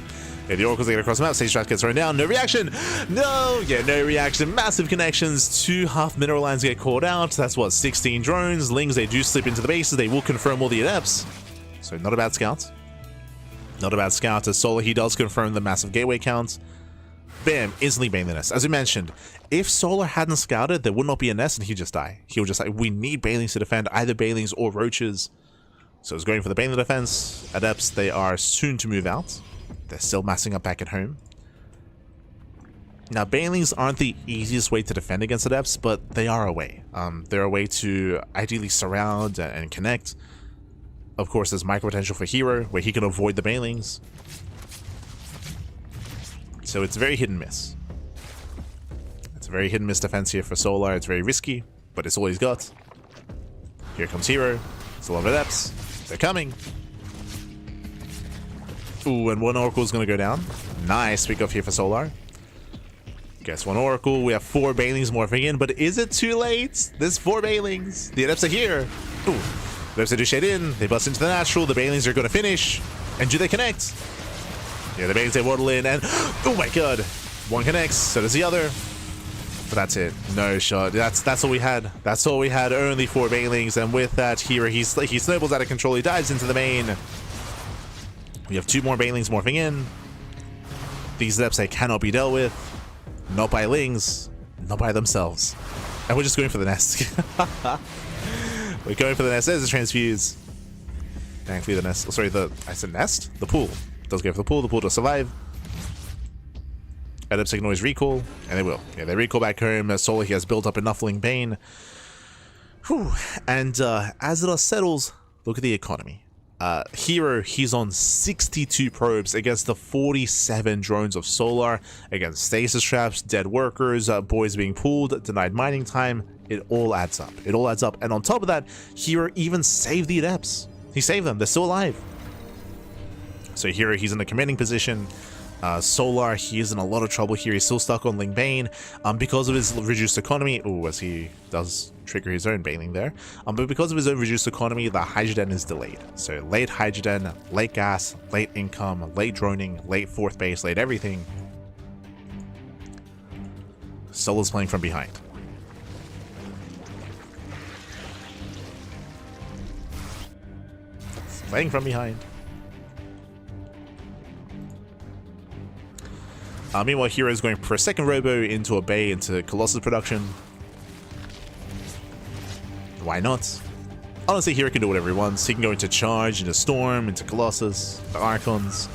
Yeah, the Oracle's get across the map. Stage Draft gets thrown down. No reaction. No. Yeah, no reaction. Massive connections. 2 half mineral lines get caught out. That's what, 16 drones. Lings, they do slip into the bases. They will confirm all the Adepts. So not a bad scout. Not a bad scout. As Solar, he does confirm the massive gateway count. Bam, instantly Baneling Nest. As we mentioned, if Solar hadn't scouted, there would not be a nest and he'd just die. He would just like, we need Banelings to defend, either Banelings or Roaches. So he's going for the Baneling defense. Adepts, they are soon to move out. They're still massing up back at home. Now, Banelings aren't the easiest way to defend against Adepts, but they are a way. They're a way to ideally surround and connect. Of course, there's micro potential for herO, where he can avoid the Banelings. So it's very hit and miss. It's a very hit and miss defense here for Solar. It's very risky, but it's all he's got. Here comes herO. It's a lot of Adepts. They're coming. Ooh, and 1 Oracle is going to go down. Nice pick off here for Solar. Guess 1 Oracle. We have 4 Banelings morphing in, but is it too late? There's 4 Banelings. The Adepts are here. Ooh. Adepts do shade in. They bust into the natural. The Banelings are going to finish. And do they connect? Yeah, the Banelings, they waddle in, and oh my god. 1 connects, so does the other. But that's it. No shot. That's all we had. That's all we had. Only 4 Banelings, and with that, herO, he snowballs out of control. He dives into the main. We have 2 more Banelings morphing in. These Adepts, they cannot be dealt with. Not by Lings. Not by themselves. And we're just going for the nest. We're going for the nest. There's a transfuse. Thankfully the nest. Oh, sorry, I said nest? The pool. Does go for the pool. The pool does survive. Adepts can always recall. And they will. Yeah, they recall back home. Solar, he has built up enough Ling Bane. Whew. And as it all settles, look at the economy. herO, he's on 62 probes against the 47 drones of Solar, against stasis traps, dead workers, boys being pulled, denied mining time. It all adds up. It all adds up. And on top of that, herO even saved the Adepts. He saved them. They're still alive. So herO, he's in a commanding position. Solar, he is in a lot of trouble here. He's still stuck on Ling Bane because of his reduced economy. Oh, as he does trigger his own Baneling there. But because of his own reduced economy, the Hydrogen is delayed. So late Hydrogen, late gas, late income, late droning, late 4th base, late everything. Solar's playing from behind. Playing from behind. Meanwhile, herO is going for a second robo into a bay into Colossus production. Why not? Honestly, herO can do whatever he wants. He can go into Charge, into Storm, into Colossus, the Archons.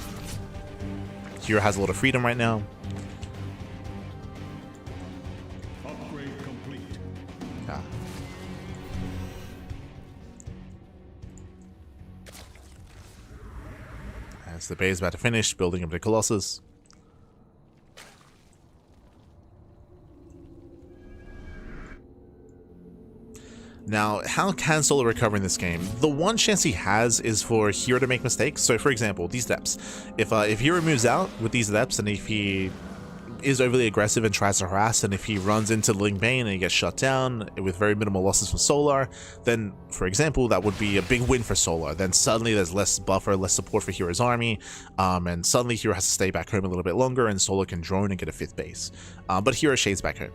herO has a lot of freedom right now. Upgrade complete. Yeah. As the bay is about to finish, building up the Colossus. Now, how can Solar recover in this game? The one chance he has is for herO to make mistakes. So, for example, these Adepts. If herO moves out with these Adepts, and if he is overly aggressive and tries to harass, and if he runs into Ling Bane and he gets shut down with very minimal losses from Solar, then, for example, that would be a big win for Solar. Then suddenly there's less buffer, less support for hero's army, and suddenly herO has to stay back home a little bit longer, and Solar can drone and get a 5th base. But herO shades back home,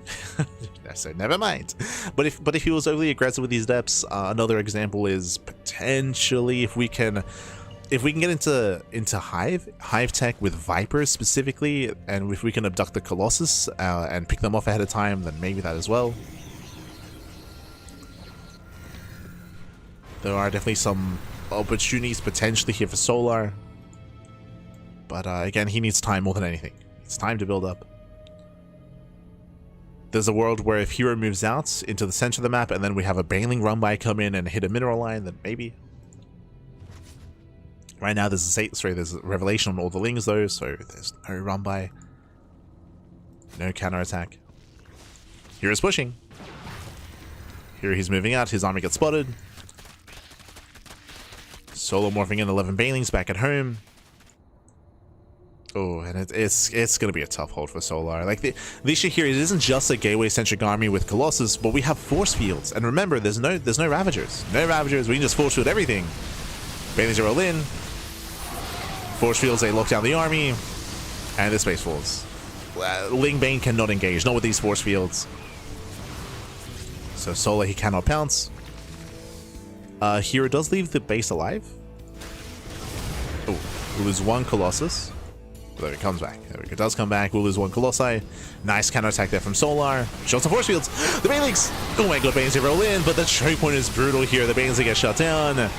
so never mind. But if he was overly aggressive with these depths, another example is potentially if we can get into hive tech with Vipers specifically, and if we can abduct the Colossus and pick them off ahead of time, then maybe that as well. There are definitely some opportunities potentially here for Solar, but again, he needs time more than anything. It's time to build up. There's a world where if herO moves out into the center of the map and then we have a Baneling run by come in and hit a mineral line, then maybe. Right now there's a revelation on all the Lings though, so there's no run by, no counter attack. hero's pushing. Here he's moving out, his army gets spotted. Solo morphing in 11 Banelings back at home. Oh, and it's gonna be a tough hold for Solar. Like the issue here, it isn't just a gateway centric army with Colossus, but we have force fields. And remember, there's no Ravagers. No Ravagers, we can just force field everything. Banelings roll in. Force fields, they lock down the army, and this base falls. Ling Bane cannot engage, not with these force fields. So Solar, he cannot pounce. herO does leave the base alive. Oh, we'll lose 1 Colossus. There it comes back. There it does come back. We'll lose 1 Colossi. Nice counter attack there from Solar. Shots of force fields. The Banelings! Oh my god, Banelings roll in, but the choke point is brutal here. The Banelings get shut down.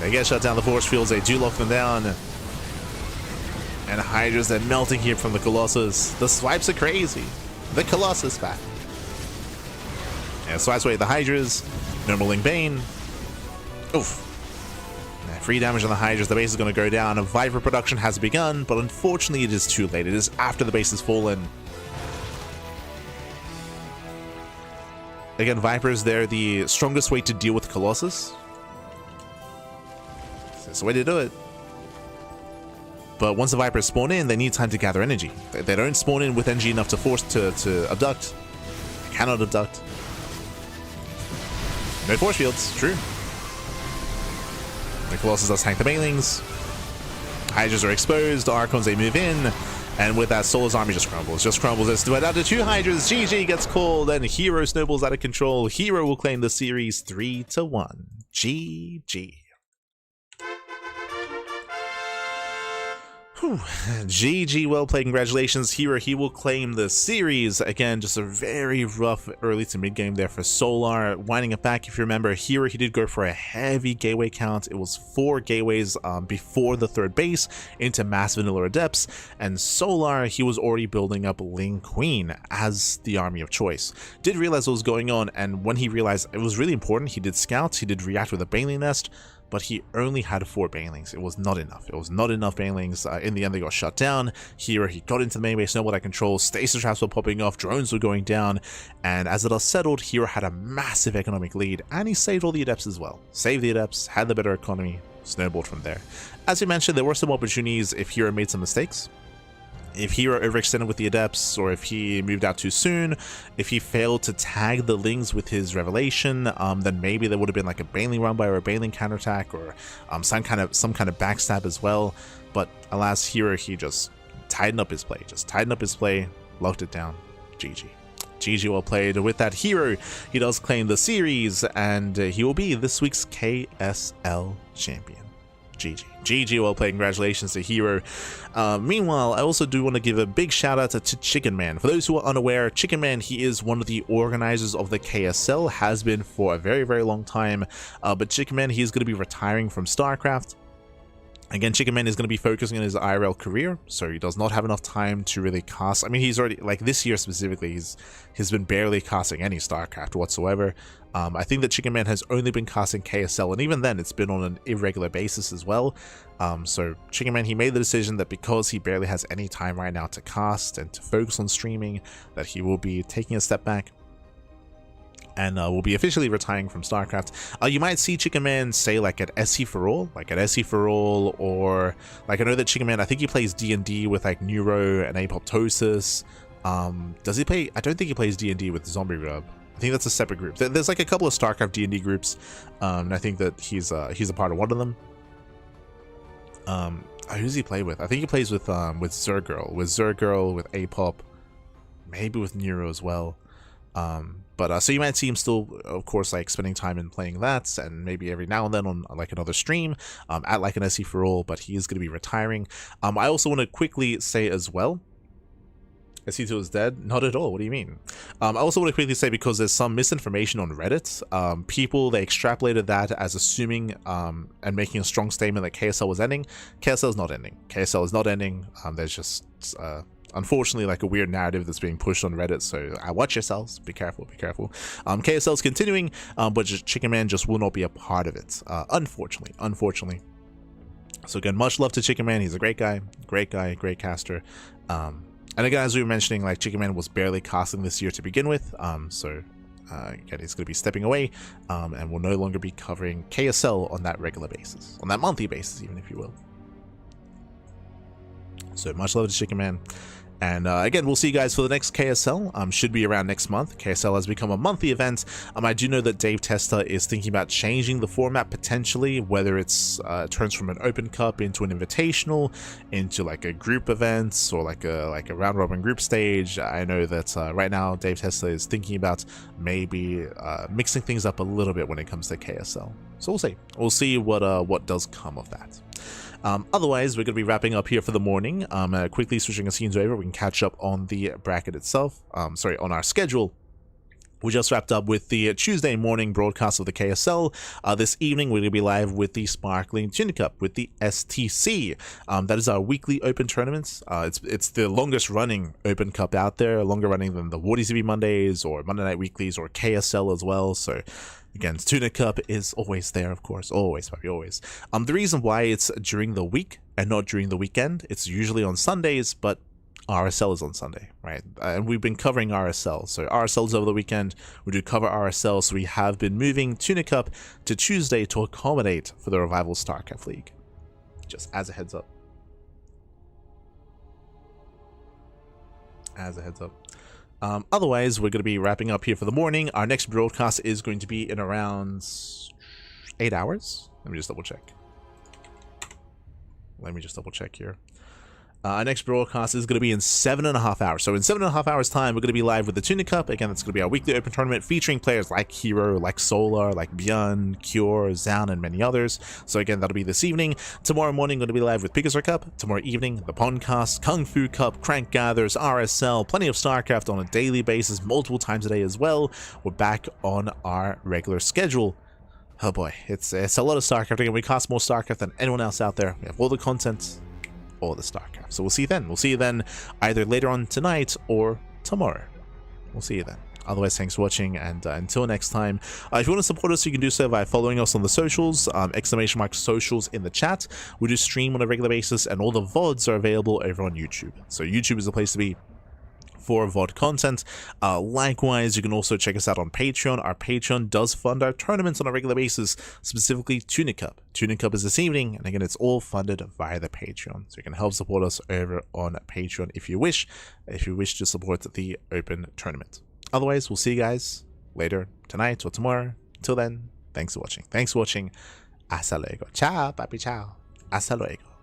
They get shut down the force fields, they do lock them down. And Hydras, they're melting here from the Colossus. The swipes are crazy. The Colossus back. Yeah, swipes away the Hydras. Normal Ling Bane. Oof. Yeah, 3 damage on the Hydras, the base is going to go down. A Viper production has begun, but unfortunately it is too late. It is after the base has fallen. Again, Vipers, they're the strongest way to deal with Colossus. That's the way to do it. But once the Vipers spawn in, they need time to gather energy. They don't spawn in with energy enough to force to abduct. They cannot abduct. No force fields, true. The Colossus does tank the Banelings. Hydras are exposed, Archons, they move in. And with that, Solar's army just crumbles. Just crumbles. It's divided out to 2 Hydras. GG gets called, and herO snowballs out of control. herO will claim the series 3-1. GG. Whew. GG, well played, congratulations. herO, he will claim the series. Again, just a very rough early to mid game there for Solar. Winding it back, if you remember, herO, he did go for a heavy gateway count. It was 4 gateways before the 3rd base into Mass Vanilla Adepts, and Solar, he was already building up Ling Queen as the army of choice. Did realize what was going on, and when he realized it was really important, he did scouts, he did react with a Baneling nest, but he only had 4 Banelings. It was not enough. It was not enough Banelings. In the end, they got shut down. herO, he got into the main base, snowball out of control, stasis traps were popping off, drones were going down, and as it all settled, herO had a massive economic lead, and he saved all the Adepts as well. Saved the Adepts, had the better economy, snowballed from there. As we mentioned, there were some opportunities if herO made some mistakes. If herO overextended with the Adepts, or if he moved out too soon, if he failed to tag the Lings with his revelation, then maybe there would have been like a Baneling run by or a Baneling counterattack, or some kind of backstab as well. But alas, herO, he just tightened up his play, locked it down. GG. GG, well played. With that, herO, he does claim the series, and he will be this week's KSL champion. GG. GG, well played. Congratulations to herO. Meanwhile, I also do want to give a big shout out to Chicken Man. For those who are unaware, Chicken Man, he is one of the organizers of the KSL, has been for a very, very long time. But Chicken Man, he is going to be retiring from StarCraft. Again, Chicken Man is going to be focusing on his IRL career, so he does not have enough time to really cast. I mean, he's already, like this year specifically, he's been barely casting any StarCraft whatsoever. I think that Chicken Man has only been casting KSL, and even then, it's been on an irregular basis as well. So Chicken Man, he made the decision that because he barely has any time right now to cast and to focus on streaming, that he will be taking a step back. and will be officially retiring from StarCraft. You might see Chicken Man say like at SC for All, or like I know that Chicken Man, I think he plays D&D with like herO and Apoptosis. Does he play? I don't think he plays D&D with Zombie Rub. I think that's a separate group. There's like a couple of StarCraft D&D groups, and I think that he's a part of one of them. Who does he play with? I think he plays with Zergirl, with Apop, maybe with herO as well. But so you might see him still, of course, like spending time and playing that, and maybe every now and then on like another stream at like an SC for All. But he is going to be retiring. I also want to quickly say as well, SC2 is dead? Not at all. What do you mean? I also want to quickly say, because there's some misinformation on Reddit. People, they extrapolated that as assuming and making a strong statement that KSL was ending. KSL is not ending. KSL is not ending. There's just unfortunately like a weird narrative that's being pushed on Reddit, so watch yourselves. Be careful. KSL is continuing, but Chicken Man just will not be a part of it. Unfortunately. So again, much love to Chicken Man. He's a great guy, great caster. And again, as we were mentioning, like Chicken Man was barely casting this year to begin with, so again, he's going to be stepping away, and will no longer be covering KSL on that regular basis, on that monthly basis, even, if you will. So much love to Chicken Man. And again, we'll see you guys for the next KSL. Should be around next month. KSL has become a monthly event. I do know that Dave Testa is thinking about changing the format potentially, whether it's turns from an open cup into an invitational, into like a group events, or like a round robin group stage. I know that right now Dave Testa is thinking about maybe mixing things up a little bit when it comes to KSL. So we'll see. We'll see what does come of that. Otherwise, we're going to be wrapping up here for the morning. Quickly switching the scenes over, we can catch up on the bracket itself. On our schedule. We just wrapped up with the Tuesday morning broadcast of the KSL. This evening, we're going to be live with the Sparkling Tuna Cup with the STC. That is our weekly open tournament. It's the longest running open cup out there, longer running than the Wardy TV Mondays or Monday Night Weeklies or KSL as well. So again, Tuna Cup is always there, of course. Always, puppy, always. The reason why it's during the week and not during the weekend, it's usually on Sundays, but RSL is on Sunday, right? And we've been covering RSL. So RSL is over the weekend. We do cover RSL, so we have been moving Tuna Cup to Tuesday to accommodate for the revival StarCraft League. Just as a heads up. Otherwise, we're going to be wrapping up here for the morning. Our next broadcast is going to be in around 8 hours. Let me just double check. Here. Our next broadcast is going to be in 7.5 hours. So in 7.5 hours time, we're going to be live with the Tuna Cup. Again, that's going to be our weekly open tournament featuring players like herO, like Solar, like Björn, Cure, Zan, and many others. So again, that'll be this evening. Tomorrow morning, going to be live with Picasso Cup. Tomorrow evening, the Pondcast, Kung Fu Cup, Crank Gathers, RSL, plenty of StarCraft on a daily basis, multiple times a day as well. We're back on our regular schedule. Oh boy, it's a lot of StarCraft. Again, we cast more StarCraft than anyone else out there. We have all the content, all the StarCraft. So we'll see you then. We'll see you then either later on tonight or tomorrow. We'll see you then. Otherwise, thanks for watching, and until next time, if you want to support us, you can do so by following us on the socials, !socials in the chat. We do stream on a regular basis, and all the VODs are available over on YouTube. So YouTube is the place to be for VOD content. Likewise, you can also check us out on Patreon. Our Patreon does fund our tournaments on a regular basis, specifically Tuna Cup. Tuna Cup is this evening, and again, it's all funded via the Patreon. So you can help support us over on Patreon if you wish to support the open tournament. Otherwise, we'll see you guys later tonight or tomorrow. Till then, thanks for watching. Hasta luego. Ciao, papi, ciao. Hasta luego.